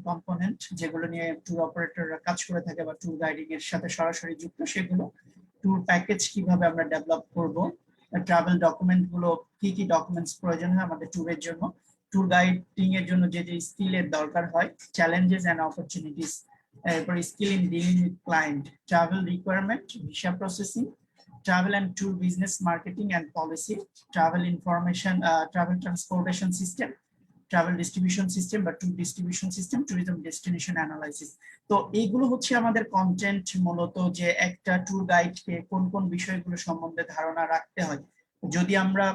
Component যেগুলো নিয়ে tour অপারেটররা কাজ করে থাকে বা ট্যুর গাইডিং এর সাথে সরাসরি যুক্ত, সেগুলো ট্যুর প্যাকেজ কিভাবে আমরা ডেভেলপ করব, ট্রাভেল ডকুমেন্ট গুলো কি কি ডকুমেন্টস প্রয়োজন হয় আমাদের ট্যুরের জন্য, ট্যুর গাইডিং এর জন্য যে যে স্কিলের দরকার হয়, চ্যালেঞ্জেস এন্ড অপরচুনিটিস, এরপর skill in dealing with client, travel requirement, visa processing, travel and tour business marketing and policy, travel information, travel transportation system, travel distribution system বা tour distribution system, tourism destination analysis। তো এইগুলো হচ্ছে আমাদের content, মূলত যে একটা tour গাইডকে কোন কোন বিষয়গুলো সম্বন্ধে ধারণা রাখতে হয়। যদি আমরা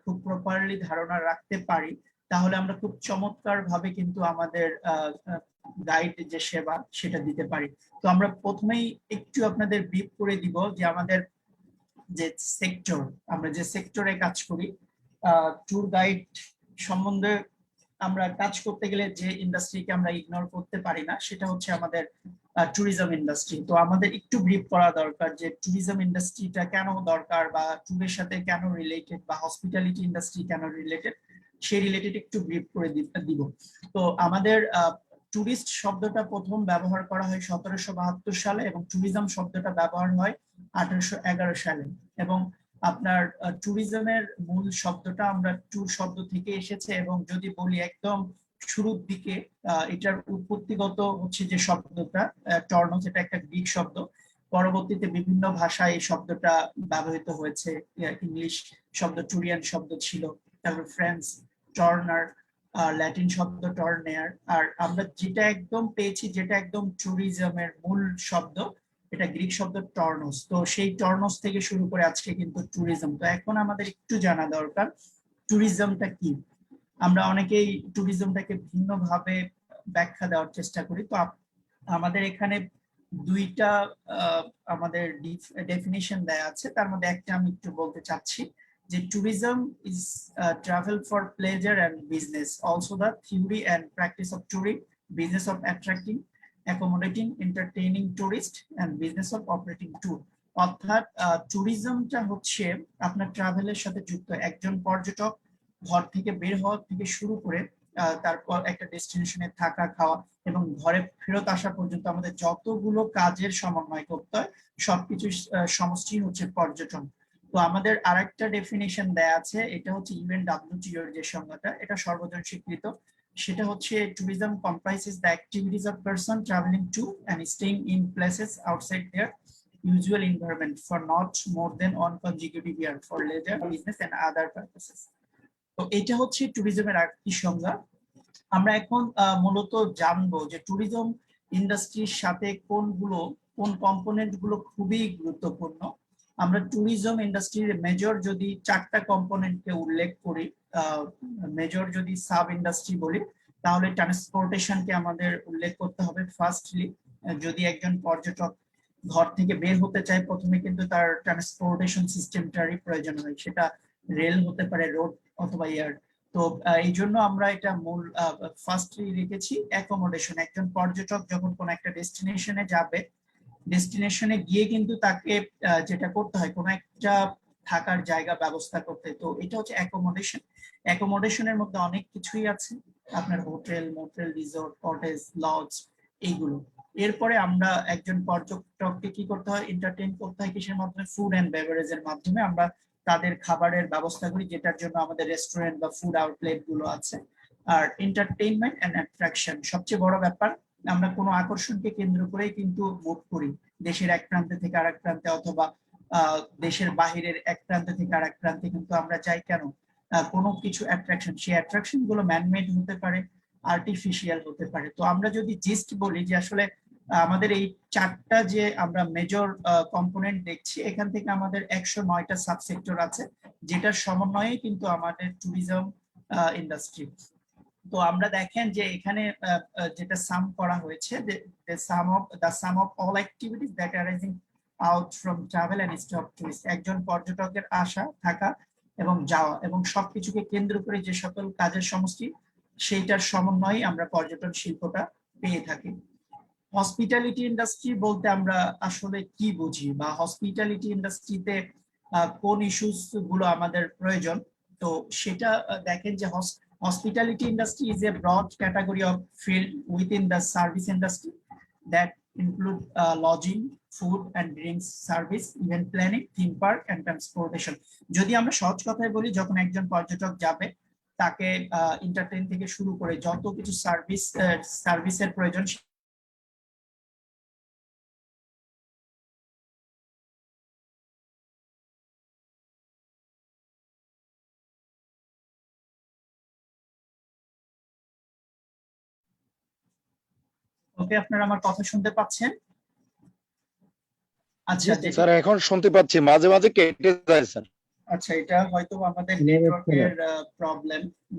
খুব প্রপারলি ধারণা রাখতে পারি তাহলে আমরা খুব চমৎকার ভাবে কিন্তু আমাদের গাইড যে সেবা সেটা দিতে পারি। তো আমরা প্রথমেই একটু আপনাদের ব্রিফ করে দিব যে আমাদের যে সেক্টর, আমরা যে সেক্টরে কাজ করি, ট্যুর গাইড সম্বন্ধে আমরা কাজ করতে গেলে যে ইন্ডাস্ট্রিকে আমরা ইগনোর করতে পারি না সেটা হচ্ছে আমাদের ট্যুরিজম ইন্ডাস্ট্রি। তো আমাদের একটু ব্রিফ করা দরকার যে ট্যুরিজম ইন্ডাস্ট্রিটা কেন দরকার বা ট্যুরের সাথে কেন রিলেটেড বা হসপিটালিটি ইন্ডাস্ট্রি কেন রিলেটেড, সেই রিলেটেড একটু ব্রিফ করে দিব। তো আমাদের ট্যুরিস্ট শব্দটা প্রথম ব্যবহার করা হয় 1772 সালে এবং ট্যুরিজম শব্দটা ব্যবহার হয় 1811 সালে। এবং আপনার ট্যুরিজমের মূল শব্দটা আমরা ট্যুর শব্দ থেকে এসেছে, এবং যদি বলি একদম শুরুর দিকে এটার উৎপত্তিগত হচ্ছে যে শব্দটা টর্নোস, এটা একটা গ্রিক শব্দ। পরবর্তীতে বিভিন্ন ভাষায় এই শব্দটা ব্যবহৃত হয়েছে। ইংলিশ শব্দ ট্যুরিয়ান শব্দ ছিল, তারপর ফ্রেঞ্চ টর্নার, ল্যাটিন শব্দ টর্নেয়ার, আর আমরা যেটা একদম পেয়েছি যেটা একদম ট্যুরিজমের মূল শব্দ এটা গ্রিক শব্দ টর্নোস। তো সেই টর্নোস থেকে শুরু করে আজকে কিন্তু ট্যুরিজম। তো এখন আমাদের একটু জানা দরকার ট্যুরিজমটা কি। আমরা অনেকেই ট্যুরিজমটাকে ভিন্নভাবে ব্যাখ্যা দেওয়ার চেষ্টা করি। তো আমাদের এখানে দুইটা আমাদের ডেফিনিশন দেয়া আছে, তার মধ্যে একটা আমি একটু বলতে চাচ্ছি যে tourism is travel for pleasure and business, also the theory and practice of touring, business of attracting, accommodating, entertaining tourist and business of operating tour. অর্থাৎ ট্যুরিজমটা হচ্ছে আপনার ট্রাভেলের সাথে যুক্ত। একজন পর্যটক ঘর থেকে বের হওয়া থেকে শুরু করে তারপর একটা ডেস্টিনেশনে থাকা, খাওয়া এবং ঘরে ফেরত আসা পর্যন্ত আমাদের যতগুলো কাজের সমন্বয় করতে হয় সবকিছু সমষ্টি হচ্ছে পর্যটন। তো আমাদের আরেকটা ডেফিনিশন দেয়া আছে, এটা হচ্ছে UNWTO এর যে সংজ্ঞাটা, এটা সর্বজন স্বীকৃত। সেটা হচ্ছে tourism comprises the activities of person travelling to and staying in places outside their usual environment for not more than one consecutive year for leisure, business and other purposes। তো এটা হচ্ছে ট্যুরিজমের আরেকটি সংজ্ঞা। আমরা এখন মূলত জানবো যে ট্যুরিজম ইন্ডাস্ট্রির সাথে কোন কম্পোনেন্ট গুলো খুবই গুরুত্বপূর্ণ। আমরা ট্যুরিজম ইন্ডাস্ট্রির মেজর যদি 4টা কম্পোনেন্টকে উল্লেখ করি, মেজর যদি সাব ইন্ডাস্ট্রি বলি তাহলে ট্রান্সপোর্টেশনকে আমাদের উল্লেখ করতে হবে ফার্স্টলি। যদি একজন পর্যটক ঘর থেকে বের হতে চায় প্রথমে কিন্তু তার ট্রান্সপোর্টেশন সিস্টেমটারই প্রয়োজন হয়, সেটা রেল হতে পারে, রোড অথবা এয়ার। তো এই জন্য আমরা এটা মূল ফার্স্টলি রেখেছি অ্যাকোমোডেশন। একজন পর্যটক যখন কোন একটা ডেস্টিনেশনে যাবে, ডেস্টিনেশনে গিয়ে কিন্তু তাকে যেটা করতে হয় কোন একটা থাকার জায়গা ব্যবস্থা করতে, তো এটা হচ্ছে অ্যাকোমোডেশন। অ্যাকোমোডেশনের মধ্যে অনেক কিছুই আছে, আপনার hotel, motel, resort, cottage, lodge, এইগুলো। এরপরে আমরা একজন পর্যটককে কি করতে হয়, এন্টারটেইন করতে হয় কিসের মাধ্যমে, ফুড এন্ড বেভারেজের মাধ্যমে। আমরা তাদের খাবারের ব্যবস্থা করি, যেটার জন্য আমাদের রেস্টুরেন্ট বা ফুড আউটলেট গুলো আছে। আর এন্টারটেইনমেন্ট এন্ড অ্যাট্রাকশন সবচেয়ে বড় ব্যাপার, আমরা কোনো আকর্ষণকে কেন্দ্র করেই কিন্তু মুভ করি, দেশের এক প্রান্তে থেকে আরেক প্রান্তে অথবা দেশের বাহিরের এক প্রান্ত থেকে আরেক প্রান্তে কিন্তু আমরা যাই কেন, কোনো কিছু অ্যাট্রাকশন, সেই অ্যাট্রাকশন গুলো ম্যানমেড হতে পারে, আর্টিফিশিয়াল হতে পারে। তো আমরা যদি জিস্ট বলি যে আসলে আমাদের এই 4টা যে আমরা মেজর কম্পোনেন্ট দেখছি, এখান থেকে আমাদের 109টা সাবসেক্টর আছে, যেটার সমন্বয়ে কিন্তু আমাদের ট্যুরিজম ইন্ডাস্ট্রি। তো আমরা দেখেন যে এখানে যেটা সাম করা হয়েছে, the sum of all activities that arising out from travel and stay of tourist, একজন পর্যটকের আসা, থাকা এবং যাওয়া এবং সবকিছুকে কেন্দ্র করে যে সকল কাজের সমষ্টি, সেইটার সমন্বয়ে আমরা পর্যটন শিল্পটা পেয়ে থাকি। হসপিটালিটি ইন্ডাস্ট্রি বলতে আমরা আসলে কি বুঝি, বা হসপিটালিটি ইন্ডাস্ট্রিতে কোন ইস্যুস গুলো আমাদের প্রয়োজন, তো সেটা দেখেন যে Hospitality industry is a broad category of field within the service industry that include lodging, food and drinks service, event planning, theme park and transportation. যদি আমরা সহজ কথায় বলি, যখন একজন পর্যটক যাবে তাকে এন্টারটেইন থেকে শুরু করে যত কিছু সার্ভিসের প্রয়োজন ওকে, আপনারা আমার কথা শুনতে পাচ্ছেন? আচ্ছা স্যার এখন শুনতে পাচ্ছি, মাঝে মাঝে কেটে যায় স্যার। আচ্ছা, এটা হয়তো আমাদের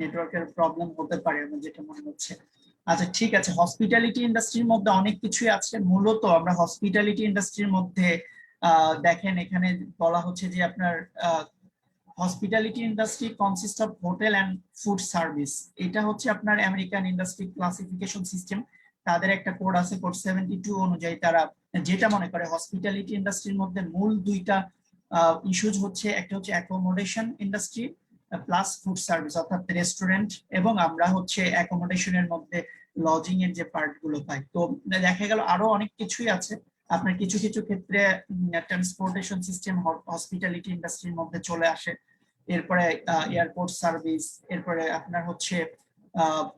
নেটওয়ার্কের প্রবলেম হতে পারে আমার যেটা মনে হচ্ছে। আচ্ছা ঠিক আছে, হসপিটালিটি ইন্ডাস্ট্রির মধ্যে অনেক কিছুই আছে। মূলত আমরা হসপিটালিটি ইন্ডাস্ট্রির মধ্যে দেখেন এখানে বলা হচ্ছে যে আপনার hospitality industry consist of hotel and food service. এটা হচ্ছে আপনার আমেরিকান ইন্ডাস্ট্রি ক্লাসিফিকেশন সিস্টেম, তাদের একটা কোড আছে, কোড 72 অনুযায়ী তারা যেটা মনে করে হসপিটালিটি ইন্ডাস্ট্রির মধ্যে মূল দুইটা ইস্যুজ হচ্ছে, একটা হচ্ছে accommodation industry plus food service অর্থাৎ রেস্টুরেন্ট, এবং আমরা হচ্ছে অ্যাকোমোডেশনের মধ্যে লজিং এর যে পার্ট গুলো পাই। তো দেখা গেল আরো অনেক কিছুই আছে। আপনার কিছু কিছু ক্ষেত্রে ট্রান্সপোর্টেশন সিস্টেম হসপিটালিটি ইন্ডাস্ট্রির মধ্যে চলে আসে, এরপরে এয়ারপোর্ট সার্ভিস, এরপরে আপনার হচ্ছে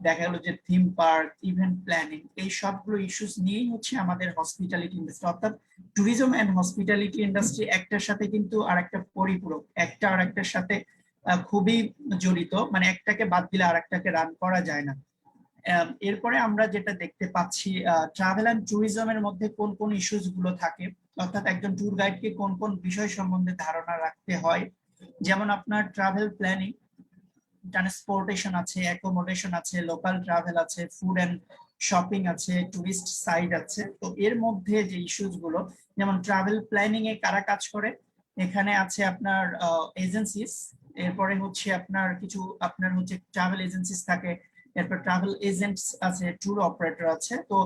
দেখা গেল যে থিম পার্ক, ইভেন্ট প্ল্যানিং, এই সবগুলো ইস্যুস নিয়েই হচ্ছে আমাদের হসপিটালিটি ইন্ডাস্ট্রি। অর্থাৎ ট্যুরিজম এন্ড হসপিটালিটি ইন্ডাস্ট্রি একটার সাথে কিন্তু আরেকটা পরিপূরক, একটা আরেকটার সাথে খুবই জড়িত, মানে একটাকে বাদ দিলে আরেকটাকে রান করা যায় না। এরপরে আমরা যেটা দেখতে পাচ্ছি ট্রাভেল এন্ড ট্যুরিজমের মধ্যে কোন কোন ইস্যুস গুলো থাকে, অর্থাৎ একজন ট্যুর গাইডকে কোন কোন বিষয় সম্বন্ধে ধারণা রাখতে হয়। যেমন আপনার ট্রাভেল প্ল্যানিং, ট্রান্সপোর্টেশন আছে, অ্যাকোমোডেশন আছে, লোকাল ট্রাভেল আছে, ফুড এন্ড শপিং আছে, টুরিস্ট সাইট আছে। তো এর মধ্যে যে ইস্যুস গুলো, যেমন ট্রাভেল প্ল্যানিং এ কারা কাজ করে, এখানে আছে আপনার এজেন্সিস, এরপরে হচ্ছে আপনার কিছু আপনার হচ্ছে ট্রাভেল এজেন্সিস থাকে, এরপর ট্রাভেল এজেন্টস আছে, ট্যুর অপারেটর আছে। তো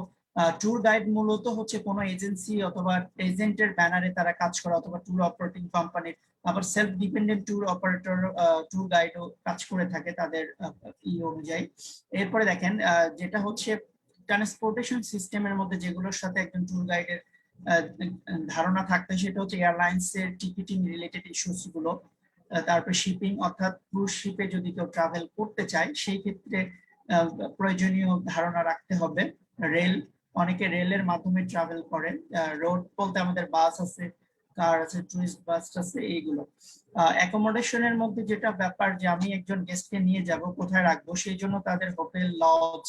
ট্যুর গাইড মূলত হচ্ছে কোনো এজেন্সি অথবা এজেন্টের ব্যানারে তারা কাজ করে, অথবা ট্যুর অপারেটিং কোম্পানির, আবার self dependent tour operator tour গাইডও কাজ করে থাকে তাদের অনুযায়ী। এরপরে দেখেন যেটা হচ্ছে ট্রান্সপোর্টেশন সিস্টেমের মধ্যে যেগুলোর সাথে একজন ট্যুর গাইডের ধারণা থাকতে, সেটা হচ্ছে এয়ারলাইন্স এর টিকিটিং রিলেটেড ইস্যুস গুলো, তারপরে শিপিং অর্থাৎ ক্রুজ শিপে যদি কেউ ট্রাভেল করতে চায় সেই ক্ষেত্রে প্রয়োজনীয় ধারণা রাখতে হবে। রেল, অনেকে রেলের মাধ্যমে ট্রাভেল করে, রোড বলতে আমাদের বাস আছে, কার আছে, টুরিস্ট বাস আছে, এইগুলো। অ্যাকোমোডেশনের মধ্যে যেটা ব্যাপার যে আমি একজন গেস্টকে নিয়ে যাব, কোথায় রাখবো, সেই জন্য তাদের hotel, lodge,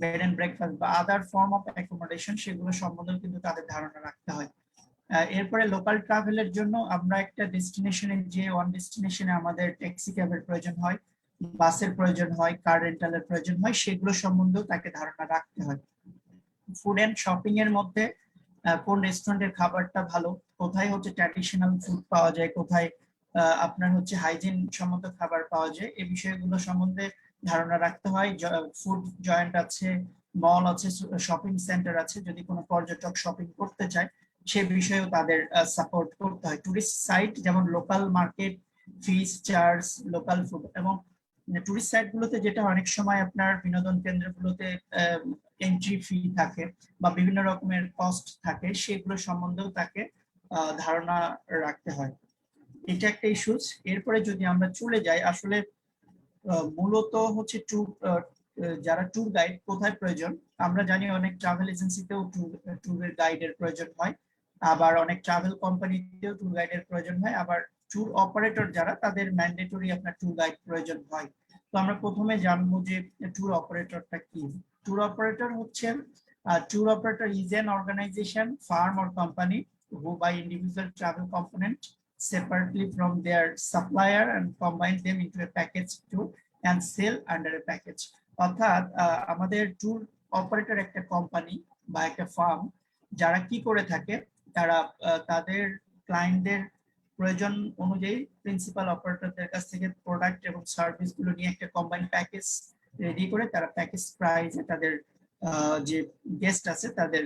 bed and breakfast বা আদার ফর্ম অফ অ্যাকোমোডেশন সেগুলো সম্বন্ধে কিন্তু তাদের ধারণা রাখতে হয়। এরপরে লোকাল ট্রাভেলের জন্য আমরা একটা ডেস্টিনেশনে যে ওয়ান ডেস্টিনেশনে আমাদের ট্যাক্সি ক্যাবের প্রয়োজন হয়, বাসের প্রয়োজন হয়, কার রেন্টালের প্রয়োজন হয়, সেগুলো সম্বন্ধেও তাকে ধারণা রাখতে হয়। ফুড এন্ড শপিং এর মধ্যে কোন রেস্টুরেন্টের খাবারটা ভালো, কোথায় হচ্ছে ট্র্যাডিশনাল ফুড পাওয়া যায়, কোথায় আপনার হচ্ছে হাইজিন সম্মত খাবার পাওয়া যায়, এই বিষয়গুলো সম্বন্ধে ধারণা রাখতে হয়। ফুড জয়েন্ট আছে, মল আছে, শপিং সেন্টার আছে, যদি কোনো পর্যটক শপিং করতে চায় সে বিষয়েও তাদের সাপোর্ট করতে হয়। টুরিস্ট সাইট যেমন লোকাল মার্কেট, ফিস চার্জ, লোকাল ফুড, এবং টুরিস্ট সাইট গুলোতে যেটা অনেক সময় আপনার বিনোদন কেন্দ্রগুলোতে এন্ট্রি ফি থাকে বা বিভিন্ন রকমের কস্ট থাকে, সেগুলো সম্বন্ধেও তাকে ধারণা রাখতে হয়। এটা একটা ইস্যুস। এরপরে যদি আমরা চলে যাই, আসলে মূলত হচ্ছে যারা ট্যুর গাইড কোথায় প্রয়োজন, আমরা জানি অনেক ট্রাভেল এজেন্সিতেও ট্যুরের গাইডের প্রয়োজন হয়, আবার অনেক ট্রাভেল কোম্পানিতেও ট্যুর গাইডের প্রয়োজন হয়, আবার ট্যুর অপারেটর যারা তাদের ম্যান্ডেটরি আপনার ট্যুর গাইড প্রয়োজন হয়। তো আমরা প্রথমে জানবো যে ট্যুর অপারেটরটা কি। ট্যুর অপারেটর হচ্ছে tour operator is an organization, firm or company who buy individual travel component separately from their supplier and combine them into a package tour and sell under a package. অর্থাৎ আমাদের tour operator একটা company বা একটা farm, যারা কি করে থাকে, তারা তাদের ক্লায়েন্টদের প্রয়োজন অনুযায়ী প্রিন্সিপাল অপারেটরদের কাছ থেকে প্রোডাক্ট এবং সার্ভিস গুলো নিয়ে একটা কম্বাইন্ড প্যাকেজ রেডি করে তারা প্যাকেজ প্রাইসে তাদের যে গেস্ট আছে তাদের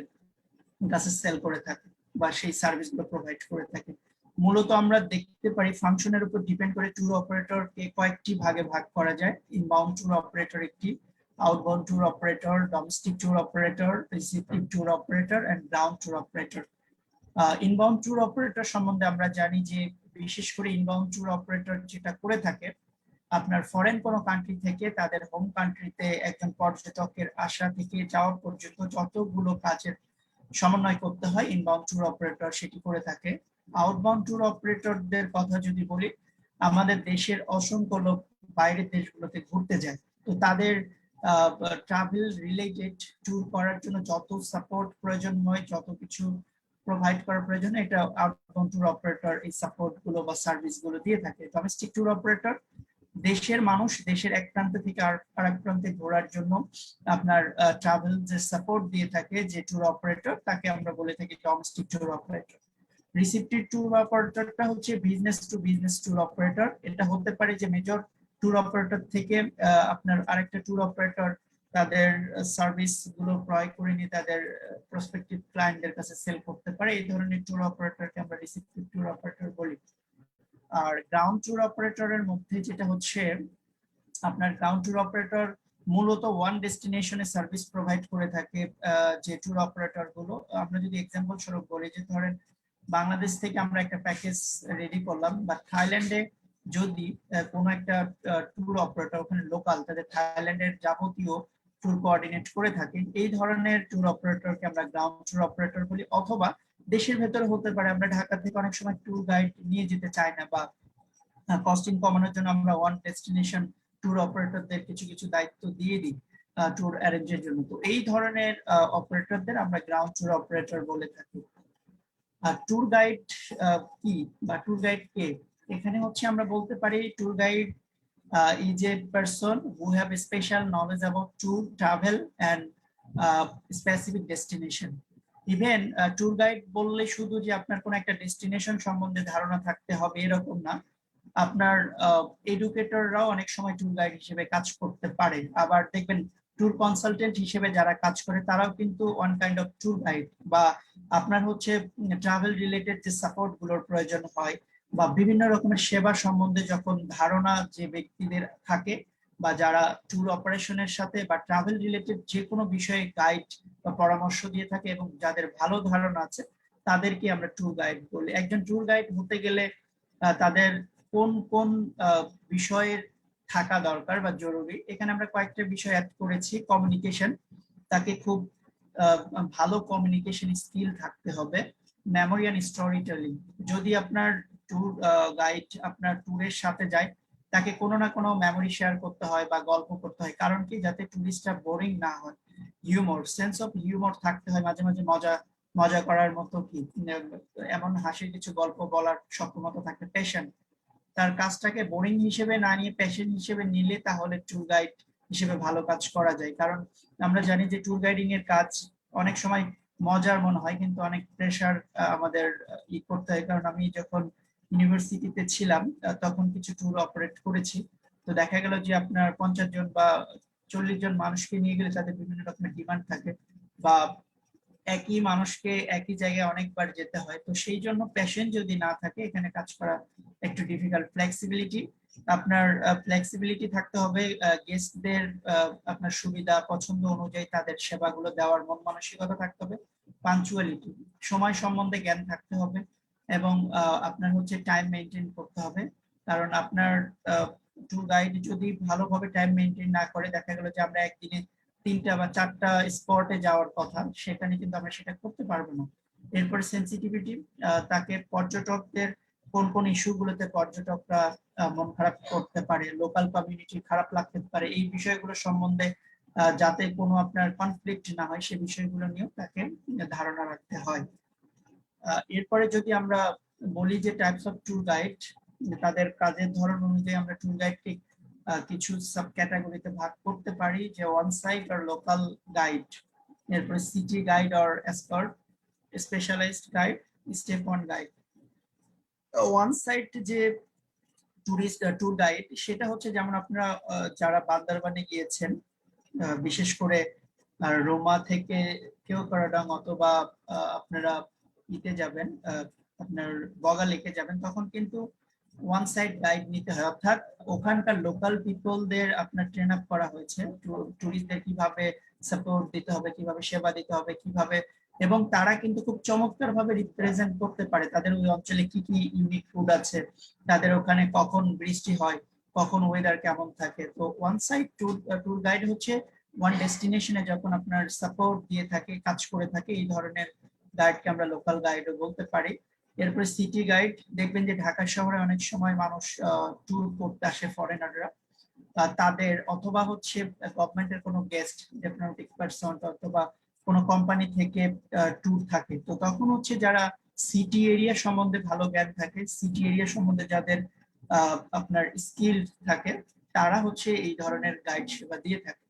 কাছে সেল করে থাকে বা সেই সার্ভিস গুলো প্রোভাইড করে থাকে। মূলত আমরা দেখতে পারি ফাংশনের উপর ডিপেন্ড করে ট্যুর অপারেটরকে কয়েকটি ভাগে ভাগ করা যায়। ইনবাউন্ড ট্যুর অপারেটর একটি, outbound tour operator, domestic tour operator, receptive tour operator and ground tour operator. Inbound tour operator সম্বন্ধে আমরা জানি যে বিশেষ করে ইনবাউন্ড ট্যুর অপারেটর যেটা করে থাকে, আপনার ফরেন কোনো কান্ট্রি থেকে তাদের হোম কান্ট্রিতে একজন পর্যটকের আসা থেকে যাওয়া পর্যন্ত যতগুলো কাজের সমন্বয় করতে হয় ইনবাউন্ড ট্যুর অপারেটর সেটি করে থাকে। আউটবাউন্ড ট্যুর অপারেটরদের কথা যদি বলি, আমাদের দেশের অসংখ্য লোক বাইরের দেশগুলোতে ঘুরতে যায়, তো তাদের ট্রাভেল রিলেটেড ট্যুর করার জন্য যত সাপোর্ট প্রয়োজন হয়, যত কিছু প্রোভাইড করার প্রয়োজন, এটা আউটবাউন্ড ট্যুর অপারেটর এই সাপোর্ট গুলো বা সার্ভিস গুলো দিয়ে থাকে। ডোমেস্টিক ট্যুর অপারেটর দেশের মানুষ দেশের এক প্রান্ত থেকে আরেক প্রান্তে ঘোরার জন্য আপনার ট্রাভেল যে সাপোর্ট দিয়ে থাকে যে ট্যুর অপারেটর, তাকে আমরা বলে থাকি domestic tour operator. Receptive tour অপারেটরটা হচ্ছে business to business tour operator. এটা হতে পারে যে মেজর ট্যুর অপারেটর থেকে আপনার আরেকটা ট্যুর অপারেটর তাদের সার্ভিস গুলো ক্রয় করে নিয়ে তাদের প্রসপেক্টিভ ক্লায়েন্টদের কাছে সেল করতে পারে। এই ধরনের ট্যুর অপারেটরকে আমরা রিসিপটিভ ট্যুর অপারেটর বলি। আর গ্রাউন্ড ট্যুর অপারেটরের মধ্যে যেটা হচ্ছে, আপনার গ্রাউন্ড ট্যুর অপারেটর মূলত ওয়ান ডেস্টিনেশনে সার্ভিস প্রোভাইড করে থাকে। যে ট্যুর অপারেটর গুলো আমরা যদি এক্সাম্পল স্বরূপ বলি, যে ধরেন বাংলাদেশ থেকে আমরা একটা প্যাকেজ রেডি করলাম, বা থাইল্যান্ডে যদি কোনো একটা ট্যুর অপারেটর ওখানে লোকাল তাদের থাইল্যান্ডের যাবতীয় ট্যুর কোঅর্ডিনেট করে থাকে, এই ধরনের ট্যুর অপারেটরকে আমরা গ্রাউন্ড ট্যুর অপারেটর বলি। অথবা দেশের ভেতরে হতে পারে, আমরা ঢাকা থেকে অনেক সময় ট্যুর গাইড নিয়ে যেতে চাই না, বা কস্টিং কমানোর জন্য আমরা ওয়ান ডেস্টিনেশন ট্যুর অপারেটরদের কিছু কিছু দায়িত্ব দিয়ে দিই ট্যুর অ্যারেঞ্জের জন্য। তো এই ধরনের অপারেটরদের আমরা গ্রাউন্ড ট্যুর অপারেটর বলে থাকি। আর ট্যুর গাইড কি বা ট্যুর গাইড কে? এখানে হচ্ছে আমরা বলতে পারি tour guide is a person who have a special knowledge about tour travel and specific destination. Even tour guide বললে শুধু যে আপনার কোন একটা ডেস্টিনেশন সম্বন্ধে ধারণা থাকতে হবে এরকম না, আপনার এডুকেটররাও অনেক সময় ট্যুর গাইড হিসেবে কাজ করতে পারে। আবার দেখবেন ট্যুর কনসালটেন্ট হিসেবে যারা কাজ করে তারাও কিন্তু one kind of tour guide. বা আপনার হচ্ছে ট্রাভেল রিলেটেড যে সাপোর্ট গুলোর প্রয়োজন হয় বা বিভিন্ন রকমের সেবা সম্বন্ধে যখন ধারণা যে ব্যক্তিদের থাকে, বা যারা ট্যুর অপারেশনের সাথে বা ট্রাভেল রিলেটেড যে কোনো বিষয়ে গাইড বা পরামর্শ দিয়ে থাকে এবং যাদের ভালো ধারণা আছে, তাদেরকে আমরা ট্যুর গাইড বলি। একজন ট্যুর গাইড হতে গেলে তাদের কোন কোন বিষয়ের থাকা দরকার বা জরুরি, এখানে আমরা কয়েকটা বিষয় অ্যাড করেছি। কমিউনিকেশন, তাকে খুব ভালো কমিউনিকেশন স্কিল থাকতে হবে। মেমোরি এন্ড স্টোরি টেলিং, যদি আপনার ট্যুর গাইড আপনার ট্যুরের সাথে যায়, তাকে কোনো না কোনো মেমোরি শেয়ার করতে হয় বা গল্প করতে হয়, কারণ কি যাতে ট্যুরিস্টরা বোরিং না হয়। হিউমর, সেন্স অফ হিউমর থাকতে হয়, মাঝে মাঝে মজা মজা করার মতো কি এমন হাসির কিছু গল্প বলার সক্ষমতা থাকে। প্যাশন, তার কাজটাকে বোরিং হিসেবে না নিয়ে প্যাশন হিসেবে নিলে তাহলে ট্যুর গাইড হিসেবে ভালো কাজ করা যায়। কারণ আমরা জানি যে ট্যুর গাইডিং এর কাজ অনেক সময় মজার মনে হয়, কিন্তু অনেক প্রেশার আমাদের করতে হয়। কারণ আমি যখন ইউনিভার্সিটিতে ছিলাম তখন কিছু ট্যুর অপারেট করেছি। তো দেখা গেল যে আপনার 50 জন বা 40 জন মানুষকে নিয়ে গেলে তাদের বিভিন্ন রকমের ডিমান্ড থাকে, বা একই মানুষকে একই জায়গায় অনেকবার যেতে হয়। তো সেই জন্য প্যাশন যদি না থাকে এখানে কাজ করা একটু ডিফিকাল্ট। ফ্লেক্সিবিলিটি, আপনার ফ্লেক্সিবিলিটি থাকতে হবে, গেস্টদের আপনার সুবিধা পছন্দ অনুযায়ী তাদের সেবাগুলো দেওয়ার মন মানসিকতা থাকতে হবে। পাঞ্চুয়ালিটি, সময় সম্বন্ধে জ্ঞান থাকতে হবে, এবং আপনার হচ্ছে টাইম মেনটেন করতে হবে। কারণ আপনার ট্যুর গাইড যদি ভালোভাবে টাইম মেনটেন না করে, দেখা গেল যে আমরা একদিনে 3টা বা 4টা স্পটে যাওয়ার কথা, সেখানে কিন্তু আমরা সেটা করতে পারবো না। এরপর সেন্সিটিভিটি, তাকে পর্যটকদের কোন কোন ইস্যু গুলোতে পর্যটকরা মন খারাপ করতে পারে, লোকাল কমিউনিটি খারাপ লাগতে পারে, এই বিষয়গুলো সম্বন্ধে যাতে কোনো আপনার কনফ্লিক্ট না হয়, সেই বিষয়গুলো নিয়েও তাকে ধারণা রাখতে হয়। এরপরে যদি আমরা বলি যে টাইপস অফ ট্যুর গাইড, তাদের কাজের ধরন অনুযায়ী আমরা ট্যুর গাইডকে কিছু সাব ক্যাটাগরিতে ভাগ করতে পারি, যে ওয়ান সাইট আর লোকাল গাইড, এরপর সিটি গাইড আর escort, specialised guide, step one guide. One site যে টুরিস্ট ট্যুর গাইড, সেটা হচ্ছে যেমন আপনারা যারা বান্দরবানে গিয়েছেন, বিশেষ করে রোমা থেকে কেওক্রাডাং, অথবা আপনারা ইতে যাবেন আপনার বগা লেকে যাবেন তখন কিন্তু ওয়ান সাইড গাইড নিতে হয়, অর্থাৎ ওখানকার লোকাল পিপলদের আপনার ট্রেন আপ করা হয়েছে টুরিস্টদের কিভাবে সাপোর্ট দিতে হবে, কিভাবে সেবা দিতে হবে, কিভাবে, এবং তারা কিন্তু খুব চমৎকার ভাবে রিপ্রেজেন্ট করতে পারে তাদের ওই অঞ্চলে কি কি ইউনিক ফুড আছে, তাদের ওখানে কখন বৃষ্টি হয়, কখন ওয়েদার কেমন থাকে। তো ওয়ান সাইড ট্যুর গাইড হচ্ছে ওয়ান ডেস্টিনেশনে যখন আপনার সাপোর্ট দিয়ে থাকে, কাজ করে থাকে, এই ধরনের গাইডকে আমরা লোকাল গাইডও বলতে পারি। এরপরে সিটি গাইড, দেখবেন যে ঢাকা শহরে অনেক সময় মানুষ ট্যুর করতে আসে ফরেনাররা, তাদের অথবা হচ্ছে গভর্নমেন্টের কোনো গেস্ট ডিপ্লোম্যাটিক পারসন অথবা কোনো কোম্পানি থেকে ট্যুর থাকে, তো তখন হচ্ছে যারা সিটি এরিয়া সম্বন্ধে ভালো জ্ঞান থাকে, সিটি এরিয়া সম্বন্ধে যাদের আপনার স্কিল থাকে, তারা হচ্ছে এই ধরনের গাইড সেবা দিয়ে থাকে।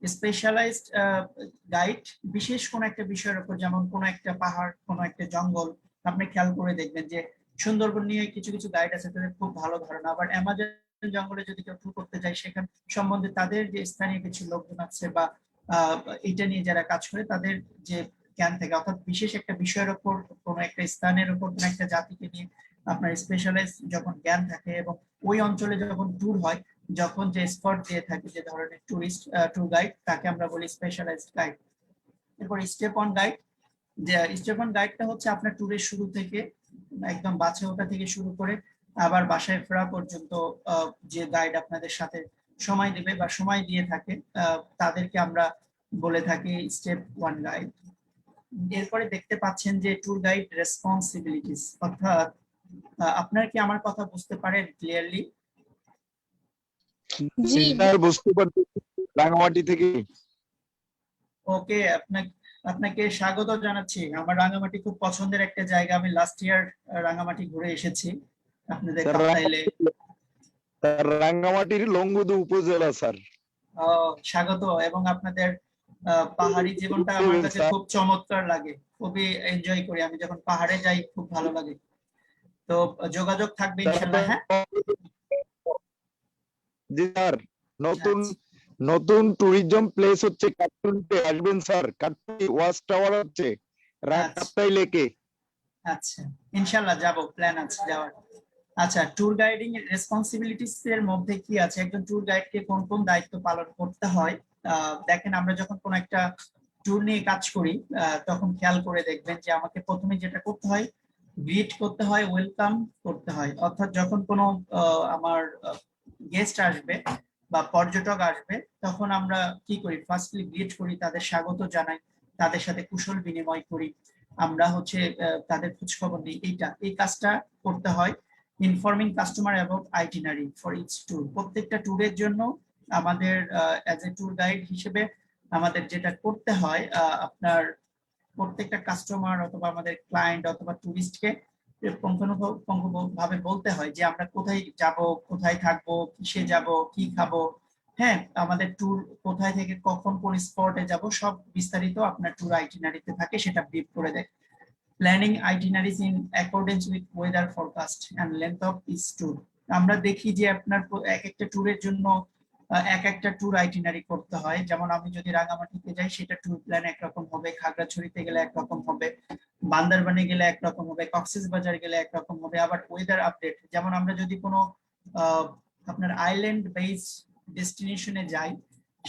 স্পেশালাইজড গাইড বিশেষ কোন একটা বিষয়ের উপর, যেমন কোন একটা পাহাড়, কোন একটা জঙ্গল, আপনি খেয়াল করে দেখবেন যে সুন্দরবন নিয়ে কিছু কিছু গাইড আছে তাদের খুব ভালো ধারণা, আবার অ্যামাজন জঙ্গলে যদি কেউ ট্যুর করতে যায় সেখানে সম্বন্ধে তাদের যে স্থানীয় কিছু লোকজন আছে বা এটা নিয়ে যারা কাজ করে তাদের যে জ্ঞান থাকে, অর্থাৎ বিশেষ একটা বিষয়ের উপর, কোন একটা স্থানের উপর, কোন একটা জাতিকে নিয়ে আপনার স্পেশালাইজ যখন জ্ঞান থাকে, এবং ওই অঞ্চলে যখন ট্যুর হয়, যখন যে স্পট দিয়ে থাকে যে ধরনের টুরিস্ট ট্যুর গাইড, তাকে আমরা বলি স্পেশালাইজড গাইড। এরপর স্টেপ অন গাইড, যে স্টেপ অন গাইডটা হচ্ছে আপনার ট্যুরের শুরু থেকে একদম বাছে ওঠা থেকে শুরু করে আবার বাসায় ফেরা পর্যন্ত যে গাইড আপনাদের সাথে সময় দেবে বা সময় দিয়ে থাকে, তাদেরকে আমরা বলে থাকি স্টেপ ওয়ান গাইড। এরপরে দেখতে পাচ্ছেন যে ট্যুর গাইড রেসপন্সিবিলিটিস, অর্থাৎ আপনার কি আমার কথা বুঝতে পারেন ক্লিয়ারলি? জি স্যার বুঝতে পারছি, রাঙামাটি থেকে। ওকে, আপনাকে স্বাগত জানাচ্ছি। আমার রাঙামাটি খুব পছন্দের একটা জায়গা, আমি লাস্ট ইয়ার রাঙামাটি ঘুরে এসেছি আপনাদের স্যার কাপ্তাইলে। রাঙ্গামাটির লংগদু উপজেলা স্যার। স্বাগত, এবং আপনাদের পাহাড়ি জীবনটা আমার কাছে স্যার, খুব চমৎকার লাগে, খুবই এনজয় করি আমি যখন পাহাড়ে যাই, খুব ভালো লাগে। তো যোগাযোগ থাকবে ইনশাল্লাহ। হ্যাঁ, জি স্যার, নতুন আচ্ছা, নতুন ট্যুরিজম প্লেস হচ্ছে কাঠটুলিতে, আসবেন স্যার। কাঠটুলি ওয়াচ টাওয়ার হচ্ছে আচ্ছা, কাপ্তাই লেকে। আচ্ছা, ইনশাল্লাহ যাব, প্ল্যান আছে যাওয়ার। আচ্ছা, ট্যুর গাইডিং এর রেসপন্সিবিলিটিস এর মধ্যে কি আছে, একজন ট্যুর গাইডকে কোন কোন দায়িত্ব পালন করতে হয়? দেখেন, আমরা যখন কোন একটা ট্যুর নিয়ে কাজ করি, তখন খেয়াল করে দেখবেন যে আমাকে প্রথমে যেটা করতে হয়, গ্রিট করতে হয়, ওয়েলকাম করতে হয়। অর্থাৎ যখন কোনো আমার গেস্ট আসবে বা পর্যটক আসবে, তখন আমরা কি করি, ফার্স্টলি গ্রিট করি, তাদের স্বাগত জানাই, তাদের সাথে কুশল বিনিময় করি, আমরা হচ্ছে তাদের খোঁজ খবর নিই, এই কাজটা করতে হয়। Informing customer about itinerary for each tour, প্রত্যেকটা ট্যুরের জন্য আমাদের অ্যাজ এ ট্যুর গাইড হিসেবে আমাদের যেটা করতে হয়, আপনার প্রত্যেকটা কাস্টমার অথবা আমাদের ক্লায়েন্ট অথবা টুরিস্টকে ভাবে বলতে হয় যে আমরা কোথায় যাব, কোথায় থাকবো, কিসে যাব, কি খাবো, হ্যাঁ, আমাদের ট্যুর কোথায় থেকে কখন কোন স্পটে যাব, সব বিস্তারিত আপনার ট্যুর আইটিনারিতে থাকে, সেটা ব্রিফ করে দেয়। Planning itineraries in accordance with weather forecast and length of each tour, আমরা দেখি যে আপনার এক একটা ট্যুরের জন্য এক একটা ট্যুর আইটিনারি করতে হয়। যেমন আমি যদি রাঙামাটিতে যাই, সেটা ট্যুর প্ল্যান একরকম হবে, খাগড়াছড়িতে গেলে একরকম হবে, বান্দরবানে গেলে একরকম হবে, কক্সবাজার গেলে একরকম হবে। আবার ওয়েদার আপডেট, যেমন আমরা যদি কোনো আপনার আইল্যান্ড বেস ডেস্টিনেশনে যাই,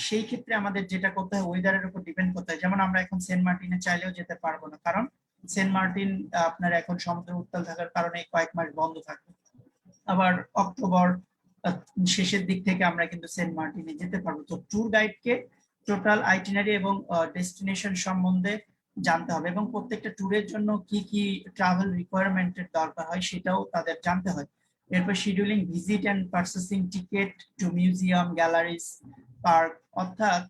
সেই ক্ষেত্রে আমাদের যেটা করতে হয়, ওয়েদারের উপর ডিপেন্ড করতে হয়। যেমন আমরা এখন সেন্ট মার্টিনে চাইলেও যেতে পারবো না, কারণ সেন্ট মার্টিন আপনার এখন সমুদ্র উত্তাল থাকার কারণে কয়েক মাস বন্ধ থাকবে। আবার অক্টোবর শেষের দিক থেকে আমরা কিন্তু সেন্ট মার্টিনে যেতে পারবো। তো ট্যুর গাইডকে টোটাল আইটিনারি এবং ডেস্টিনেশন সম্বন্ধে জানতে হবে, এবং প্রত্যেকটা ট্যুরের জন্য কি কি ট্রাভেল রিকোয়ারমেন্টের দরকার হয় সেটাও তাদের জানতে হয়। এরপর scheduling visit and purchasing ticket to museum, galleries, park, অর্থাৎ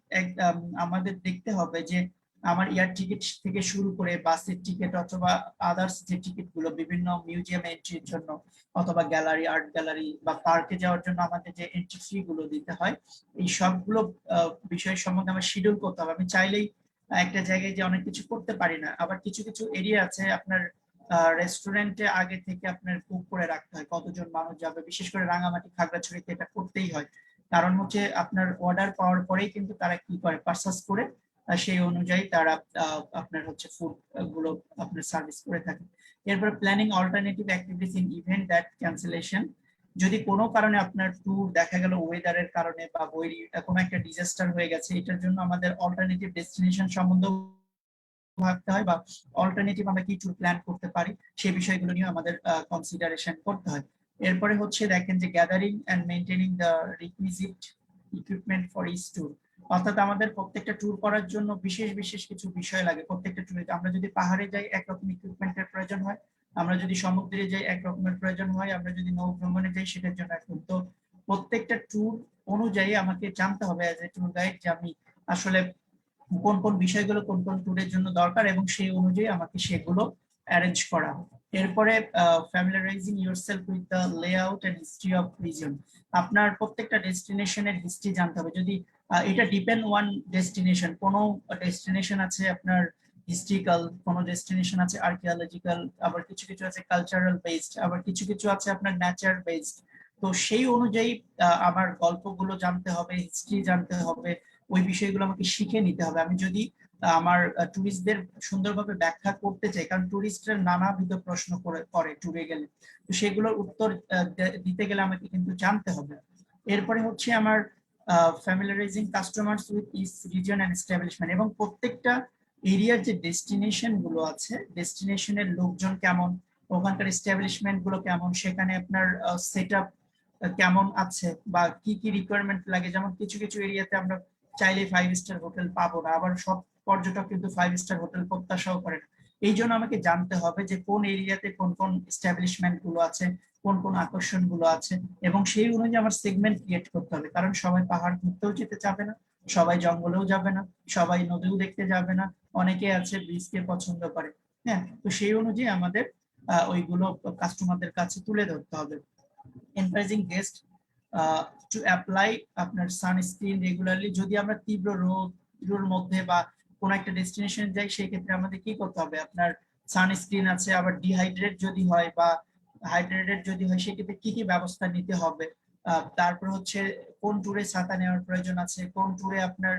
আমাদের দেখতে হবে যে আমার এয়ার টিকিট থেকে শুরু করে বাসের টিকিট অথবা আদার্স যে টিকিট গুলো বিভিন্ন মিউজিয়াম এন্ট্রির জন্য অথবা গ্যালারি, আর্ট গ্যালারি বা পার্কে যাওয়ার জন্য আমাদের যে এন্ট্রি ফি গুলো দিতে হয়, এই সবগুলো বিষয় সম্বন্ধে আমার শিডিউল করতে হবে। আমি চাইলেই একটা জায়গায় যে অনেক কিছু করতে পারি না। আবার কিছু কিছু এরিয়া আছে আপনার রেস্টুরেন্টে আগে থেকে আপনার বুক করে রাখতে হয় কতজন মানুষ যাবে, বিশেষ করে রাঙামাটি খাগড়াছড়িতে এটা করতেই হয়। কারণ হচ্ছে আপনার অর্ডার পাওয়ার পরেই কিন্তু তারা কি করে, পারচেজ করে সেই অনুযায়ী তারা আপনার হচ্ছে ফুড গুলো আপনার সার্ভিস করে থাকে। এরপর planning alternative activities in event that cancellation, যদি কোনো কারণে আপনার ট্যুর দেখা গেল ওয়েদারের কারণে বা কোনো একটা ডিজাস্টার হয়ে গেছে, এটার জন্য আমাদের অল্টারনেটিভ ডেস্টিনেশন সম্বন্ধে ভাবতে হয় বা অল্টারনেটিভ আমরা কি ট্যুর প্ল্যান করতে পারি সেই বিষয়গুলো নিয়ে আমাদের কনসিডারেশন করতে হয়। এরপরে হচ্ছে দেখেন যে gathering and maintaining the requisite equipment for each tour, অর্থাৎ আমাদের প্রত্যেকটা ট্যুর করার জন্য বিশেষ বিশেষ কিছু বিষয় লাগে। প্রত্যেকটা ট্যুরে আমরা যদি পাহাড়ে যাই একরকম ইকুইপমেন্টের প্রয়োজন হয়, আমরা যদি সমুদ্রে যাই একরকমের প্রয়োজন হয়, আমরা যদি নৌ ভ্রমণে যাই সেটার জন্য একরকম। তো প্রত্যেকটা ট্যুর অনুযায়ী আমাকে জানতে হবে অ্যাজ এ ট্যুর গাইড যে আমি আসলে কোন কোন বিষয়গুলো কোন কোন ট্যুরের জন্য দরকার এবং সেই অনুযায়ী আমাকে সেগুলো অ্যারেঞ্জ করা। এরপরে familiarising yourself with the layout and history of region, আপনার প্রত্যেকটা ডেস্টিনেশনের হিস্ট্রি জানতে হবে। যদি এটা ডিপেন্ড ওয়ান ডেস্টিনেশন, কোনো ডেস্টিনেশন আছে আপনার হিস্ট্রিক্যাল, কোনো ডেস্টিনেশন আছে আর্কিওলজিক্যাল, আবার কিছু কিছু আছে কালচারাল বেসড, আবার কিছু কিছু আছে আপনার নেচার বেসড। তো সেই অনুযায়ী আমার গল্পগুলো জানতে হবে, হিস্ট্রি জানতে হবে, ওই বিষয়গুলো আমাকে শিখে নিতে হবে। আমি যদি আমার টুরিস্টদের সুন্দরভাবে ব্যাখ্যা করতে চাই, কারণ টুরিস্টরা নানাবিধ প্রশ্ন করে ট্যুরে গেলে, তো সেগুলোর উত্তর দিতে গেলে আমাকে কিন্তু জানতে হবে। এরপরে হচ্ছে আমার familiarising customers with each region and establishment, এবং প্রত্যেকটা এরিয়ার যে ডেস্টিনেশন গুলো আছে, ডেস্টিনেশনের লোকজন কেমন, ওখানকার এস্টাবলিশমেন্ট গুলো কেমন, সেখানে আপনার সেট আপ কেমন আছে বা কি কি রিকোয়ারমেন্ট লাগে। যেমন কিছু কিছু এরিয়াতে আমরা চাইলে 5 স্টার হোটেল পাবো না, আবার সব পর্যটক কিন্তু 5 স্টার হোটেল প্রত্যাশাও করে না। এই জন্য আমাকে জানতে হবে যে কোন এরিয়াতে কোন কোন এস্টাবলিশমেন্ট গুলো আছে, কোন কোন আকর্ষণ গুলো আছে, এবং সেই অনুযায়ী আমার সেগমেন্ট ক্রিয়েট করতে হবে। কারণ সবাই পাহাড় ঘুরতেও যেতে চাবে না, সবাই জঙ্গলেও যাবে না, সবাই নদীও দেখতে যাবে না, অনেকে আছে বীচকে পছন্দ করে। হ্যাঁ, তো সেই অনুযায়ী আমাদের ওইগুলো কাস্টমারদের কাছে তুলে ধরতে হবে। এনকারেজিং গেস্ট টু অ্যাপ্লাই আপনার সানস্ক্রিন রেগুলারলি, যদি আমরা তীব্র রোদের মধ্যে বা কোন একটা ডেস্টিনেশন যাই সেই ক্ষেত্রে আমাদের কি করতে হবে, আপনার সানস্ক্রিন আছে, আবার ডিহাইড্রেট যদি হয় বা হাইড্রেটেড যদি হয় সেক্ষেত্রে কি কি ব্যবস্থা নিতে হবে। তারপর হচ্ছে কোন ট্যুরে ছাতা নেওয়ার প্রয়োজন আছে, কোন ট্যুরে আপনার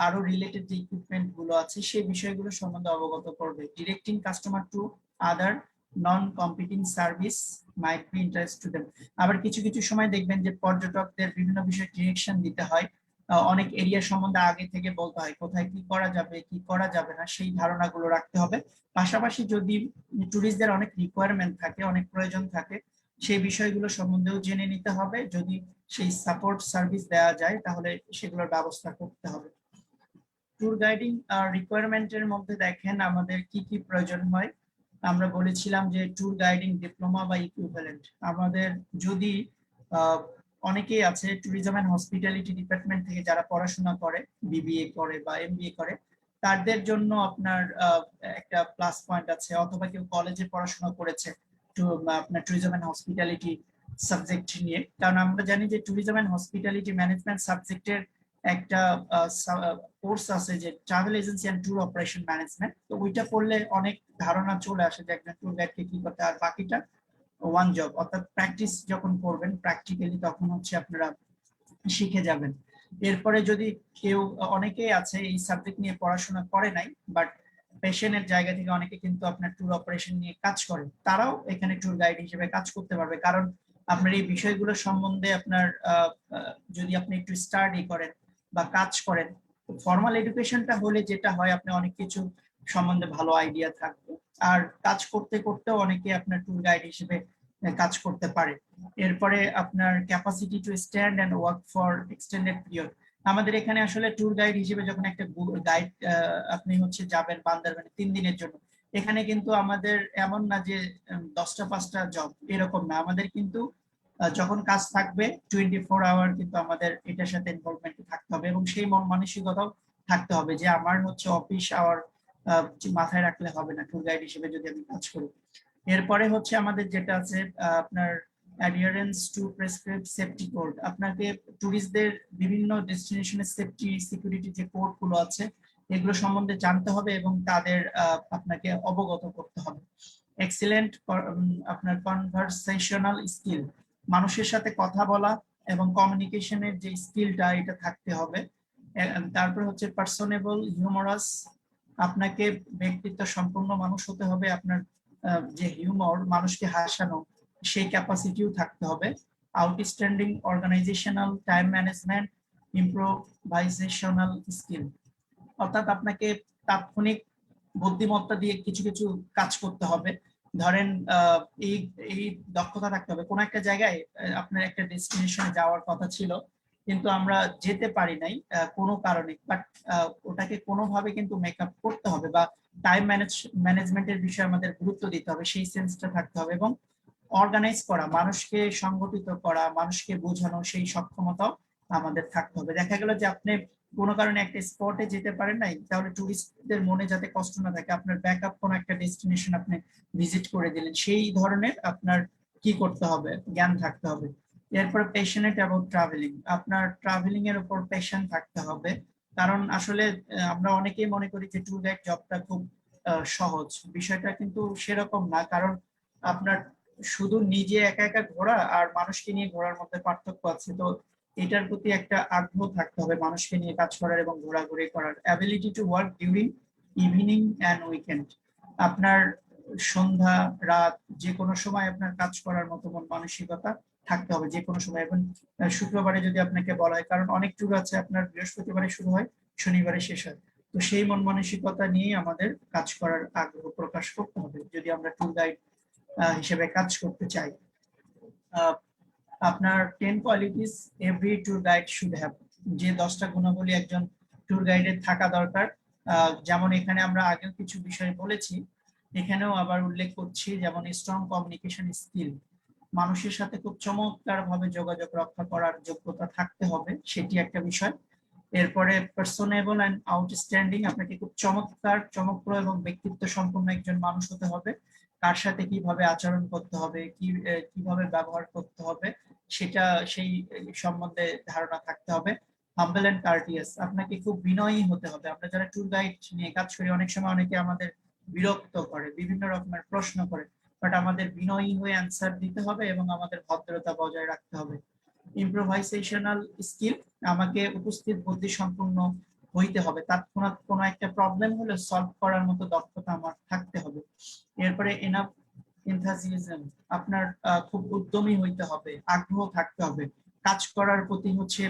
আরো রিলেটেড যে ইকুইপমেন্ট গুলো আছে সেই বিষয়গুলো সম্বন্ধে অবগত করবে। Directing customer to other non competing service might be interest to them, আবার কিছু কিছু সময় দেখবেন যে পর্যটকদের বিভিন্ন বিষয়ে ডিরেকশন দিতে হয়, অনেক এরিয়া সম্বন্ধে আগে থেকে বলতে হয় কোথায় কি করা যাবে কি করা যাবে না, সেই ধারণাগুলো রাখতে হবে। পাশাপাশি যদি ট্যুরিস্টদের অনেক রিকোয়ারমেন্ট থাকে, অনেক প্রয়োজন থাকে, সেই বিষয়গুলো সম্বন্ধেও জেনে নিতে হবে। যদি সেই সাপোর্ট সার্ভিস দেওয়া যায় তাহলে সেগুলোর ব্যবস্থা করতে হবে। ট্যুর গাইডিং রিকোয়ারমেন্টের মধ্যে দেখেন আমাদের কি কি প্রয়োজন হয়। আমরা বলেছিলাম যে ট্যুর গাইডিং ডিপ্লোমা বা ইকুইভ্যালেন্ট, আমাদের যদি অনেকেই আছে ট্যুরিজম এন্ড হসপিটালিটি ডিপার্টমেন্ট থেকে যারা পড়াশোনা করে, বিবিএ করে বা এমবিএ করে, তাদের জন্য আপনার একটা প্লাস পয়েন্ট আছে, অথবা কেউ কলেজে পড়াশোনা করেছে আপনার ট্যুরিজম এন্ড হসপিটালিটি সাবজেক্ট নিয়ে। কারণ আমরা জানি যে ট্যুরিজম এন্ড হসপিটালিটি ম্যানেজমেন্ট সাবজেক্টের একটা কোর্স আছে যে travel agency and tour operation management, তো ওইটা পড়লে অনেক ধারণা চলে আসে যে একজন ট্যুর গাইডকে কি করতে, আর বাকিটা ওয়ান জব, অর্থাৎ প্র্যাকটিস যখন করবেন প্র্যাকটিক্যালি তখন হচ্ছে আপনারা শিখে যাবেন। এরপরে যদি কেউ, অনেকেই আছে এই সাবজেক্ট নিয়ে পড়াশোনা করে নাই বাট পেশনের জায়গা থেকে অনেকে কিন্তু আপনার ট্যুর অপারেশন নিয়ে কাজ করে, তারাও এখানে ট্যুর গাইড হিসেবে কাজ করতে পারবে। কারণ আপনার এই বিষয়গুলো সম্বন্ধে আপনার যদি আপনি একটু স্টাডি করেন বা কাজ করেন, ফর্মাল এডুকেশনটা হলে যেটা হয় আপনি অনেক কিছু সম্বন্ধে ভালো আইডিয়া থাকবে, আর কাজ করতে করতেও অনেকে আপনার ট্যুর গাইড হিসেবে কাজ করতে পারে। এরপরে আপনার capacity to stand and work for extended period, আমাদের এখানে আসলে ট্যুর গাইড হিসেবে যখন একটা গাইড আপনি হচ্ছে যাবেন বান্দরবানে 3 দিনের জন্য, এখানে কিন্তু আমাদের এমন না যে 10টা 5টা জব, এরকম না। আমাদের কিন্তু যখন কাজ থাকবে 24 আওয়ার কিন্তু আমাদের এটার সাথে ইনভলভমেন্ট থাকতে হবে, এবং সেই মন মানসিকতাও থাকতে হবে যে আমার হচ্ছে অফিস আওয়ার মাথায় রাখলে হবে না ট্যুর গাইড হিসেবে যদি আমি কাজ করি। এরপরে হচ্ছে আমাদের যেটা আছে আপনার অ্যাডিয়ারেন্স টু প্রেসক্রাইবড সেফটি কোড, আপনাকে ট্যুরিস্টদের বিভিন্ন ডেস্টিনেশনের সেফটি সিকিউরিটি যে কোড গুলো আছে এগুলো সম্বন্ধে জানতে হবে এবং তাদের আপনাকে অবগত করতে হবে। এক্সিলেন্ট আপনার কনভারসেশনাল স্কিল, মানুষের সাথে কথা বলা এবং কমিউনিকেশনের যে স্কিলটা এটা থাকতে হবে। তারপর হচ্ছে পার্সনেবল হিউমারাস, আপনাকে ব্যক্তিত্ব সম্পন্ন মানুষ হতে হবে, আপনার যে হিউমর, মানুষকে হাসানো, সেই ক্যাপাসিটিও থাকতে হবে। Outstanding organisational time management, improvisational skill, অর্থাৎ আপনাকে তাৎক্ষণিক বুদ্ধিমত্তা দিয়ে কিছু কিছু কাজ করতে হবে। ধরেন এই এই দক্ষতা থাকতে হবে, কোন একটা জায়গায় আপনার একটা ডেস্টিনেশনে যাওয়ার কথা ছিল কিন্তু আমরা যেতে পারি নাই কোনো কারণে, বাট ওটাকে কোনোভাবে কিন্তু মেকআপ করতে হবে, বা টাইম ম্যানেজমেন্টের বিষয়ে আমাদের গুরুত্ব দিতে হবে, সেই সেন্সটা থাকতে হবে। এবং অর্গানাইজ করা, মানুষকে সংগঠিত করা, মানুষকে বোঝানো, সেই সক্ষমতাও আমাদের থাকতে হবে। দেখা গেল যে আপনি কোনো কারণে একটা স্পটে যেতে পারেন নাই, তাহলে টুরিস্টদের মনে যাতে কষ্ট না থাকে, আপনার ব্যাকআপ কোনো একটা ডেস্টিনেশন আপনি ভিজিট করে দিলেন, সেই ধরনের আপনার কি করতে হবে, জ্ঞান থাকতে হবে। এরপর প্যাশনেট অ্যাবাউট ট্রাভেলিং, আপনার ট্রাভেলিং এর উপর প্যাশন থাকতে হবে। কারণ আসলে আমরা অনেকেই মনে করি যে ট্যুর গাইড জবটা খুব সহজ, বিষয়টা কিন্তু সেরকম না। কারণ আপনার শুধু নিজে একা একা ঘোরা আর মানুষকে নিয়ে ঘোরার মধ্যে পার্থক্য আছে। তো এটার প্রতি একটা আগ্রহ থাকতে হবে, মানুষকে নিয়ে কাজ করার এবং ঘোরাঘুরি করার। Ability to work during evening and weekend, আপনার সন্ধ্যা রাত যে কোনো সময় আপনার কাজ করার মতো মন মানসিকতা থাকতে হবে, যে কোনো সময়। এবং শুক্রবারে যদি আপনাকে বলা হয়, কারণ অনেক ট্যুর আছে আপনার বৃহস্পতিবারে শুরু হয়, শনিবারে শেষ হয়, তো সেই মন মানসিকতা নিয়ে আমাদের কাজ করার আগ্রহ প্রকাশ করতে হবে যদি আমরা ট্যুর গাইড হিসেবে কাজ করতে চাই। আপনার 10 qualities every tour guide should have, যে 10টা গুণাবলী একজন ট্যুর গাইডের থাকা দরকার। যেমন এখানে আমরা আগেও কিছু বিষয় বলেছি, এখানেও আবার উল্লেখ করছি, যেমন স্ট্রং কমিউনিকেশন স্কিল, মানুষের সাথে খুব চমৎকার ভাবে যোগাযোগ রক্ষা করার যোগ্যতা থাকতে হবে, সেটি একটা বিষয়। এরপরে পার্সোনেবল এন্ড আউটস্ট্যান্ডিং, আপনাকে খুব চমৎকার, চমকপ্রদ এবং ব্যক্তিত্ব সম্পন্ন একজন মানুষ হতে হবে। কার সাথে কিভাবে আচরণ করতে হবে, কিভাবে ব্যবহার করতে হবে, সেটা সেই সম্বন্ধে ধারণা থাকতে হবে। হাম্বল এন্ড কার্টিয়াস, আপনাকে খুব বিনয়ী হতে হবে। আমরা যারা ট্যুর গাইড নিয়ে কাজ করি, অনেক সময় অনেকে আমাদের বিরক্ত করে, বিভিন্ন রকমের প্রশ্ন করে, বাট আমাদের বিনয়ী হয়ে অ্যান্সার দিতে হবে এবং আমাদের ভদ্রতা বজায় রাখতে হবে। ইম্প্রোভাইজেশনাল স্কিল, আমাকে উপস্থিত বুদ্ধি সম্পন্ন হইতে হবে, তৎক্ষণাৎ কোনো একটা প্রবলেম হলে সলভ করার মতো দক্ষতা আমার থাকতে হবে। এরপরে এনাফ এনথাজিয়াজম, আপনার খুব উদ্যমী হইতে হবে, আগ্রহ থাকতে হবে, কাজ করার প্রতি হচ্ছে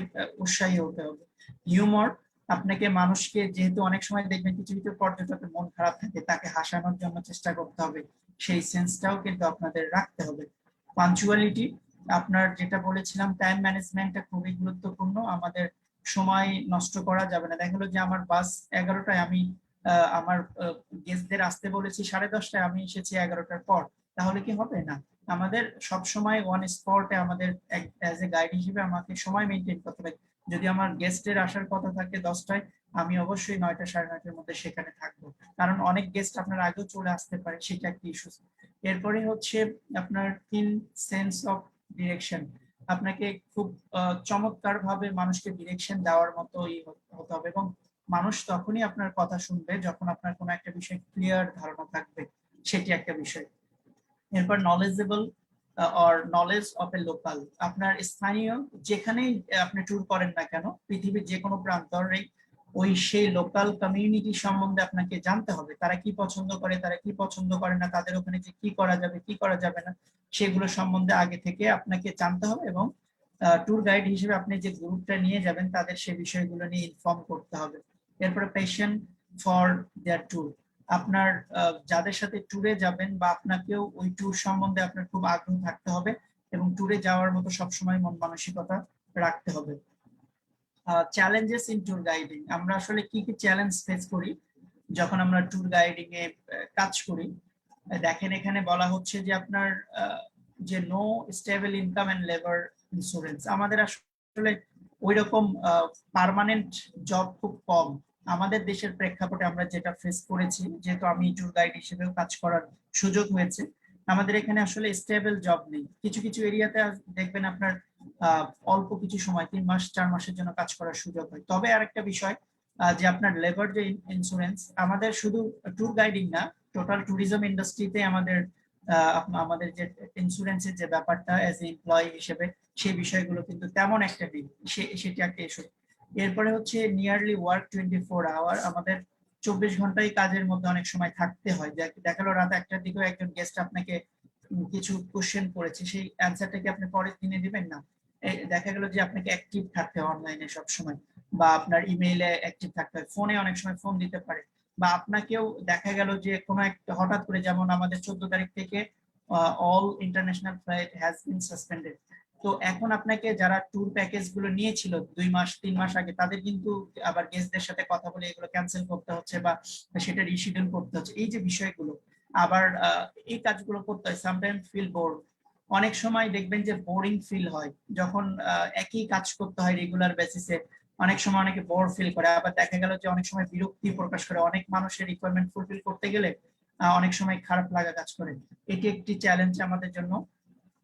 উৎসাহী হতে হবে। হিউমর, আপনাকে মানুষকে, যেহেতু অনেক সময় দেখবেন কিছু কিছু পর্যটকের মন খারাপ থাকে, তাকে হাসানোর জন্য চেষ্টা করতে হবে, সেই সেন্সটাও কিন্তু আপনাদের রাখতে হবে। পাঞ্চুয়ালিটি, আপনার যেটা বলেছিলাম টাইম ম্যানেজমেন্টটা খুবই গুরুত্বপূর্ণ, আমাদের সময় নষ্ট করা যাবে না। দেখা গেলো যে আমার বাস 11টায়, আমি আমার গেস্টদের আসতে বলেছি 10:30টায়, আমি এসেছি 11টার পর, তাহলে কি হবে? না, আমাদের সব সময় ওয়ান স্পটে, আমাদের অ্যাজ এ গাইড হিসেবে আমাকে সময় মেনটেন করতে হবে। যদি আমার গেস্টের আসার কথা থাকে 10টায়, আমি অবশ্যই 9টা 9:30টার মধ্যে সেখানে থাকবো, কারণ অনেক গেস্ট আপনার আগেও চলে আসতে পারে, সেটা একটা ইস্যু। এরপরে হচ্ছে আপনার কিন সেন্স অফ ডিরেকশন, আপনাকে খুব চমৎকার ভাবে মানুষকে ডিরেকশন দেওয়ার মতো হতে হবে, এবং মানুষ তখনই আপনার কথা শুনবে যখন আপনার কোনো একটা বিষয় ক্লিয়ার ধারণা থাকবে, সেটি একটা বিষয়। এরপর knowledgeable or knowledge of A local, আপনার স্থানীয় যেখানেই আপনি ট্যুর করেন না কেন, পৃথিবীর যে কোনো প্রান্তরে ওই সেই লোকাল কমিউনিটি সম্বন্ধে আপনাকে জানতে হবে, তারা কি পছন্দ করে, তারা কি পছন্দ করে না, তাদের ওখানে যে কি করা যাবে কি করা যাবে না, সেগুলো সম্বন্ধে আগে থেকে আপনাকে জানতে হবে। এবং ট্যুর গাইড হিসেবে আপনি যে গ্রুপটা নিয়ে যাবেন তাদের সেই বিষয়গুলো নিয়ে ইনফর্ম করতে হবে। এরপরে প্যাশন ফর দেয়ার ট্যুর, আপনার যাদের সাথে ট্যুরে যাবেন বা আপনাকেও ওই ট্যুর সম্বন্ধে আপনার খুব আগ্রহ থাকতে হবে এবং ট্যুরে যাওয়ার মতো সবসময় মন মানসিকতা রাখতে হবে। চ্যালেঞ্জেস ইন ট্যুর গাইডিং, আমরা আসলে কি কি চ্যালেঞ্জ ফেস করি যখন আমরা ট্যুর গাইডিং এ কাজ করি। দেখেন এখানে বলা হচ্ছে যে আপনার যে no stable income and labour insurance, আমাদের আসলে ওই রকম পার্মানেন্ট জব খুব কম আমাদের দেশের প্রেক্ষাপটে, আমরা যেটা ফেস করেছি, যেহেতু আমি ট্যুর গাইড হিসেবেও কাজ করার সুযোগ হয়েছে, আমাদের এখানে আসলে স্টেবল জব নেই। কিছু কিছু এরিয়াতে দেখবেন আপনার অল্প কিছু সময় 3 মাস 4 মাসের জন্য কাজ করার সুযোগ হয়। তবে আরেকটা বিষয়, যে আপনার লেবার যে ইন্স্যুরেন্স, আমাদের শুধু ট্যুর গাইডিং না, টোটাল ট্যুরিজম ইন্ডাস্ট্রিতে আমাদের আমাদের যে ইন্স্যুরেন্সের যে ব্যাপারটা অ্যাজ এ এমপ্লয়ি হিসেবে, সেই বিষয়গুলো কিন্তু তেমন একটা নেই, সেটি একটা ইস্যু। এরপরে হচ্ছে নিয়ারলি ওয়ার্ক 24 আওয়ার, আমাদের 24 ঘন্টাই কাজের মধ্যে অনেক সময় থাকতে হয়। দেখা গেল রাত 1টার দিকেও একজন গেস্ট আপনাকে কিছু কোশ্চেন করেছে, সেই অ্যান্সারটা কি আপনি পরের দিনে দিবেন না? দেখা গেল যে আপনাকে অ্যাক্টিভ থাকতে হয় অনলাইনে সব সময়, বা আপনার ইমেইলে অ্যাক্টিভ থাকতে হয়, ফোনে অনেক সময় ফোন দিতে পারে, বা আপনাকেও দেখা গেল যে কোনো একটা হঠাৎ করে, যেমন আমাদের 14 তারিখ থেকে all international flight has been suspended. তো এখন আপনাকে যারা ট্যুর প্যাকেজ গুলো নিয়েছিল 2 মাস 3 মাস আগে, তাদের কিন্তু আবার গেস্টদের সাথে কথা বলে এগুলো ক্যান্সেল করতে হচ্ছে বা সেটা রিশিডিউল করতে হচ্ছে। এই যে বিষয়গুলো, আবার এই কাজগুলো করতে হয়। সামটাইম ফিল বোর, অনেক সময় দেখবেন যে বোরিং ফিল হয় যখন একই কাজ করতে হয় রেগুলার বেসিসে। অনেক সময় অনেকে বোর ফিল করে, আবার দেখা গেল যে অনেক সময় বিরক্তি প্রকাশ করে। অনেক মানুষের রিকোয়ারমেন্ট ফুলফিল করতে গেলে অনেক সময় খারাপ লাগা কাজ করে। এটি একটি চ্যালেঞ্জ আমাদের জন্য।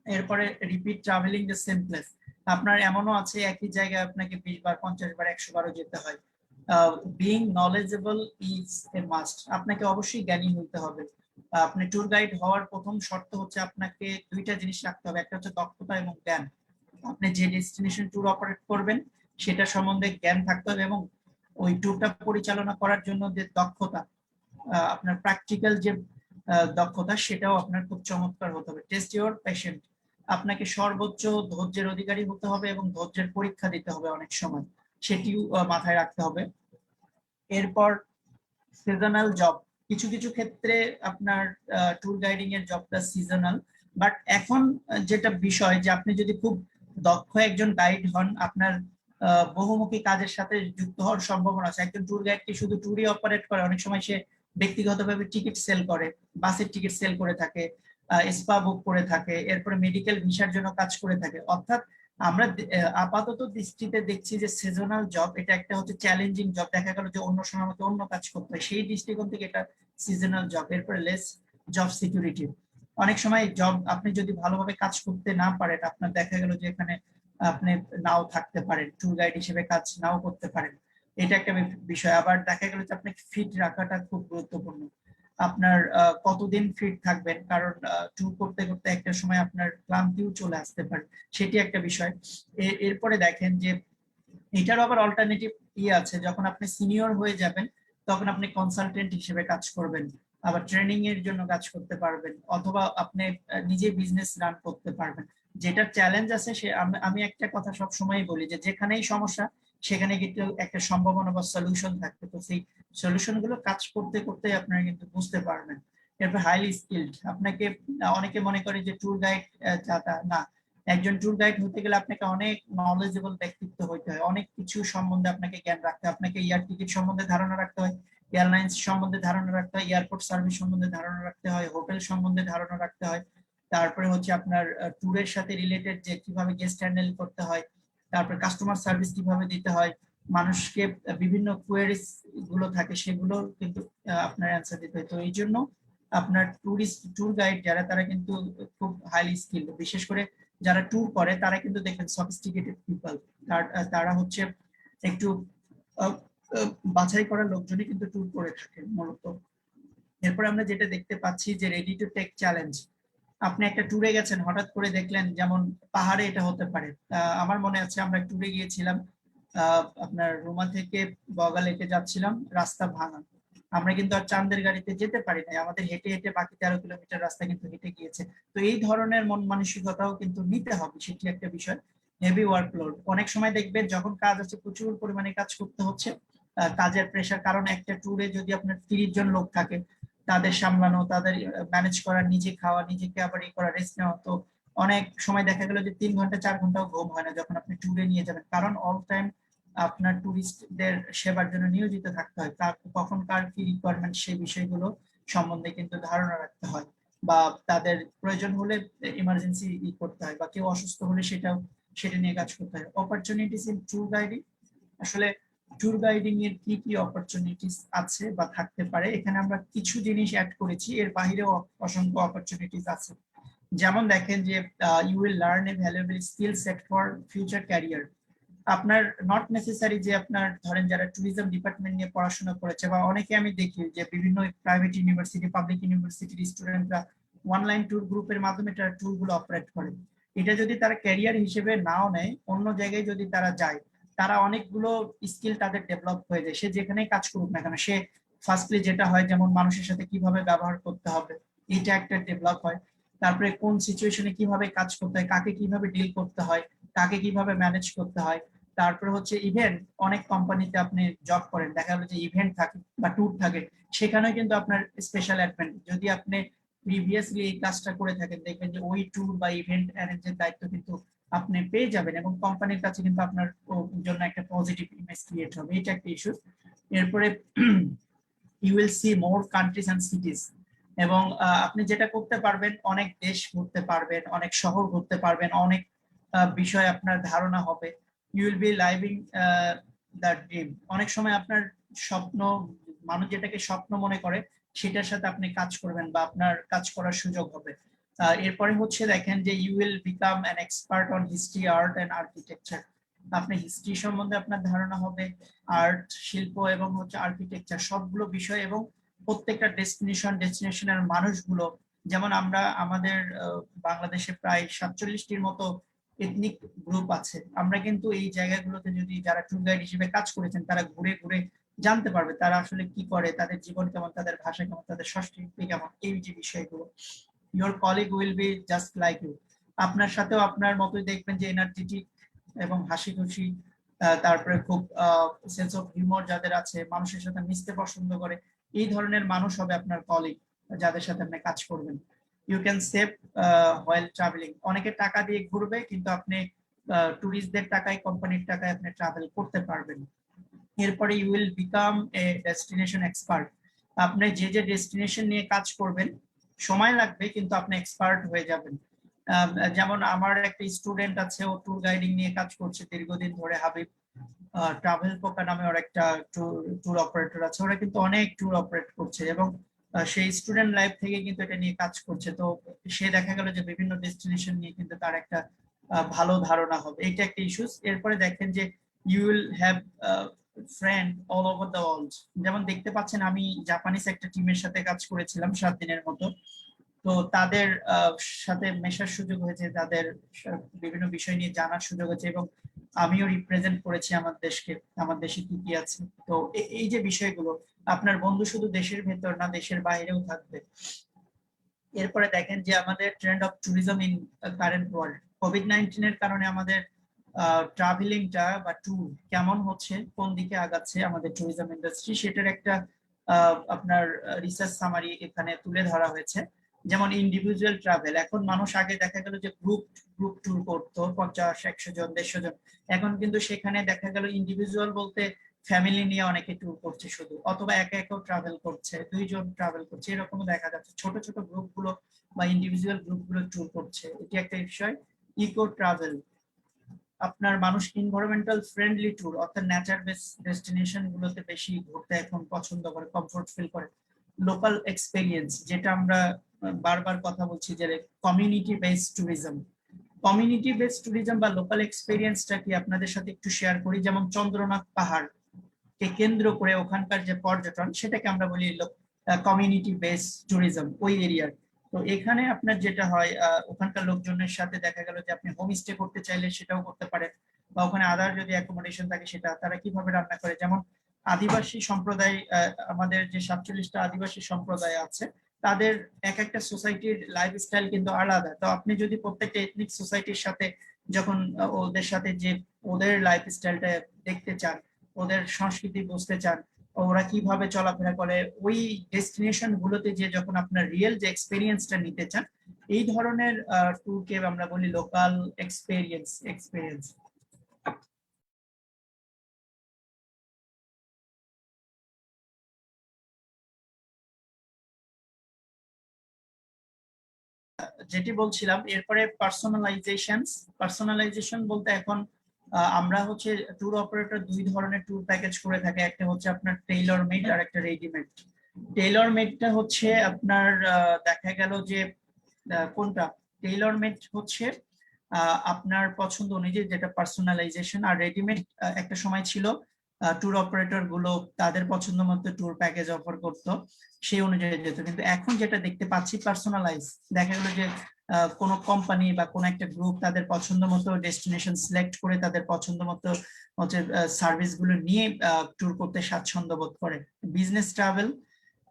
এরপরে repeat travelling the same place, আপনার এমনও আছে একই জায়গায় আপনাকে 20 বার 50 বার 100 বারও যেতে হয়। Being knowledgeable is a must, আপনাকে অবশ্যই জ্ঞানী হতে হবে। আপনি ট্যুর গাইড হওয়ার প্রথম শর্ত হচ্ছে আপনাকে 2টা জিনিস রাখতে হবে, একটা হচ্ছে দক্ষতা এবং জ্ঞান। আপনি যে ডেস্টিনেশন ট্যুর অপারেট করবেন সেটা সম্বন্ধে জ্ঞান থাকতে হবে, এবং ওই ট্যুরটা পরিচালনা করার জন্য যে দক্ষতা, আপনার প্র্যাকটিক্যাল যে দক্ষতা, সেটাও আপনার খুব চমৎকার হতে হবে। টেস্ট ইউর পেশেন্ট, আপনাকে সর্বোচ্চ ধৈর্যের অধিকারী হতে হবে এবং ধৈর্যের পরীক্ষা দিতে হবে অনেক সময়, সেটিও মাথায় রাখতে হবে। এরপর সিজনাল জব, কিছু কিছু ক্ষেত্রে আপনার ট্যুর গাইডিং এর জবটা সিজনাল, বাট এখন যেটা বিষয় যে আপনি যদি খুব দক্ষ একজন গাইড হন, আপনার বহুমুখী কাজের সাথে যুক্ত হওয়ার সম্ভাবনা আছে। একজন ট্যুর গাইড কি শুধু ট্যুরই অপারেট করে, অনেক সময় সে ব্যক্তিগতভাবে টিকিট সেল করে, বাসের টিকিট সেল করে থাকে, স্পা বুক করে থাকে, এরপরে মেডিকেল ভিসার জন্য কাজ করে থাকে। অর্থাৎ আমরা আপাতত দৃষ্টিতে দেখছি যে সিজনাল জব, এটা একটা হচ্ছে চ্যালেঞ্জিং জব, দেখা গেল যে অন্য সময় আমাকে অন্য কাজ করতে হয়, সেই দৃষ্টিকোণ থেকে এটা সিজনাল জব। এরপরে লেস জব সিকিউরিটি, অনেক সময় জব আপনি যদি ভালোভাবে কাজ করতে না পারেন, আপনার দেখা গেল যে এখানে আপনি নাও থাকতে পারেন, ট্যুর গাইড হিসেবে কাজ নাও করতে পারেন, এটা একটা বিষয়। আবার দেখা গেল যে আপনাকে ফিট রাখাটা খুব গুরুত্বপূর্ণ, আপনার কতদিন ফিট থাকবেন, কারণ ট্যুর করতে করতে একটা সময় আপনার ক্লান্তিও চলে আসতে পারে, সেটি একটা বিষয়। এরপরে দেখেন যে এটারও আবার অল্টারনেটিভ আছে, যখন আপনি সিনিয়র হয়ে যাবেন তখন আপনি কনসালটেন্ট হিসেবে কাজ করবেন, আবার ট্রেনিং এর জন্য কাজ করতে পারবেন, অথবা আপনি নিজে বিজনেস রান করতে পারবেন। যেটা চ্যালেঞ্জ আছে সে আমি একটা কথা সব সময় বলি যে যেখানেই সমস্যা সেখানে কিন্তু একটা সম্ভাবনা বা সলিউশন থাকবে, তো সেই সলিউশন গুলো কাজ করতে করতে আপনারা কিন্তু বুঝতে পারবেন। এরপর হাইলি স্কিলড, আপনাকে অনেকে মনে করে যে ট্যুর গাইড যাতা না, একজন ট্যুর গাইড হতে গেলে আপনাকে অনেক নলেজেবল ব্যক্তিত্ব হইতে হয়, অনেক কিছু সম্বন্ধে আপনাকে জ্ঞান রাখতে হয়, আপনাকে এয়ার টিকিট সম্বন্ধে ধারণা রাখতে হয়, এয়ারলাইন্স সম্বন্ধে ধারণা রাখতে হয়, এয়ারপোর্ট সার্ভিস সম্বন্ধে ধারণা রাখতে হয়, হোটেল সম্বন্ধে ধারণা রাখতে হয়, তারপরে হচ্ছে আপনার ট্যুরের সাথে রিলেটেড যে কিভাবে গেস্ট হ্যান্ডেল করতে হয়, তারপরে কাস্টমার সার্ভিস কিভাবে দিতে হয়, মানুষকে বিভিন্ন কোয়েরিজ গুলো থাকে সেগুলো কিন্তু আপনার অ্যান্সার দিতে হয়। তো এই জন্য আপনার ট্যুর গাইড যারা, তারা কিন্তু খুব হাইলি স্কিল্ড, বিশেষ করে যারা ট্যুর করে তারা কিন্তু দেখেন সফিস্টিকেটেড পিপল, তারা হচ্ছে একটু বাছাই করা লোকজনই কিন্তু ট্যুর করে থাকে মূলত। এরপর আমরা যেটা দেখতে পাচ্ছি যে রেডি টু টেক চ্যালেঞ্জ, আপনি একটা ট্যুরে গেছেন, হঠাৎ করে দেখলেন, যেমন পাহাড়ে এটা হতে পারে। আমার মনে আছে আমরা ট্যুরে গিয়েছিলাম, আপনার রুমা থেকে বগা লেকে যাচ্ছিলাম, রাস্তা ভাঙা, আমরা কিন্তু আর চাঁদের গাড়িতে যেতে পারি নাই, আমাদের হেঁটে হেঁটে বাকি 13 কিলোমিটার রাস্তা কিন্তু হেঁটে গিয়েছে। তো এই ধরনের মন মানসিকতাও কিন্তু নিতে হবে, সেটি একটা বিষয়। হেভি ওয়ার্কলোড, অনেক সময় দেখবেন যখন কাজ আছে প্রচুর পরিমাণে কাজ করতে হচ্ছে, কাজের প্রেশার, কারণ একটা ট্যুরে যদি আপনার 30 জন লোক থাকে, তাদের সামলানো, তাদের ম্যানেজ করা, নিজে খাওয়া, নিজেকে আবার ই করা, রেস্ট নেওয়া, তো অনেক সময় দেখা গেল যে 3 ঘন্টা 4 ঘন্টাও ঘুম হয় না যখন আপনি ট্যুরে নিয়ে যাবেন, কারণ অল টাইম আপনার টুরিস্টদের সেবার জন্য নিয়োজিত থাকতে হয়, কখন কার কি রিকোয়ারমেন্ট সেই বিষয়গুলো সম্বন্ধে কিন্তু ধারণা রাখতে হয়, বা তাদের প্রয়োজন হলে ইমার্জেন্সি করতে হয়, বা কেউ অসুস্থ হলে সেটা নিয়ে কাজ করতে হয়। অপরচুনিটিস ইন ট্যুর গাইডিং, আসলে ট্যুর গাইডিং এর কি কি অপরচুনিটিস আছে বা থাকতে পারে, এখানে আমরা কিছু জিনিস অ্যাড করেছি, এর বাইরেও অসংখ্য অপরচুনিটিস আছে। যেমন দেখেন যে you will learn a valuable skill set for future career, আপনার নট নেসেসারি যে আপনার ধরেন যারা ট্যুরিজম ডিপার্টমেন্ট নিয়ে পড়াশোনা করেছে, বা অনেকে আমি দেখি যে বিভিন্ন প্রাইভেট ইউনিভার্সিটি, পাবলিক ইউনিভার্সিটির স্টুডেন্টরা অনলাইন ট্যুর গ্রুপের মাধ্যমে তারা ট্যুর গুলো অপারেট করে। এটা যদি তারা ক্যারিয়ার হিসেবে নাও নেয়, অন্য জায়গায় যদি তারা যায়, তারা অনেকগুলো স্কিল তাদের ডেভেলপ হয়ে যায়, সে যেখানেই কাজ করুক না কেন, সে ফার্স্টলি যেটা হয় যেমন মানুষের সাথে কিভাবে ব্যবহার করতে হবে এটা একটা ডেভেলপ হয়। তারপরে কোন সিচুয়েশনে কিভাবে কাজ করতে হয়, কাকে কিভাবে ডিল করতে হয়, কাকে কিভাবে ম্যানেজ করতে হয়। তারপরে হচ্ছে ইভেন্ট, অনেক কোম্পানিতে আপনি জব করেন, দেখা গেলো যে ইভেন্ট থাকে বা ট্যুর থাকে, সেখানেও কিন্তু আপনার স্পেশাল অ্যাডভান্টেজ। যদি আপনি প্রিভিয়াসলি এই কাজটা করে থাকেন, দেখবেন যে ওই ট্যুর বা ইভেন্ট অ্যারেঞ্জের দায়িত্ব কিন্তু আপনি পেয়ে যাবেন এবং কোম্পানির কাছে কিন্তু আপনার জন্য একটা পজিটিভ ইমেজ ক্রিয়েট হবে। এটা একটা ইস্যু। এরপরে you will see more countries and cities, এবং আপনি যেটা করতে পারবেন, অনেক দেশ ঘুরতে পারবেন, অনেক শহর ঘুরতে পারবেন, অনেক বিষয় আপনার ধারণা হবে। You will be living the dream. অনেক সময় আপনার স্বপ্ন, মানুষ যেটাকে স্বপ্ন মনে করে, সেটার সাথে আপনি কাজ করবেন বা আপনার কাজ করার সুযোগ হবে। এরপরে হচ্ছে দেখেন যে you will become an expert on history, art and architecture. আপনি হিস্ট্রি সম্বন্ধে আপনার ধারণা হবে, আর্ট, শিল্প এবং হচ্ছে আর্কিটেকচার, সবগুলো বিষয় এবং প্রত্যেকটা ডেস্টিনেশনের মানুষগুলো। যেমন আমরা আমাদের বাংলাদেশে প্রায় 47টির মতো এথনিক গ্রুপ আছে। আমরা কিন্তু এই জায়গাগুলোতে যদি যারা ট্যুর গাইড হিসেবে কাজ করেছেন, তারা ঘুরে ঘুরে জানতে পারবে তারা আসলে কি করে, তাদের জীবন কেমন, তাদের ভাষা কেমন, তাদের সংস্কৃতি কেমন, এই যে বিষয়গুলো। Your colleague will be just like you. আপনার সাথেও আপনার মতোই দেখবেন যে এনার্জেটিক এবং হাসি খুশি, তারপরে খুব সেন্স অফ হিউমর যাদের আছে, মানুষের সাথে মিশতে পছন্দ করে, এই ধরনের মানুষ হবে আপনার কলিগ, যাদের সাথে আপনি কাজ করবেন। You can save while travelling. অনেকে টাকা দিয়ে ঘুরবে, কিন্তু আপনি ট্যুরিস্টদের টাকায়, কোম্পানির টাকায় আপনি ট্রাভেল করতে পারবেন। এরপরে you will become a destination expert. আপনি যে যে ডেস্টিনেশন নিয়ে কাজ করবেন, সময় লাগবে কিন্তু আপনি এক্সপার্ট হয়ে যাবেন। যেমন আমার একটা স্টুডেন্ট আছে, ও ট্যুর গাইডিং নিয়ে কাজ করছে দীর্ঘদিন ধরে, হাবিব ট্রাভেল পোকা নামে ওর একটা ট্যুর অপারেটর আছে। ওরা কিন্তু অনেক ট্যুর অপারেট করছে এবং সেই স্টুডেন্ট লাইফ থেকে কিন্তু এটা নিয়ে কাজ করছে। তো সে দেখা গেল যে বিভিন্ন ডেস্টিনেশন নিয়ে কিন্তু তার একটা ভালো ধারণা হবে। এটা একটা ইস্যুস। এরপরে দেখেন যে you will have friend all over the world. যেমন দেখতে পাচ্ছেন, আমি জাপানিজ একটা টিমের সাথে কাজ করেছিলাম 7 দিনের মতো। তো তাদের সাথে মেশার সুযোগ হয়েছে, তাদের বিভিন্ন বিষয় নিয়ে জানার সুযোগ হয়েছে এবং আমিও রিপ্রেজেন্ট করেছি আমার দেশকে, আমার দেশে কি কি আছে। তো এই যে বিষয়গুলো, আপনার বন্ধু শুধু দেশের ভেতর না, দেশের বাইরেও থাকবে। এরপরে দেখেন যে আমাদের trend of tourism in current world. COVID-19 এর কারণে আমাদের ট্রাভেলিংটা বা ট্যুর কেমন হচ্ছে, কোন দিকে আগাচ্ছে আমাদের ট্যুরিজম ইন্ডাস্ট্রি, সেটার একটা আপনার রিসার্চ সামারি এখানে তুলে ধরা হয়েছে। যেমন ইন্ডিভিজুয়াল ট্রাভেল, এখন মানুষ আগে দেখা গেল যে গ্রুপ গ্রুপ ট্যুর করতো 50-100 জন 150 জন। এখন কিন্তু সেখানে দেখা গেল ইন্ডিভিজুয়াল বলতে ফ্যামিলি নিয়ে অনেকে ট্যুর করছে শুধু, অথবা একা একাও ট্রাভেল করছে, 2 জন ট্রাভেল করছে, এরকমও দেখা যাচ্ছে। ছোট ছোট গ্রুপ গুলো বা ইন্ডিভিজুয়াল গ্রুপ গুলো ট্যুর করছে, এটি একটা বিষয়। ইকো ট্রাভেল, আপনার মানুষ এনভায়রনমেন্টাল ফ্রেন্ডলি ট্যুর, অর্থাৎ নেচার বেস ডেস্টিনেশন গুলোতে বেশি ঘুরতে এখন পছন্দ করে, কমফোর্ট ফিল করে। লোকাল এক্সপেরিয়েন্স, যেটা আমরা বারবার কথা বলছি, যে community based tourism. Community based tourism বা লোকাল এক্সপেরিয়েন্সটা কি আপনাদের সাথে একটু শেয়ার করি। যেমন চন্দ্রনাথ পাহাড় কে কেন্দ্র করে ওখানকার যে পর্যটন, সেটাকে আমরা বলি কমিউনিটি বেসড ট্যুরিজম, ওই এরিয়ার। তো এখানে আপনার যেটা হয়, ওখানকার লোকজনের সাথে দেখা গেল যে আপনি হোমস্টে করতে চাইলে সেটাও করতে পারেন, বা ওখানে আদার যদি অ্যাকোমোডেশন থাকে, সেটা তারা কিভাবে রান্না করে। যেমন আদিবাসী সম্প্রদায়, আমাদের যে 47টা আদিবাসী সম্প্রদায় আছে, তাদের এক একটা সোসাইটির লাইফস্টাইল কিন্তু আলাদা। তো আপনি যদি প্রত্যেকটা এথনিক সোসাইটির সাথে যখন ওদের সাথে যে ওদের লাইফস্টাইলটা দেখতে চান, ওদের সংস্কৃতি বুঝতে চান, ওরা কিভাবে চলাফেরা করে, ওই ডেস্টিনেশন গুলোতে যে যখন আপনার রিয়েল যে এক্সপেরিয়েন্সটা নিতে চান, এই ধরনের ট্যুরকে আমরা বলি লোকাল এক্সপেরিয়েন্স। যেটি বলছিলাম, এরপরে পার্সোনালাইজেশন বলতে এখন আমরা হচ্ছে ট্যুর অপারেটর 2 ধরনের ট্যুর প্যাকেজ করে থাকে। একটা হচ্ছে আপনার টেইলর মেড আর একটা রেডিমেড। টেইলর মেডটা হচ্ছে আপনার দেখা গেল যে কোনটা, টেইলর মেড হচ্ছে আপনার পছন্দ অনুযায়ী, যেটা পার্সোনালাইজেশন। আর রেডিমেড একটা সময় ছিল ট্যুর অপারেটর গুলো তাদের পছন্দ মতো ট্যুর প্যাকেজ অফার করতো, সেই অনুযায়ী যেত। কিন্তু এখন যেটা দেখতে পাচ্ছি পার্সোনালাইজ, দেখা গেলো যে কোনো কোম্পানি বা কোনো একটা গ্রুপ তাদের পছন্দ মতো ডেস্টিনেশন সিলেক্ট করে তাদের পছন্দ মতো হচ্ছে সার্ভিস গুলো নিয়ে ট্যুর করতে স্বাচ্ছন্দ্য বোধ করে। বিজনেস ট্রাভেল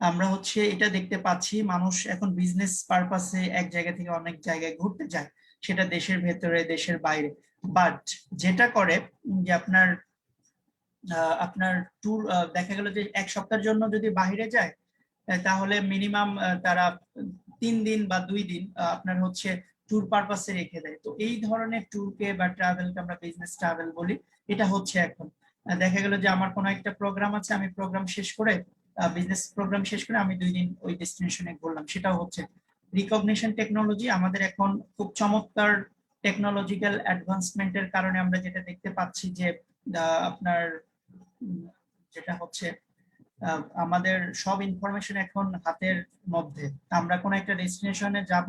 আমরা হচ্ছে এটা দেখতে পাচ্ছি, মানুষ এখন বিজনেস পারপাসে এক জায়গা থেকে অনেক জায়গায় ঘুরতে যায়, সেটা দেশের ভেতরে দেশের বাইরে। বাট যেটা করে যে আপনার আপনার ট্যুর দেখা গেল যে এক সপ্তাহের জন্য যদি বাইরে যায়, তাহলে মিনিমাম তারা 3 দিন বা 2 দিন আপনার হচ্ছে ট্যুর পারপাসে রেখে দেয়। তো এই ধরনের ট্যুরকে বা ট্রাভেলকে আমরা বিজনেস ট্রাভেল বলি। এটা হচ্ছে এখন দেখা গেল যে আমার কোনো একটা প্রোগ্রাম আছে, আমি প্রোগ্রাম শেষ করে বিজনেস প্রোগ্রাম শেষ করে আমি 2 দিন ওই ডেস্টিনেশনে ঘুরলাম, সেটাও হচ্ছে। রিকগনিশন টেকনোলজি আমাদের এখন খুব চমৎকার টেকনোলজিক্যাল অ্যাডভান্সমেন্টের কারণে আমরা যেটা দেখতে পাচ্ছি যে আপনার যেটা হচ্ছে আমাদের সব ইনফরমেশন এখন হাতের মধ্যে। আমরা কোন একটা ডেস্টিনেশনে যাব,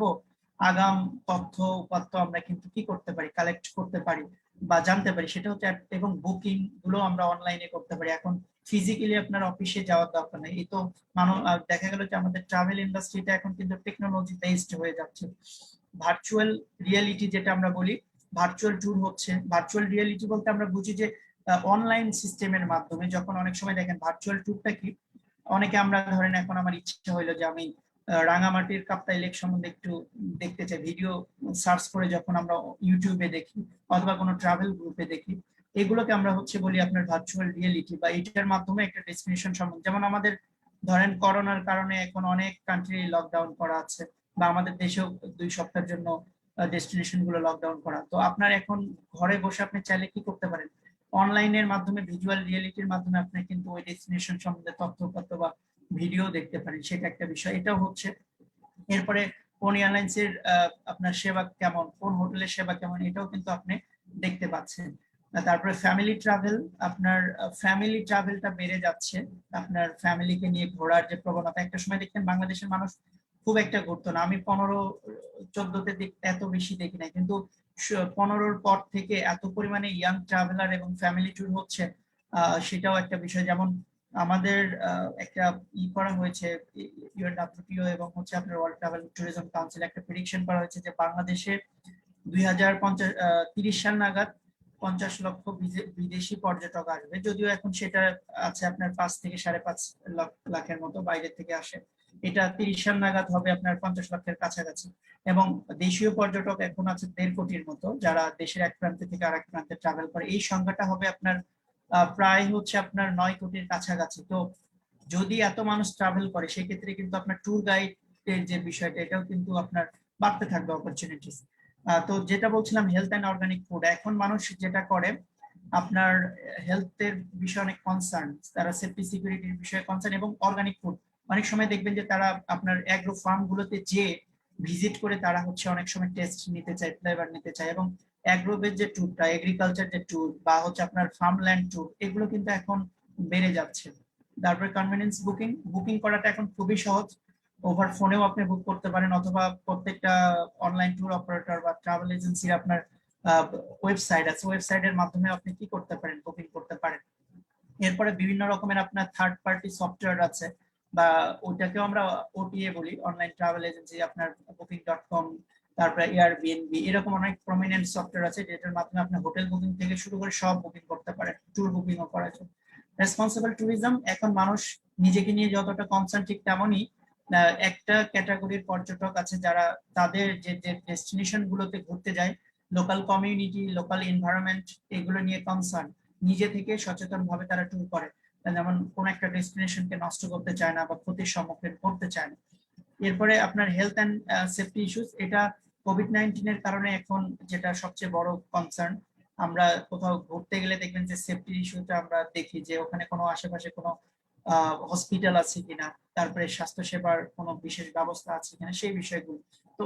আগাম তথ্য উপাত্ত আমরা কিন্তু কি করতে পারি, কালেক্ট করতে পারি বা জানতে পারি, সেটা হচ্ছে। এবং বুকিং গুলো আমরা অনলাইনে করতে পারি এখন, ফিজিক্যালি আপনার অফিসে যাওয়ার দরকার নেই। এই তো দেখা গেল যে আমাদের ট্রাভেল ইন্ডাস্ট্রিটা এখন কিন্তু টেকনোলজি বেসড হয়ে যাচ্ছে। ভার্চুয়াল রিয়েলিটি যেটা আমরা বলি, ভার্চুয়াল ট্যুর হচ্ছে। ভার্চুয়াল রিয়েলিটি বলতে আমরা বুঝি যে অনলাইন সিস্টেমের মাধ্যমে, যখন অনেক সময় দেখেন ভার্চুয়াল ট্যুরটা কি, অনেকে আমরা ধরেন এখন আমার ইচ্ছা হইলো যে আমি রাঙামাটির কাপ্তাই লেক সম্বন্ধে একটু দেখতে চাই, ভিডিও সার্চ করে যখন আমরা ইউটিউবে দেখি অথবা কোনো ট্রাভেল গ্রুপে দেখি, এগুলোকে আমরা হচ্ছে বলি আপনার ভার্চুয়াল রিয়েলিটি। বা এটার মাধ্যমে একটা ডেস্টিনেশন সম্বন্ধে, যেমন আমাদের ধরেন করোনার কারণে এখন অনেক কান্ট্রি লকডাউন করা আছে, বা আমাদের দেশেও 2 সপ্তাহের জন্য ডেস্টিনেশন গুলো লকডাউন করা। তো আপনার এখন ঘরে বসে আপনি চাইলে কি করতে পারেন, অনলাইনের মাধ্যমে ভিজুয়াল রিয়েলিটির মাধ্যমে আপনি কিন্তু ওই ডেস্টিনেশন সম্বন্ধে তথ্য বা ভিডিও দেখতে পারেন, সেটা একটা বিষয়। এটাও হচ্ছে। এরপরে কোন এয়ারলাইন্স এর আপনার সেবা কেমন, কোন হোটেলের সেবা কেমন, এটাও কিন্তু আপনি দেখতে পাচ্ছেন। তারপরে ফ্যামিলি ট্রাভেল, আপনার ফ্যামিলি ট্রাভেলটা বেড়ে যাচ্ছে। আপনার ফ্যামিলিকে নিয়ে ঘোরার যে প্রবণতা, একটা সময় দেখতেন বাংলাদেশের মানুষ খুব একটা ঘুরতো না, আমি 15-14-তে এত বেশি দেখি নাই, কিন্তু 15-র পর থেকে এত পরিমাণে ইয়াং ট্রাভেলার এবং ফ্যামিলি ট্যুর হচ্ছে, সেটাও একটা বিষয়। যেমন আমাদের একটা করা হয়েছে, ইউএনডব্লিউটিও এবং হচ্ছে আপনার ওয়ার্ল্ড ট্রাভেল ট্যুরিজম কাউন্সিল একটা প্রেডিকশন করা হয়েছে যে বাংলাদেশে 2030 সাল নাগাদ 50 লক্ষ বিদেশি পর্যটক আসবে। যদিও এখন সেটা আছে আপনার 5 থেকে 5.5 লাখের মতো বাইরে থেকে আসে। এটা 30 সাল নাগাদ হবে আপনার 50 লক্ষের কাছাকাছি। এবং দেশীয় পর্যটক এখন আছে 1.5 কোটির মতো, যারা দেশের এক প্রান্ত থেকে আরেক প্রান্তে ট্রাভেল করে। এই সংখ্যাটা হবে আপনার প্রায় হচ্ছে আপনার 9 কোটির কাছাকাছি। তো যদি এত মানুষ ট্রাভেল করে, সেক্ষেত্রে কিন্তু আপনার ট্যুর গাইডের যে বিষয়টা, এটাও কিন্তু আপনার বাড়তে থাকবে অপরচুনিটিস। তো যেটা বলছিলাম হেলথ এন্ড অর্গানিক ফুড, এখন মানুষ যেটা করে আপনার হেলথের বিষয়ে অনেক কনসার্ন, তারা সেফটি সিকিউরিটির বিষয়ে কনসার্ন। এবং অর্গানিক ফুড অনেক সময় দেখবেন যে তারা আপনার অ্যাগ্রো ফার্ম গুলোতে যে ভিজিট করে তারা হচ্ছে অনেক সময় টেস্ট নিতে চায়, ফ্লেভার নিতে চায়। এবং অ্যাগ্রোবের যে ট্যুরটা, এগ্রিকালচার যে ট্যুর বা হচ্ছে আপনার ফার্মল্যান্ড ট্যুর, এগুলো কিন্তু এখন বেড়ে যাচ্ছে। তারপরে কনভেনিয়েন্স বুকিং, বুকিং করাটা এখন খুবই সহজ। ওভার ফোনেও আপনি বুক করতে পারেন, অথবা প্রত্যেকটা অনলাইন ট্যুর অপারেটর বা ট্রাভেল এজেন্সির আপনার ওয়েবসাইট আছে, ওয়েবসাইটের মাধ্যমে আপনি কি করতে পারেন, বুকিং করতে পারেন। এরপরে বিভিন্ন রকমের আপনার থার্ড পার্টি সফটওয়্যার আছে, বা ওটাকেও আমরা ওটিএ বলি, অনলাইন ট্রাভেল এজেন্সি, আপনার বুকিং.কম, তারপরে এয়ারবিএনবি, এরকম অনেক প্রমিনেন্ট সফটওয়্যার আছে যেটার মাধ্যমে আপনি হোটেল বুকিং থেকে শুরু করে সব বুকিং করতে পারেন, ট্যুর বুকিংও করা যায়। রেসপন্সিবল ট্যুরিজম, এখন মানুষ নিজেকে নিয়ে যতটা কনসার্ন, ঠিক তেমনই একটা ক্যাটাগরির পর্যটক আছে যারা তাদের যে ডেস্টিনেশন গুলোতে ঘুরতে যায়, লোকাল কমিউনিটি, লোকাল এনভায়রনমেন্ট, এগুলো নিয়ে কনসার্ন, নিজে থেকে সচেতন ভাবে তারা ট্যুর করে। যেমন কোন একটা ডেস্টিনেশনকে নষ্ট করতে চায় না বা ক্ষতির সম্মুখীন করতে চায় না। এরপরে আপনার হেলথ এন্ড সেফটি ইস্যুস, এটা কোভিড-19 এর কারণে এখন যেটা সবচেয়ে বড় কনসার্ন। আমরা কোথাও ঘুরতে গেলে দেখবেন যে সেফটি ইস্যুটা আমরা দেখি যে ওখানে কোনো আশেপাশে কোনো হসপিটাল আছে কিনা, তারপরে স্বাস্থ্য সেবার কোনো বিশেষ ব্যবস্থা আছে কিনা, সেই বিষয়গুলো। তো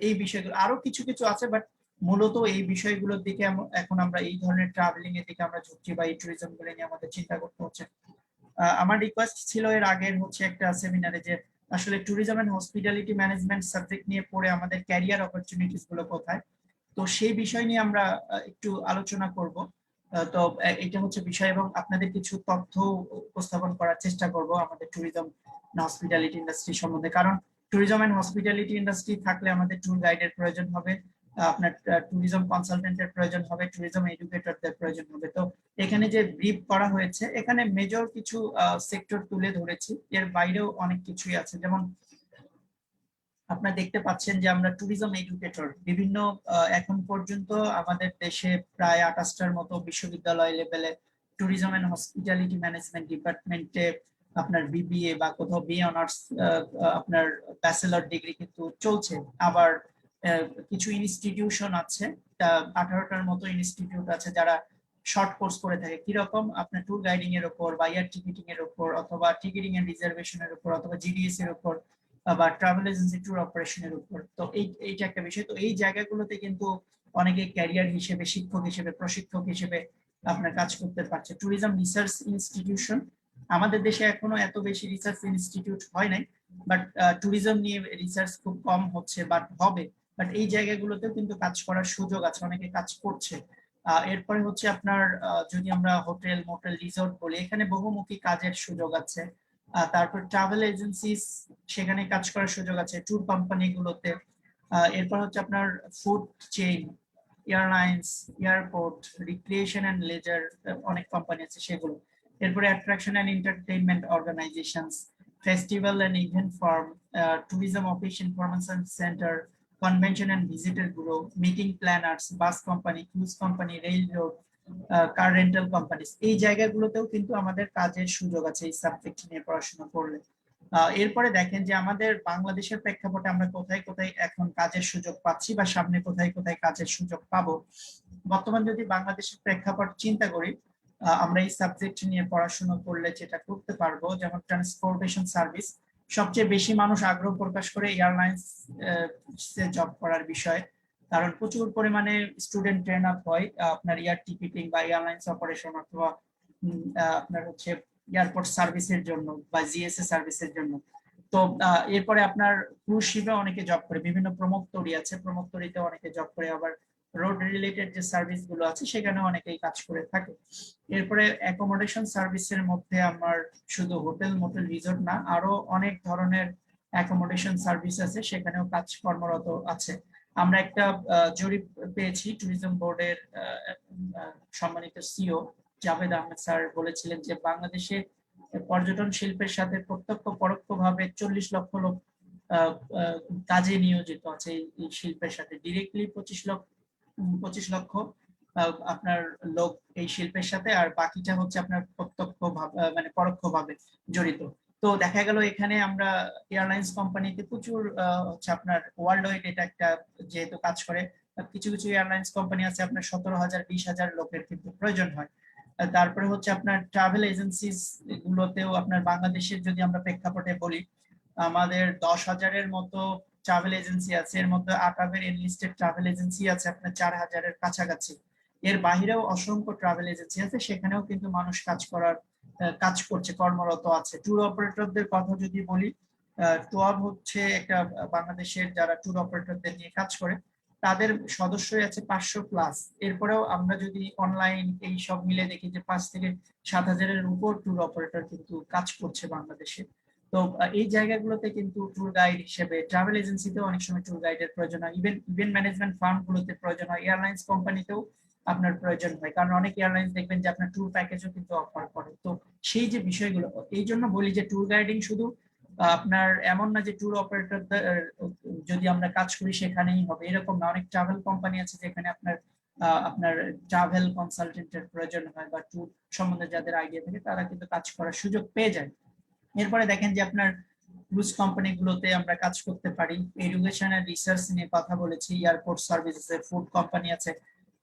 এই বিষয়গুলো আরো কিছু কিছু আছে, বাট মূলত এই বিষয়গুলোর দিকে এখন আমরা এই ধরনের ট্রাভেলিং এর দিকে আমরা ঝুঁকছি, বা এই ট্যুরিজম গুলো নিয়ে আমাদের চিন্তা করতে হচ্ছে। আমার রিকোয়েস্ট ছিল এর আগের হচ্ছে একটা সেমিনারে যে আসলে tourism and hospitality management subject নিয়ে পড়ে আমাদের ক্যারিয়ার অপরচুনিটিস গুলো কোথায়। তো সেই বিষয় নিয়ে আমরা একটু আলোচনা করব। তো এটা হচ্ছে বিষয়, এবং আপনাদের কিছু তথ্য উপস্থাপন করার চেষ্টা করব আমাদের ট্যুরিজম হসপিটালিটি ইন্ডাস্ট্রি সম্বন্ধে। কারণ ট্যুরিজম এন্ড হসপিটালিটি ইন্ডাস্ট্রি থাকলে আমাদের ট্যুর গাইডের প্রয়োজন হবে, আপনার ট্যুরিজম কনসালটেন্টের প্রয়োজন হবে, ট্যুরিজম এডুকেটরদের প্রয়োজন হবে। তো এখানে যে ব্রিফ করা হয়েছে এখানে মেজর কিছু সেক্টর তুলে ধরেছি, এর বাইরেও অনেক কিছুই আছে। যেমন আপনারা দেখতে পাচ্ছেন যে আমরা ট্যুরিজম এডুকেটর বিভিন্ন এখন পর্যন্ত আমাদের দেশে প্রায় 28টার মতো বিশ্ববিদ্যালয় লেভেলে ট্যুরিজম এন্ড হসপিটালিটি ম্যানেজমেন্ট ডিপার্টমেন্টে আপনার বিবিএ বা কোথাও বি অনার্স আপনার ব্যাচেলর ডিগ্রি কিন্তু চলছে। আবার কিছু ইনস্টিটিউশন আছে, 18টার মতো ইনস্টিটিউট আছে যারা শর্ট কোর্স করে থাকে। কিরকম? আপনার ট্যুর গাইডিং এর উপর বা এয়ার টিকিটিং এর উপর, অথবা টিকিটিং এন্ড রিজার্ভেশনের উপর, অথবা জিডিএস এর উপর, বা ট্রাভেল এজেন্সি ট্যুর অপারেশনের উপর। তো এইটা একটা বিষয়। তো এই জায়গাগুলোতে কিন্তু অনেকে ক্যারিয়ার হিসেবে, শিক্ষক হিসেবে, প্রশিক্ষক হিসেবে আপনার কাজ করতে পারছে। ট্যুরিজম রিসার্চ ইনস্টিটিউশন, আমাদের দেশে এখনো এত বেশি রিসার্চ ইনস্টিটিউট হয় নাই, বাট ট্যুরিজম নিয়ে রিসার্চ খুব কম হচ্ছে, বাট হবে। বাট এই জায়গাগুলোতেও কিন্তু কাজ করার সুযোগ আছে, অনেকে কাজ করছে। এরপরে হচ্ছে আপনার যদি আমরা হোটেল, মোটেল, রিসোর্ট বলি, এখানে বহুমুখী কাজের সুযোগ আছে। তারপর ট্রাভেল এজেন্সি, সেখানে কাজ করার সুযোগ আছে ট্যুর কোম্পানি গুলোতে। এরপর হচ্ছে আপনার food chain, airlines, airport, recreation and leisure অনেক কোম্পানি আছে সেগুলো। এরপরে attraction and entertainment organizations, festival and event firm, tourism office information centre, convention and visitor bureau, meeting planners, bus company, cruise company, railroad, car rental companies. এই জায়গাগুলোতেও কিন্তু আমাদের কাজের সুযোগ আছে এই সাবজেক্ট নিয়ে পড়াশোনা করলে। এরপরে দেখেন যে আমাদের বাংলাদেশের প্রেক্ষাপটে আমরা কোথায় কোথায় এখন কাজের সুযোগ পাচ্ছি বা সামনে কোথায় কোথায় কাজের সুযোগ পাবো। বর্তমান যদি বাংলাদেশের প্রেক্ষাপট চিন্তা করি, আমরা এই সাবজেক্ট নিয়ে পড়াশোনা করলে যেটা করতে পারবো, যেমন ট্রান্সপোর্টেশন সার্ভিস, সবচেয়ে বেশি মানুষ আগ্রহ প্রকাশ করে এয়ারলাইন্স জব করার বিষয়ে। কারণ প্রচুর পরিমাণে স্টুডেন্ট ট্রেন আপ হয় আপনার এয়ার টিকিটিং বা এয়ারলাইন্স অপারেশন, অথবা আপনার হচ্ছে এয়ারপোর্ট সার্ভিসের জন্য বা জিএসএ সার্ভিসের জন্য। তো এরপরে আপনার ক্রুজ শিপে অনেকে জব করে, বিভিন্ন প্রমোক্তরি আছে, প্রমোক্তরিতে অনেকে জব করে। আবার রোড রিলেটেড যে সার্ভিস গুলো আছে সেখানে অনেকেই কাজ করে থাকে। এরপরে অ্যাকোমোডেশন সার্ভিসের মধ্যে আমার শুধু হোটেল, মোটেল, রিসোর্ট না, আরো অনেক ধরনের অ্যাকোমোডেশন সার্ভিস আছে, সেখানেও কাজ কর্মরত আছে। আমরা একটা জরিপ পেয়েছি, ট্যুরিজম বোর্ডের সম্মানিত সিও জাভেদ আহমেদ স্যার বলেছিলেন যে বাংলাদেশে পর্যটন শিল্পের সাথে প্রত্যক্ষ পরোক্ষভাবে 40 লক্ষ লোক কাজে নিয়োজিত আছে এই শিল্পের সাথে। ডিরেক্টলি 25 লক্ষ আপনার লোক এই শিল্পের সাথে, আর বাকিটা হচ্ছে আপনার প্রত্যক্ষ মানে পরোক্ষভাবে জড়িত। তো দেখা গেল এখানে আমরা এয়ারলাইন্স কোম্পানিতে প্রচুর হচ্ছে আপনার ওয়ার্ল্ড ওয়াইড এটা একটা যেহেতু কাজ করে, কিছু কিছু এয়ারলাইন্স কোম্পানি আছে আপনার 17,000 20,000 লোকের কিন্তু প্রয়োজন হয়। তারপরে হচ্ছে আপনার ট্রাভেল এজেন্সিস গুলোতেও আপনার বাংলাদেশের যদি আমরা প্রেক্ষাপটে বলি, আমাদের 10,000-এর মতো ট্রাভেল এজেন্সি আছে, এর মধ্যে আটাবের এনলিস্টেড ট্রাভেল এজেন্সি আছে আপনার 4,000-এর কাছাকাছি। এর বাহিরেও অসংখ্য ট্রাভেল এজেন্সি আছে, সেখানেও কিন্তু মানুষ কাজ করছে, কর্মরত আছে। ট্যুর অপারেটরদের কথা যদি বলি, টুয়াব হচ্ছে একটা বাংলাদেশের যারা ট্যুর অপারেটরদের নিয়ে কাজ করে, তাদের সদস্যই আছে 500+। এরপরেও আমরা যদি অনলাইন এই সব মিলে দেখি যে 5 থেকে 7,000-এর উপর ট্যুর অপারেটর কিন্তু কাজ করছে বাংলাদেশে। তো এই জায়গাগুলোতে কিন্তু ট্যুর গাইড হিসেবে ট্রাভেল এজেন্সিতে অনেক সময় ট্যুর গাইডের প্রয়োজন হয়, ইভেন্ট ম্যানেজমেন্ট ফার্ম গুলোতে প্রয়োজন হয়, এয়ারলাইন্স কোম্পানিতেও আপনার প্রয়োজন হয়। কারণ অনেক এয়ারলাইন্স দেখবেন যে আপনার ট্যুর প্যাকেজও কিন্তু অফার করে। তো সেই যে বিষয়গুলো, এই জন্য বলি যে ট্যুর গাইডিং শুধু আপনার এমন না যে ট্যুর অপারেটরদের যদি আমরা কাজ করি সেখানেই হবে, এরকম না। অনেক ট্রাভেল কোম্পানি আছে যেখানে আপনার ট্রাভেল কনসালটেন্টের প্রয়োজন হয়, বা ট্যুর সম্বন্ধে যাদের আইডিয়া থাকে তারা কিন্তু কাজ করার সুযোগ পেয়ে যায়। এরপরে দেখেন যে আপনার ক্রুজ কোম্পানি গুলোতে আমরা কাজ করতে পারি। এডুকেশন এন্ড রিসার্চ নিয়ে কথা বলেছি, এয়ারপোর্ট সার্ভিসেস, ফুড কোম্পানি আছে,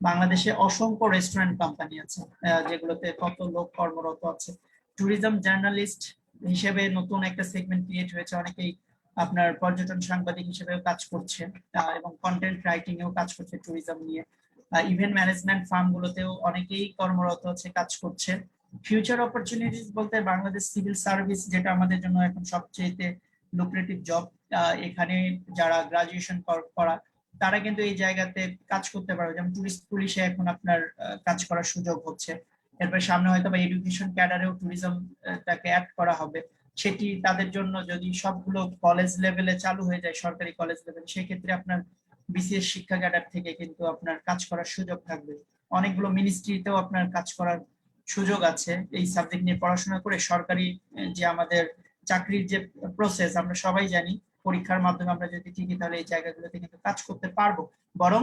বাংলাদেশে অসংখ্য রেস্টুরেন্ট কোম্পানি আছে যেগুলোতে কত লোক কর্মরত আছে। ট্যুরিজম জার্নালিস্ট হিসেবে নতুন একটা সেগমেন্ট ক্রিয়েট হয়েছে, অনেকেই আপনার পর্যটন সাংবাদিক হিসেবেও কাজ করছে এবং কন্টেন্ট রাইটিং এও কাজ করছে ট্যুরিজম নিয়ে। ইভেন্ট ম্যানেজমেন্ট ফার্ম গুলোতেও অনেকেই কর্মরত আছে, কাজ করছে। ফিউচার অপরচুনিটিস বলতে বাংলাদেশ সিভিল সার্ভিস, যেটা আমাদের জন্য এখন সবচেয়ে লুক্রেটিভ জব, এখানে যারা গ্রাজুয়েশন করা তারা কিন্তু এই জায়গাতে কাজ করতে পারবে। যেমন টুরিস্ট পুলিশে এখন আপনার কাজ করার সুযোগ হচ্ছে। এরপর সামনে হয়তো বা এডুকেশন ক্যাডারেও ট্যুরিজম টাকে অ্যাড করা হবে। সেটি তাদের জন্য যদি সবগুলো কলেজ লেভেলে চালু হয়ে যায়, সরকারি কলেজ লেভেলে, সেক্ষেত্রে আপনার বিসিএস শিক্ষা ক্যাডার থেকে কিন্তু আপনার কাজ করার সুযোগ থাকবে। অনেকগুলো মিনিস্ট্রিতেও আপনার কাজ করার সুযোগ আছে এই সাবজেক্ট নিয়ে পড়াশোনা করে। সরকারি যে আমাদের চাকরির যে প্রসেস আমরা সবাই জানি, পরীক্ষার মাধ্যমে আমরা যদি ঠিকই, তাহলে এই জায়গাগুলোতে কিন্তু কাজ করতে পারবো। বরং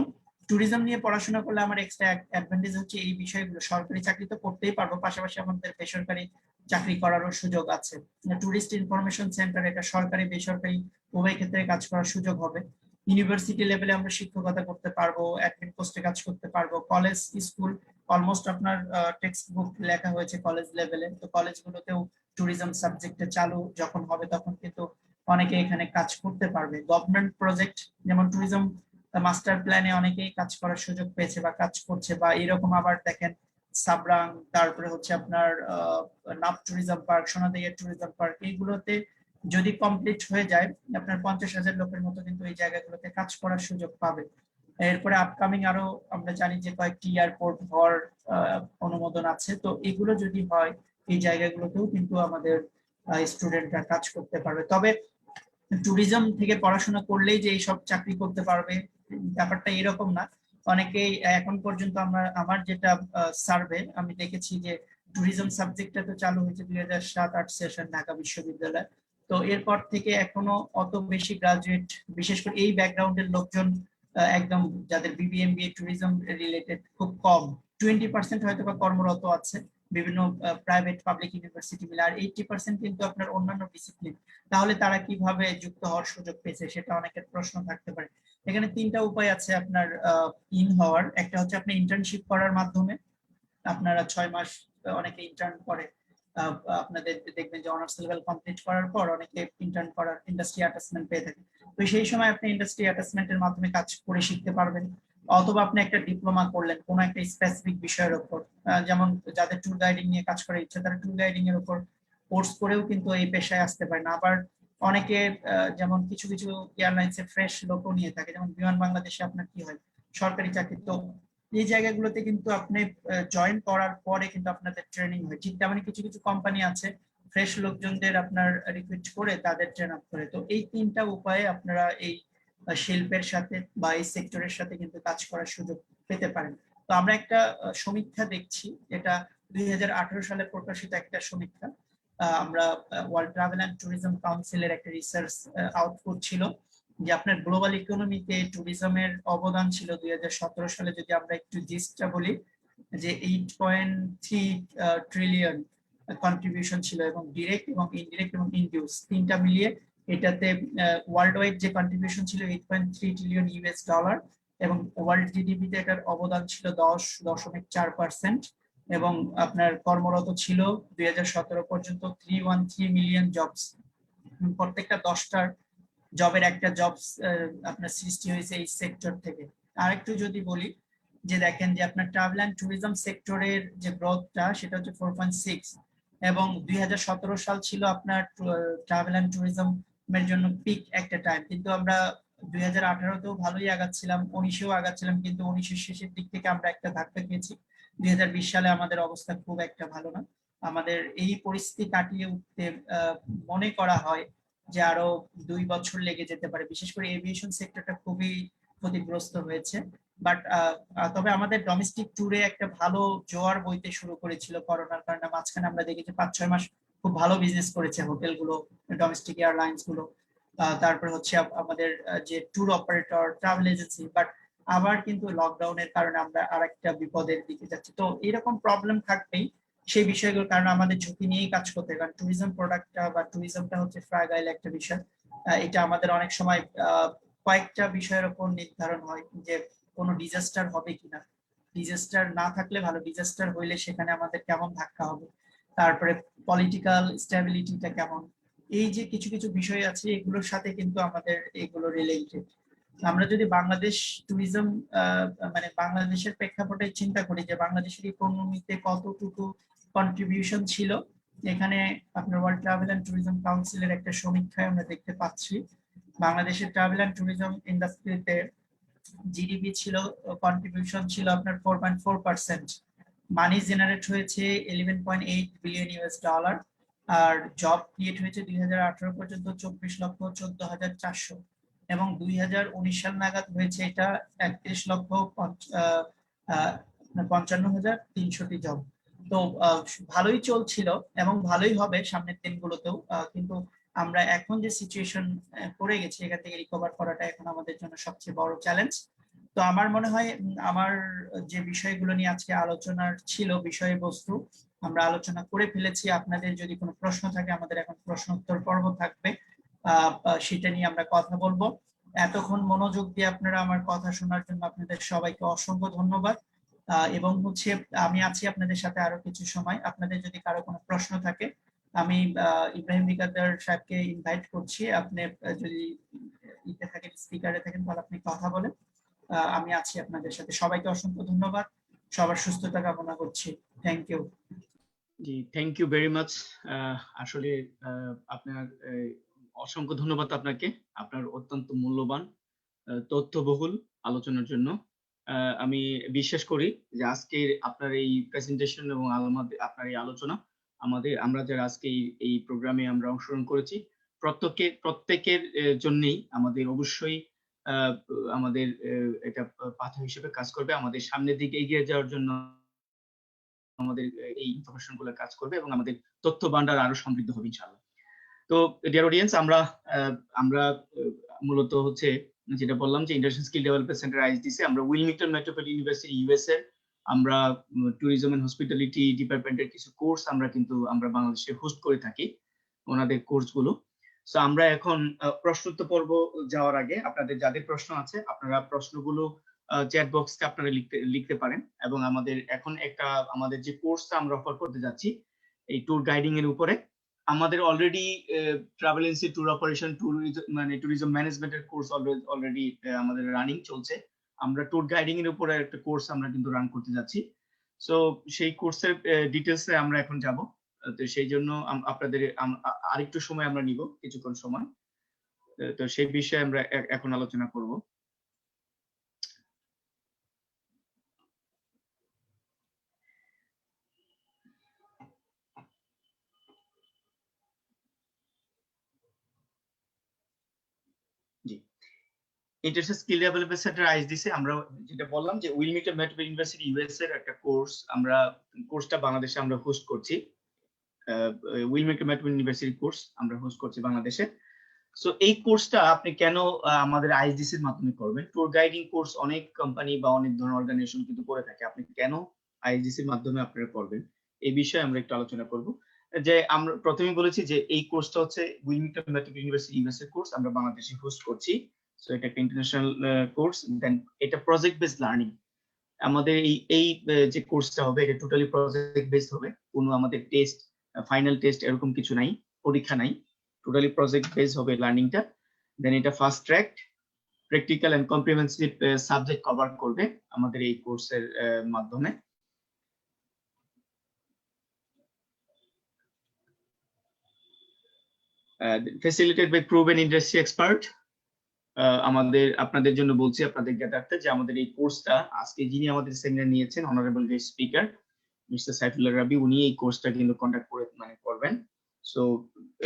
ট্যুরিজম নিয়ে পড়াশোনা করলে আমার এক্সট্রা অ্যাডভান্টেজ হচ্ছে এই বিষয়গুলো, সরকারি চাকরি তো করতেই পারবো, পাশাপাশি আমাদের বেসরকারি চাকরি করারও সুযোগ আছে। ট্যুরিস্ট ইনফরমেশন সেন্টার, এটা সরকারি বেসরকারি উভয় ক্ষেত্রে কাজ করার সুযোগ হবে। ইউনিভার্সিটি লেভেলে আমরা শিক্ষকতা করতে পারবো, অ্যাডমিন পোস্টে কাজ করতে পারবো। কলেজ স্কুল অলমোস্ট আপনার টেক্সট বুক লেখা হয়েছে কলেজ লেভেলে, তো কলেজগুলোতেও ট্যুরিজম সাবজেক্টে চালু যখন হবে তখন কিন্তু অনেকে এখানে কাজ করতে পারবে। গভর্নমেন্ট প্রজেক্ট যেমন ট্যুরিজম মাস্টার প্ল্যানে অনেকেই কাজ করার সুযোগ পেয়েছে বা কাজ করছে, বা এরকম আবার দেখেন সাবরাং, তারপরে হচ্ছে আপনার নাপ tourism park, Sonadia tourism park, এইগুলোতে যদি কমপ্লিট হয়ে যায় আপনার 50,000 লোকের মতো কিন্তু এই জায়গাগুলোতে কাজ করার সুযোগ পাবে। এরপরে আপকামিং আরো আমরা জানি যে কয়েকটি এয়ারপোর্ট হওয়ার অনুমোদন আছে, তো এগুলো যদি হয় এই জায়গাগুলোতেও কিন্তু আমাদের স্টুডেন্টরা কাজ করতে পারবে। তবে ট্যুরিজম থেকে পড়াশোনা করলেই যে এইসব চাকরি করতে পারবে ব্যাপারটা এরকম না। অনেকেই এখন পর্যন্ত আমার যেটা সার্ভে আমি দেখেছি যে ট্যুরিজম সাবজেক্টটা তো চালু হয়েছে 2007-08 সেশন ঢাকা বিশ্ববিদ্যালয়। তো এরপর থেকে এখনো অত বেশি গ্রাজুয়েট, বিশেষ করে এই ব্যাকগ্রাউন্ডের লোকজন একদম যাদের বিবিএমবিএ ট্যুরিজম রিলেটেড খুব কম। 20% হয়তো বা কর্মরত আছে বিভিন্ন প্রাইভেট পাবলিক ইউনিভার্সিটি মিলে, আর 80% কিন্তু আপনার অন্যান্য ডিসিপ্লিন। তাহলে তারা কিভাবে যুক্ত হওয়ার সুযোগ পেয়েছে সেটা অনেকের প্রশ্ন থাকতে পারে। এখানে তিনটা উপায় আছে আপনার ইন হওয়ার। একটা হচ্ছে আপনি ইন্টার্নশিপ করার মাধ্যমে, আপনারা 6 মাস অনেকে ইন্টার্ন করে। আপনাদের দেখবেন যে অনার্স লেভেল কমপ্লিট করার পর অনেকে ইন্টার্ন করার ইন্ডাস্ট্রি অ্যাটাচমেন্ট পেয়ে থাকে। তো সেই সময় আপনি ইন্ডাস্ট্রি অ্যাটাচমেন্টের মাধ্যমে কাজ করে শিখতে পারবেন। অথবা আপনি একটা ডিপ্লোমা করলেন কোনো একটা স্পেসিফিক বিষয়ের উপর, যেমন যাদের ট্যুর গাইডিং নিয়ে কাজ করার ইচ্ছা তারা ট্যুর গাইডিং এর উপর কোর্স করেও কিন্তু এই পেশায় আসতে পারেন। আবার অনেকে যেমন কিছু কিছু এয়ারলাইন্সে ফ্রেশ লোকও নিয়ে থাকে, যেমন বিমান বাংলাদেশে আপনার কি হয় সরকারি চাকরি, তো এই জায়গাগুলোতে কিন্তু আপনি জয়েন করার পরে কিন্তু আপনাদের ট্রেনিং হয়। ঠিক তেমনি কিছু কিছু কোম্পানি আছে ফ্রেশ লোকজনদের আপনার রিক্রুট করে তাদের ট্রেন আপ করে। তো এই তিনটা উপায়ে আপনারা এই শিল্পের সাথে বা এই সেক্টরের সাথে কিন্তু কাজ করার সুযোগ পেতে পারেন। তো আমরা একটা সমীক্ষা দেখছি, এটা 2018 সালে প্রকাশিত একটা সমীক্ষা। আমরা ওয়ার্ল্ড ট্রাভেল এন্ড ট্যুরিজম কাউন্সিলের একটা রিসার্চ আউটপুট ছিল যে আপনার গ্লোবাল ইকোনমিতে ট্যুরিজমের অবদান ছিল 2017 সালে, যদি আমরা একটু জিস্টটা বলি, যে 8.3 ট্রিলিয়ন কন্ট্রিবিউশন ছিল, এবং ডিরেক্ট এবং ইনডিরেক্ট এবং ইনডিউস তিনটা মিলিয়ে এটাতে ওয়ার্ল্ড ওয়াইড যে কন্ট্রিবিউশন ছিল 8.3 ট্রিলিয়ন ইউএস ডলার, এবং ওয়ার্ল্ড জিডিপিতে এটার অবদান ছিল 10.4%, এবং আপনার কর্মরত ছিল 2017 পর্যন্ত 313 মিলিয়ন জবস। প্রত্যেকটা 10টার জবের একটা জবস আপনার সৃষ্টি হয়েছে এই সেক্টর থেকে। আরেকটু যদি বলি যে দেখেন যে আপনার ট্রাভেল এন্ড ট্যুরিজম সেক্টরের যে গ্রোথটা সেটা হচ্ছে 4.6, এবং 2017 সাল ছিল আপনার ট্রাভেল এন্ড ট্যুরিজম এর জন্য পিক একটা টাইম, কিন্তু আমরা 2018তেও ভালোই আগাচ্ছিলাম, 19-এও আগাচ্ছিলাম, কিন্তু 19-এর শেষের দিক থেকে আমরা একটা ধাক্কা খেয়েছি। 2020 সালে আমাদের অবস্থা খুব একটা ভালো না। আমাদের এই পরিস্থিতি কাটিয়ে উঠতে মনে করা হয় যে আরো 2 বছর লেগে যেতে পারে। বিশেষ করে এভিয়েশন সেক্টরটা খুবই ক্ষতিগ্রস্ত হয়েছে। বাট তবে আমাদের ডোমেস্টিক ট্যুরে একটা ভালো জোয়ার বইতে শুরু করেছিল করোনার কারণে। মাঝখানে আমরা দেখেছি 5-6 মাস খুব ভালো বিজনেস করেছে হোটেলগুলো, ডোমেস্টিক এয়ারলাইন্স গুলো, তারপরে হচ্ছে আমাদের যে tour operator, travel agency. But আবার কিন্তু লকডাউনের কারণে আমরা আরেকটা বিপদের দিকে যাচ্ছি। তো এরকম প্রবলেম থাকবেই সেই বিষয়গুলোর কারণে আমাদের ঝুঁকি নিয়েই কাজ করতে হয়, কারণ ট্যুরিজম প্রোডাক্টটা বা ট্যুরিজমটা হচ্ছে ফ্রাগাইল একটা বিষয়। এটা আমাদের অনেক সময় কয়েকটা বিষয়ের উপর নির্ধারণ হয় যে কোনো ডিজাস্টার হবে কিনা, ডিজাস্টার না থাকলে ভালো, ডিজাস্টার হইলে সেখানে আমাদের কেমন ধাক্কা হবে, তারপরে পলিটিক্যাল স্টেবিলিটিটা কেমন, এই যে কিছু কিছু বিষয় আছে এগুলোর সাথে কিন্তু আমাদের এগুলো রিলেটেড। আমরা যদি বাংলাদেশ ট্যুরিজম মানে বাংলাদেশের প্রেক্ষাপটে চিন্তা করি যে বাংলাদেশের ইকোনমিতে কতটুকু কন্ট্রিবিউশন ছিল, এখানে আপনার ওয়ার্ল্ড ট্রাভেল এন্ড ট্যুরিজম কাউন্সিলের একটা সমীক্ষায় আমরা দেখতে পাচ্ছি বাংলাদেশের ট্রাভেল এন্ড ট্যুরিজম ইন্ডাস্ট্রিতে জিডিপি ছিল, কন্ট্রিবিউশন ছিল আপনার 4.4%, মানি জেনারেট হয়েছে 11.8 বিলিয়ন ইউএস ডলার, আর জব ক্রিয়েট হয়েছে 2018 পর্যন্ত 24,14,400, এবং 2019 সাল নাগাদ হয়েছে এটা 31,55,300টি জব। তো ভালোই চলছিল এবং ভালোই হবে সামনের দিনগুলোতেও, কিন্তু আমরা এখন যে সিচুয়েশন পড়ে গেছি এখান থেকে রিকভার করাটা এখন আমাদের জন্য সবচেয়ে বড় চ্যালেঞ্জ। তো আমার মনে হয় আমার যে বিষয়গুলো নিয়ে আজকে আলোচনার ছিল বিষয়বস্তু আমরা আলোচনা করে ফেলেছি। আপনাদের যদি কোনো প্রশ্ন থাকে আমাদের এখন প্রশ্ন উত্তর পর্ব থাকবে, সেটা নিয়ে আমরা কথা বলবো। এতক্ষণ মনোযোগ দিয়ে আপনারা আমার কথা শোনার জন্য আপনাদের সবাইকে অসংখ্য ধন্যবাদ। এবং হচ্ছে আমি আছি আপনাদের সাথে আরো কিছু সময়। আপনাদের যদি কারো কোনো প্রশ্ন থাকে আমি ইব্রাহিম বিকাদার সাহেবকে ইনভাইট করছি, আপনি যদি ইতে থাকেন স্পিকারে থাকেন তাহলে আপনি কথা বলেন। আমি আছি আপনাদের সাথে। সবাইকে অসংখ্য ধন্যবাদ, সবার সুস্থতা কামনা করছি। Thank you. জি, থ্যাংক ইউ ভেরি মাচ। আসলে আপনার অসংখ্য ধন্যবাদ আপনাকে, আপনার অত্যন্ত মূল্যবান তথ্যবহুল আলোচনার জন্য। আমি বিশ্বাস করি যে আজকের আপনার এই প্রেজেন্টেশন এবং আপনার এই আলোচনা আমরা যারা আজকে এই প্রোগ্রামে আমরা অংশগ্রহণ করেছি প্রত্যেকের জন্যই আমাদের অবশ্যই আমাদের এটা পাথা হিসেবে কাজ করবে, আমাদের সামনের দিকে এগিয়ে যাওয়ার জন্য আমাদের এই ইনফরমেশন গুলো কাজ করবে এবং আমাদের তথ্য ভান্ডার আরো সমৃদ্ধ হবে ইনশাআল্লাহ। তো ডিয়ার অডিয়েন্স, আমরা মূলত হচ্ছে যেটা বললাম যে ইন্টারন্যাশনাল স্কিল ডেভেলপমেন্ট সেন্টার আইএসডিসি, আমরা উইলমিংটন মেট্রোপলিটন ইউনিভার্সিটি ইউএসএ, আমরা ট্যুরিজম এন্ড হসপিটালিটি ডিপার্টমেন্টের কিছু কোর্স আমরা বাংলাদেশে হোস্ট করে থাকি ওনাদের কোর্সগুলো। সো আমরা এখন প্রশ্নোত্তর পর্ব যাওয়ার আগে আপনাদের যাদের প্রশ্ন আছে আপনারা প্রশ্নগুলো চ্যাট বক্সে আপনারা লিখতে পারেন, এবং আমাদের যে কোর্সটা আমরা অফার করতে যাচ্ছি এই ট্যুর গাইডিং এর উপরে, আমাদের already travel agency, tour operation, tourism ম্যানেজমেন্টের কোর্স অলরেডি আমাদের রানিং চলছে। আমরা ট্যুর গাইডিং এর উপরে একটা কোর্স আমরা কিন্তু রান করতে যাচ্ছি। সো সেই কোর্সের ডিটেইলসে আমরা এখন যাব। তো সেই জন্য আপনাদের আরেকটু সময় আমরা নিব, কিছুক্ষণ সময়। তো সেই বিষয়ে আমরা এখন আলোচনা করব। জি, ইন্টারন্যাশনাল স্কিল ডেভেলপমেন্ট সেন্টার আইএসডিসি, আমরা যেটা বললাম যে উইলমিংটন মেট্রোপলিটন ইউনিভার্সিটি ইউএসএ এর একটা কোর্সটা বাংলাদেশে আমরা হোস্ট করছি। উইলমিংটন মেট্রোপলিটন ইউনিভার্সিটি কোর্স আমরা হোস্ট করছি বাংলাদেশে। সো এই কোর্সটা আপনি কেন আমাদের আইএসডিসি এর মাধ্যমে করবেন? ট্যুর গাইডিং কোর্স অনেক কোম্পানি বা অনেক ধরনের অর্গানাইজেশন কিন্তু করে থাকে, আপনি কেন আইএসডিসি এর মাধ্যমে আপনারা করবেন এই বিষয়ে আমরা একটু আলোচনা করব। যে আমরা প্রথমেই বলেছি যে এই কোর্সটা হচ্ছে Wilmington metropolitan university USA course, আমরা বাংলাদেশে হোস্ট করছি। সো এটা একটা ইন্টারন্যাশনাল কোর্স, দেন এটা প্রজেক্ট বেসড লার্নিং। আমাদের এই যে কোর্সটা হবে এটা টোটালি প্রজেক্ট বেসড হবে, কোনো আমাদের টেস্ট, ফাইনাল টেস্ট এরকম কিছু নাই, পরীক্ষা নাই, টোটালি প্রজেক্ট বেসড হবে লার্নিংটা। দেন এটা fast track, practical and comprehensive subject cover করবে আমাদের এই কোর্সের মাধ্যমে। Facilitated by proven industry expert. আপনাদের জন্য বলছি, আপনাদের জ্ঞাতার্থে, যে আমাদের এই কোর্সটা আজকে যিনি আমাদের সেমিনার নিয়েছেন honourable guest speaker mister Saifullah রাবি, উনি এই কোর্সটা কিন্তু কন্ডাক্ট করবেন। সো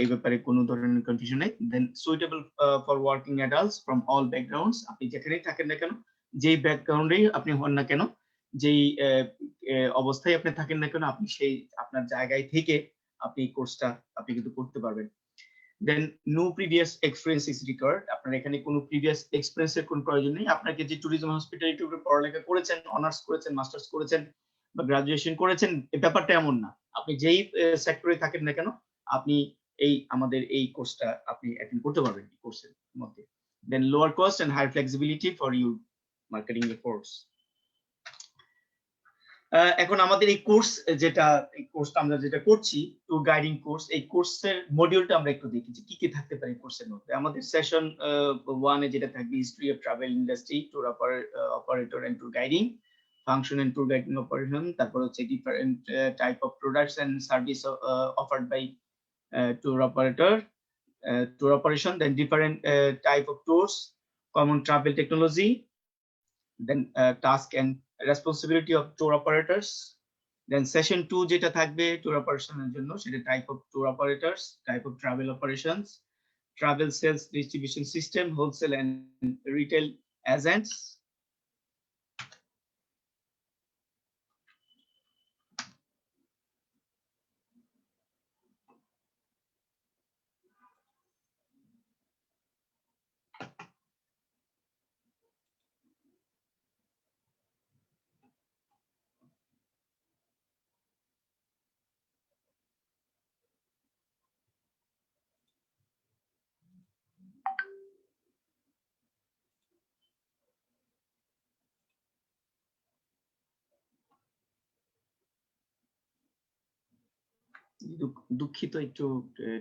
এই ব্যাপারে কোনো ধরনের কনফিউশন নেই। Then suitable for working adults from all backgrounds, আপনি যেখানেই থাকেন না কেন, যেই ব্যাকগ্রাউন্ডেই আপনি হন না কেন, যেই অবস্থায় আপনি থাকেন না কেন, আপনি সেই আপনার জায়গায় থেকে আপনি এই কোর্সটা আপনি কিন্তু করতে পারবেন। Then no previous experience is required, আপনার এখানে কোনো প্রিভিয়াস এক্সপেরিয়েন্সের কোনো প্রয়োজন নেই। আপনাকে যে ট্যুরিজম হসপিটালিটির উপরে পড়ালেখা করেছেন, অনার্স করেছেন, মাস্টার্স করেছেন বা গ্রাজুয়েশন করেছেন, ব্যাপারটা এমন না। আপনি যেই সেক্টরে থাকেন না কেন আপনি আমাদের এই কোর্সটা আপনি অ্যাটেন্ড করতে পারবেন এই কোর্সের মধ্যে। Then lower cost and higher flexibility for you marketing the course. এখন আমাদের এই কোর্সটা আমরা যেটা করছি ট্যুর গাইডিং কোর্স, এই কোর্সের মডিউলটা আমরা একটু দেখি যে কি কি থাকতে পারে কোর্সের মধ্যে। আমাদের সেশন 1 এ যেটা থাকবে history of travel industry, tour operator and tour guiding, function and tour guiding operation, তারপর হচ্ছে different type of products and service offered by tour operation, then different type of tours, common travel technology, then task and responsibility of tour operators, then session 2 যেটা থাকবে tour operation এর জন্য সেটা type of tour operators, type of travel operations, travel sales distribution system, wholesale and retail agents, দুঃখিত একটু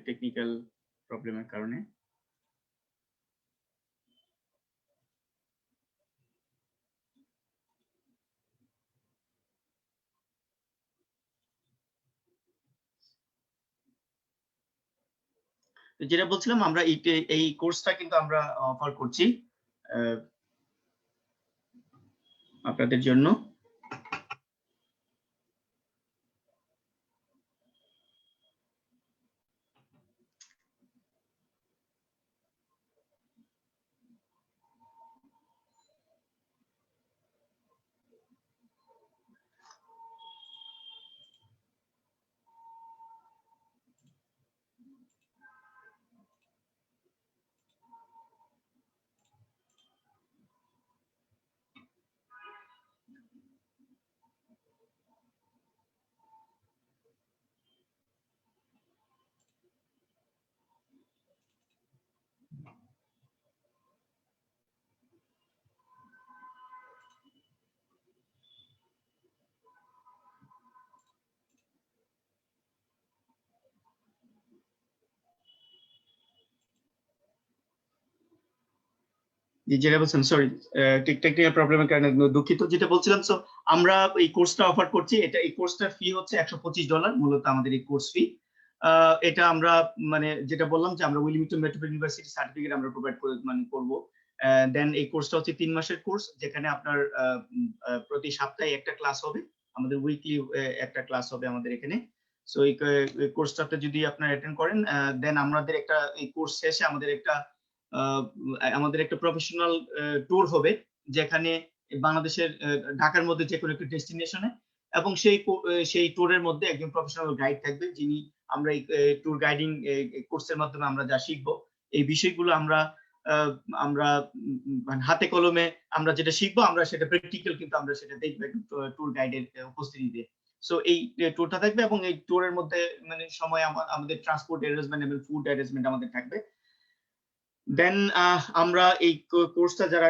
technical প্রবলেমের কারণে। যেটা বলছিলাম আমরা এই কোর্সটা কিন্তু আমরা অফার করছি আপনাদের জন্য। যেটা বলছেন সরি টেকনিক্যাল প্রবলেমের কারণে দুঃখিত। যেটা বলছিলাম সো আমরা এই কোর্সটা অফার করছি, এই কোর্সটার ফি হচ্ছে $125 মূলত আমাদের এই কোর্স ফি। এটা আমরা মানে যেটা বললাম যে আমরা উইলিংটন মেট্রোপলিটন ইউনিভার্সিটি সার্টিফিকেট আমরা প্রোভাইড করে করব। দেন এই কোর্সটা হচ্ছে 3 মাসের কোর্স, যেখানে আপনার প্রতি সপ্তাহে একটা ক্লাস হবে, আমাদের উইকলি একটা ক্লাস হবে আমাদের এখানে। সো এই কোর্সটাতে যদি আপনারা অ্যাটেন্ড করেন দেন আমাদের একটা এই কোর্স শেষে আমাদের একটা প্রফেশনাল ট্যুর হবে, যেখানে বাংলাদেশের ঢাকার মধ্যে যে কোনো একটা ডেস্টিনেশনে, এবং সেই ট্যুরের মধ্যে একজন প্রফেশনাল গাইড থাকবে, যিনি আমরা এই ট্যুর গাইডিং কোর্সের মাধ্যমে আমরা যা শিখবো এই বিষয়গুলো আমরা হাতে কলমে আমরা যেটা শিখবো আমরা সেটা প্র্যাকটিক্যাল কিন্তু আমরা সেটা দেখবো ট্যুর গাইডের উপস্থিতিতে। সো এই ট্যুরটা থাকবে এবং এই ট্যুরের মধ্যে মানে সময় আমাদের ট্রান্সপোর্ট অ্যারেঞ্জমেন্ট এবং ফুড অ্যারেঞ্জমেন্ট আমাদের থাকবে। দেন আমরা এই কোর্সটা যারা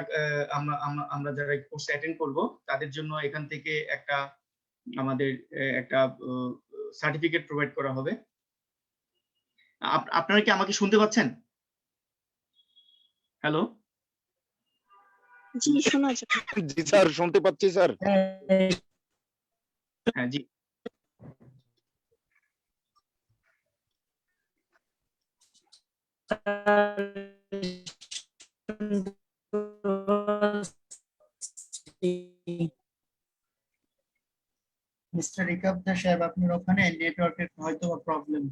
আমরা যারা কোর্স অ্যাটেন্ড করব তাদের জন্য এখান থেকে আমাদের একটা সার্টিফিকেট প্রোভাইড করা হবে। আপনারা কি আমাকে শুনতে পাচ্ছেন? হ্যালো, জি শোনা যাচ্ছে। জি স্যার, শুনতে পাচ্ছি স্যার। হ্যাঁ জি। মিস্টার রিকাবদার সাহেব, আপনার ওখানে নেটওয়ার্কের হয়তো প্রবলেম।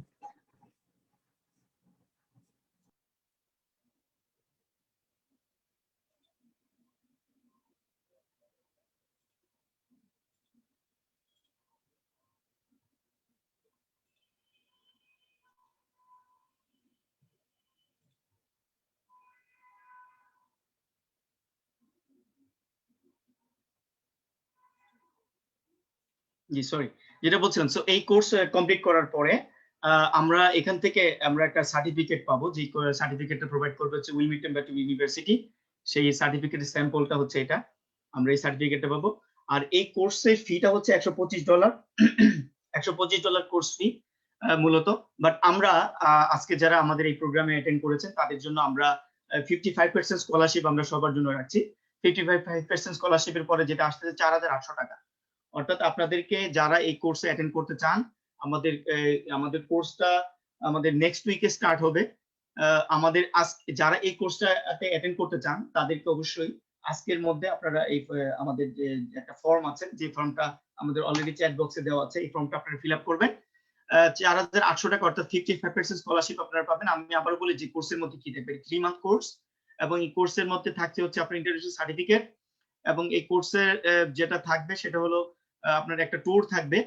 জি সরি, যেটা বলছিলাম সো এই কোর্স কমপ্লিট করার পরে আমরা এখান থেকে আমরা একটা সার্টিফিকেট পাবো, যে সার্টিফিকেটটা প্রোভাইড করবে হচ্ছে উইলমিংটন মেট্রো ইউনিভার্সিটি। সেই সার্টিফিকেটের স্যাম্পলটা হচ্ছে এটা, আমরা এই সার্টিফিকেটটা পাবো। আর এই কোর্সের ফিটা হচ্ছে $125 $125 কোর্স ফি মূলত। বাট আমরা আজকে যারা আমাদের এই প্রোগ্রামে অ্যাটেন্ড করেছেন তাদের জন্য আমরা 55% স্কলারশিপ আমরা সবার জন্য রাখছি। 55% স্কলারশিপের পরে যেটা আসতেছে $4800 টাকা। অর্থাৎ আপনাদেরকে যারা এই কোর্সে অ্যাটেন্ড করতে চান, আমাদের কোর্সটা আমাদের নেক্সট উইকে স্টার্ট হবে। আমাদের যারা এই কোর্সটাতে অ্যাটেন্ড করতে চান তাদেরকে অবশ্যই আজকের মধ্যে আপনারা এই আমাদের যে একটা ফর্ম আছে, যে ফর্মটা আমাদের অলরেডি চ্যাট বক্সে দেওয়া আছে, এই ফর্মটা আপনারা ফিল আপ করবেন। 4,800 টাকা অর্থাৎ 55% স্কলারশিপ আপনারা পাবেন। আমি আবার বলি যে কোর্সের মধ্যে কি থাকবে, 3 মান্থ কোর্স, এবং এই কোর্সের মধ্যে থাকছে হচ্ছে আপনার ইন্টারন্যাশনাল সার্টিফিকেট, এবং এই কোর্সের যেটা থাকবে সেটা হলো আপনার একটা ট্যুর থাকবে।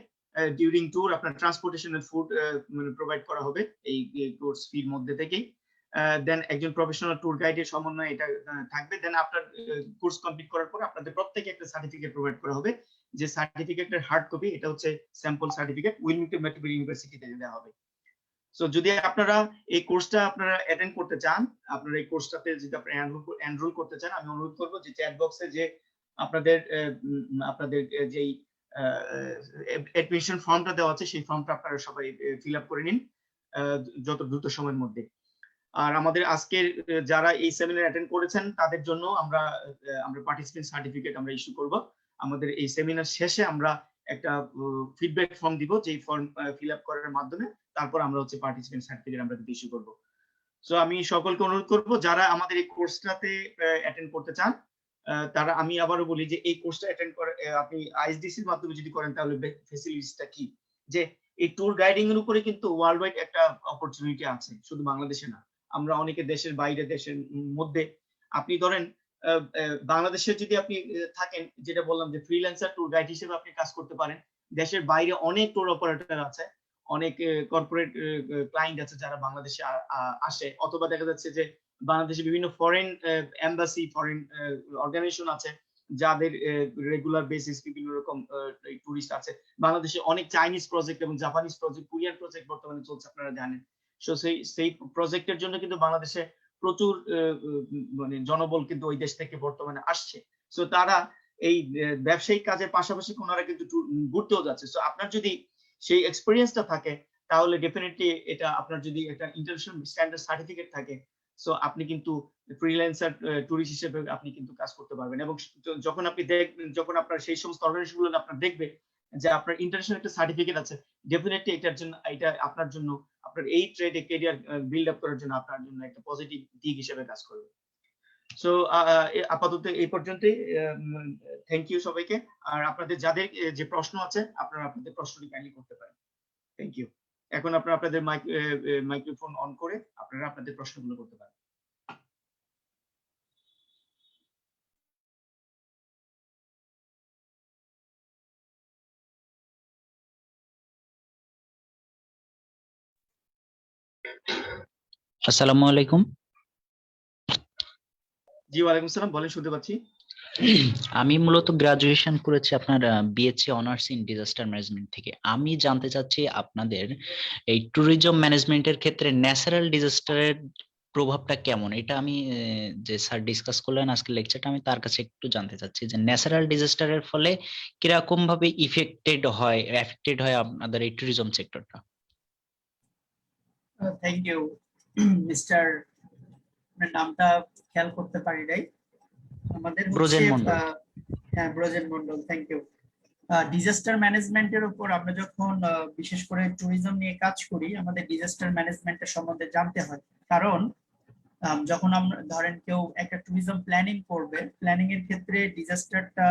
ডিউরিং ট্যুর আপনার ট্রান্সপোর্টেশন এন্ড ফুড মানে প্রোভাইড করা হবে এই কোর্স ফির মধ্যে থেকেই। দেন একজন প্রফেশনাল ট্যুর গাইডের সমন্বয়ে এটা থাকবে। দেন আপনার কোর্স কমপ্লিট করার পর আপনাদের প্রত্যেককে একটা সার্টিফিকেট প্রোভাইড করা হবে, যে সার্টিফিকেটের হার্ড কপি, এটা হচ্ছে স্যাম্পল সার্টিফিকেট, উইলমিংটন মেট্রোপলিটন ইউনিভার্সিটিতে দেওয়া হবে। সো যদি আপনারা এই কোর্সটা আপনারা অ্যাটেন্ড করতে চান, আপনারা এই কোর্সটাতে যদি আপনারা এনরোল করতে চান, আমি অনুরোধ করব যে চ্যাট বক্সে যে আপনাদের যেই অ্যাডমিশন ফর্মটা দেওয়া আছে সেই ফর্মটা আপনারা সবাই ফিল আপ করে নিন যত দ্রুত সময়ের মধ্যে। আর আমাদের আজকের যারা এই সেমিনার অ্যাটেন্ড করেছেন তাদের জন্য আমরা পার্টিসিপেন্ট সার্টিফিকেট আমরা ইস্যু করব। আমাদের এই সেমিনার শেষে আমরা একটা ফিডব্যাক ফর্ম দিব, যেই ফর্ম ফিল আপ করার মাধ্যমে তারপর আমরা হচ্ছে পার্টিসিপেন্ট সার্টিফিকেট আমরা ইস্যু করব। সো আমি সকলকে অনুরোধ করব যারা আমাদের এই কোর্সটাতে অ্যাটেন্ড করতে চান, তারা, আমি আবারও বলি যে এই কোর্সটা অ্যাটেন্ড করে আপনি আইএসডিসির মাধ্যমে যদি করেন তাহলে ফ্যাসিলিটিসটা কি, যে এই ট্যুর গাইডিং এর উপরে কিন্তু ওয়ার্ল্ড ওয়াইড একটা অপরচুনিটি আছে, শুধু বাংলাদেশে না, আমরা অনেকে দেশের বাইরে, দেশের মধ্যে, আপনি ধরেন বাংলাদেশে যদি আপনি থাকেন, যেটা বললাম যে ফ্রিল্যান্সার ট্যুর গাইড হিসেবে আপনি কাজ করতে পারেন। দেশের বাইরে অনেক ট্যুর অপারেটর আছে, অনেক কর্পোরেট ক্লায়েন্ট আছে যারা বাংলাদেশে আসে, অথবা দেখা যাচ্ছে যে বাংলাদেশে বিভিন্ন ফরেন এম্বাসি, ফরেন অর্গানাইজেশন আছে যাদের রেগুলার বেসিস বিভিন্ন রকম টুরিস্ট আছে। বাংলাদেশে অনেক চাইনিজ প্রজেক্ট এবং জাপানিজ প্রজেক্ট, কোরিয়ান প্রজেক্ট বর্তমানে চলছে, আপনারা জানেন। সো সেই প্রজেক্টের জন্য কিন্তু বাংলাদেশে প্রচুর মানে জনবল কিন্তু ওই দেশ থেকে বর্তমানে আসছে। সো তারা এই ব্যবসায়িক কাজের পাশাপাশি ওনারা কিন্তু ঘুরতেও যাচ্ছে। সো আপনার যদি সেই এক্সপেরিয়েন্সটা থাকে তাহলে ডেফিনেটলি এটা, আপনার যদি একটা ইন্টারন্যাশনাল স্ট্যান্ডার্ড সার্টিফিকেট থাকে, সো আপনি কিন্তু ফ্রিল্যান্সার টুরিস্ট হিসেবে আপনি কিন্তু কাজ করতে পারবেন। এবং যখন আপনি যখন আপনার সেই সমস্ত অর্গানাইজেশনগুলো আপনার দেখবে যে আপনার ইন্টারন্যাশনাল একটা সার্টিফিকেট আছে, ডেফিনেটলি এটার জন্য, এটা আপনার জন্য, আপনার এই ট্রেডে ক্যারিয়ার বিল্ড আপ করার জন্য আপনার জন্য একটা পজিটিভ দিক হিসেবে কাজ করবে। সো আপাতত এই পর্যন্তই। থ্যাংক ইউ সবাইকে। আর আপনাদের যাদের যে প্রশ্ন আছে, আপনারা আপনাদের প্রশ্নটি কাইন্ডলি করতে পারেন। Thank you. এখন আপনারা আপনাদের মাইক্রোফোন অন করে আপনারা আপনাদের প্রশ্নগুলো করতে পারেন। আসসালামু আলাইকুম। জি, ওয়ালাইকুম সালাম, বলেন, শুনতে পাচ্ছি। আমি মূলত গ্রাজুয়েশন করেছি আপনার BSc honours in disaster management থেকে। আমি জানতে চাচ্ছি আপনাদের এই ট্যুরিজম ম্যানেজমেন্টের ক্ষেত্রে ন্যাচারাল ডিজাস্টারের প্রভাবটা কেমন, এটা আমি যে স্যার ডিসকাস করলেন আজকে লেকচারটা, আমি তার কাছে একটু জানতে চাচ্ছি যে ন্যাচারাল ডিজাস্টারের ফলে কিরকম ভাবে এফেক্টেড হয় আপনাদের এই ট্যুরিজম সেক্টরটা। থ্যাংক ইউ মিস্টার, নামটা খেয়াল করতে পারি নাই, আমাদের ব্রজেন মণ্ডল। হ্যাঁ, ব্রজেন মণ্ডল, থ্যাংক ইউ। ডিজাস্টার ম্যানেজমেন্টের উপর আমরা যখন বিশেষ করে ট্যুরিজম নিয়ে কাজ করি, আমাদের ডিজাস্টার ম্যানেজমেন্টের সম্বন্ধে জানতে হয়। কারণ যখন আমরা ধরেন কেউ একটা ট্যুরিজম প্ল্যানিং করবে, প্ল্যানিং এর ক্ষেত্রে ডিজাস্টারটা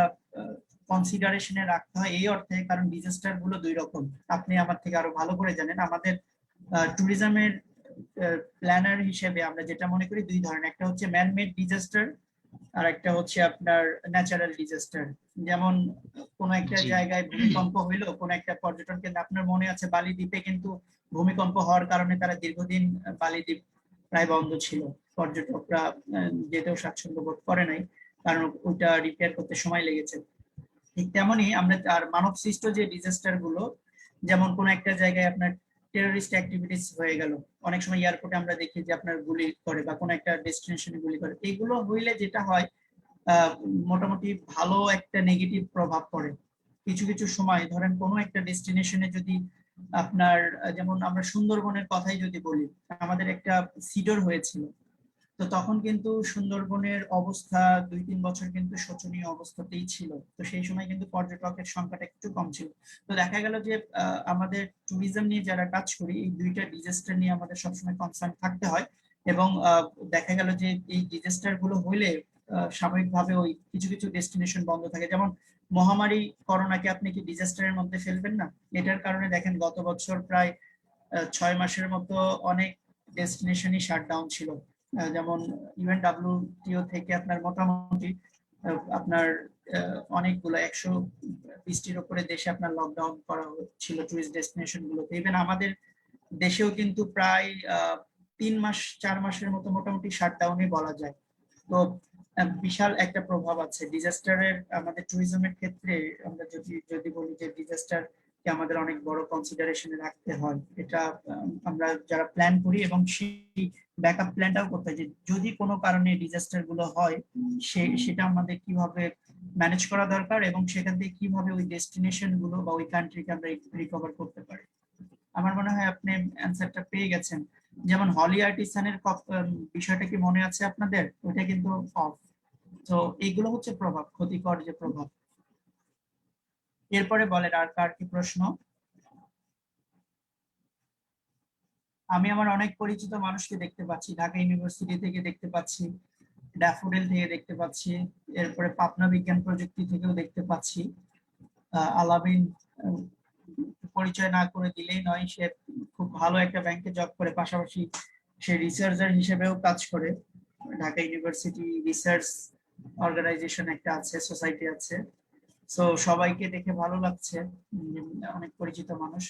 কনসিডারেশনে রাখতে হয় এই অর্থে, কারণ ডিজাস্টার গুলো দুই রকম, আপনি আমার থেকে আরো ভালো করে জানেন। আমাদের ট্যুরিজমের প্ল্যানার হিসেবে আমরা যেটা মনে করি দুই ধরনের, একটা হচ্ছে ম্যান মেড ডিজাস্টার আর একটা হচ্ছে আপনার ন্যাচারাল ডিজাস্টার। যেমন কোন একটা জায়গায় ভূমিকম্প হইলো, কোন একটা পর্যটন কেন্দ্র, আপনার মনে আছে বালি দ্বীপে কিন্তু ভূমিকম্প হওয়ার কারণে তারা দীর্ঘদিন বালি দ্বীপ প্রায় বন্ধ ছিল, পর্যটকরা যেতেও স্বাচ্ছন্দ্য বোধ করে নাই, কারণ ওইটা রিপেয়ার করতে সময় লেগেছে। ঠিক তেমনই আমরা আর মানব সৃষ্ট যে ডিজাস্টার গুলো, যেমন কোন একটা জায়গায় আপনার টেররিস্ট অ্যাক্টিভিটিস হয়ে গেল, অনেক সময় এয়ারপোর্টে আমরা দেখি যে আপনার গুলি করে বা কোন একটা ডেস্টিনেশনে গুলি করে, এইগুলো হইলে যেটা হয় মোটামুটি ভালো একটা নেগেটিভ প্রভাব পড়ে। কিছু কিছু সময় ধরেন কোনো একটা ডেস্টিনেশনে যদি আপনার, যেমন আমরা সুন্দরবনের কথাই যদি বলি, আমাদের একটা সিডর হয়েছিল, তো তখন কিন্তু সুন্দরবনের অবস্থা 2-3 বছর কিন্তু শোচনীয় অবস্থাতেই ছিল। তো সেই সময় কিন্তু পর্যটকের সংখ্যাটা একটু কম ছিল। তো দেখা গেল যে আমাদের ট্যুরিজম নিয়ে যারা কাজ করি, এই দুইটা ডিজাস্টার নিয়ে আমাদের সবসময় কনসার্ন থাকতে হয়। এবং দেখা গেল যে এই ডিজাস্টার গুলো হইলে স্বাভাবিকভাবে ওই কিছু কিছু ডেস্টিনেশন বন্ধ থাকে, যেমন মহামারী করোনাকে আপনি কি ডিজাস্টারের মধ্যে ফেলবেন না? এটার কারণে দেখেন গত বছর প্রায় 6 মাসের মতো অনেক ডেস্টিনেশনই শাটডাউন ছিল। যেমন UNWTO থেকে আপনার মোটামুটি আপনার অনেকগুলো 120টির উপরে দেশে আপনার লকডাউন করা হচ্ছিল টুরিস্ট ডেস্টিনেশন গুলোতে। ইভেন আমাদের দেশেও কিন্তু প্রায় 3 মাস 4 মাসের মতো মোটামুটি শাটডাউনই বলা যায়। তো বিশাল একটা প্রভাব আছে ডিজাস্টারের আমাদের ট্যুরিজমের ক্ষেত্রে। আমরা যদি বলি যে ডিজাস্টার কে আমাদের অনেক বড় কনসিডারেশনে রাখতে হয়, এটা আমরা যারা প্ল্যান করি এবং সেই ব্যাকআপ প্ল্যানটাও করতে হয় যে যদি কোনো কারণে ডিজাস্টার গুলো হয় সেটা আমাদের কিভাবে ম্যানেজ করা দরকার এবং সেখান থেকে কিভাবে ওই ডেস্টিনেশন গুলো বা ওই কান্ট্রিকে আমরা রিকভার করতে পারি। আমার মনে হয় আপনি অ্যান্সারটা পেয়ে গেছেন। যেমন হলি আর্টিসানের বিষয়টা কি মনে আছে আপনাদের? ওইটা কিন্তু অফ। তো এইগুলো হচ্ছে প্রভাব, ক্ষতিকর যে প্রভাব। এরপরে বলেন আর কার কি প্রশ্ন? আমি আমার অনেক পরিচিত মানুষকে দেখতে পাচ্ছি, ঢাকা ইউনিভার্সিটি থেকে দেখতে পাচ্ছি, ড্যাফোডিল থেকে দেখতে পাচ্ছি, এরপরে পাবনা বিজ্ঞান প্রযুক্তি থেকেও দেখতে পাচ্ছি। আলামিন পরিচয় না করে দিলেই নয়, সে খুব ভালো একটা ব্যাংকে জব করে, পাশাপাশি সে রিসার্চার হিসেবেও কাজ করে। ঢাকা ইউনিভার্সিটি রিসার্চ অর্গানাইজেশন একটা আছে, সোসাইটি আছে। তো সবাইকে দেখে ভালো লাগছে, অনেক পরিচিত মানুষ।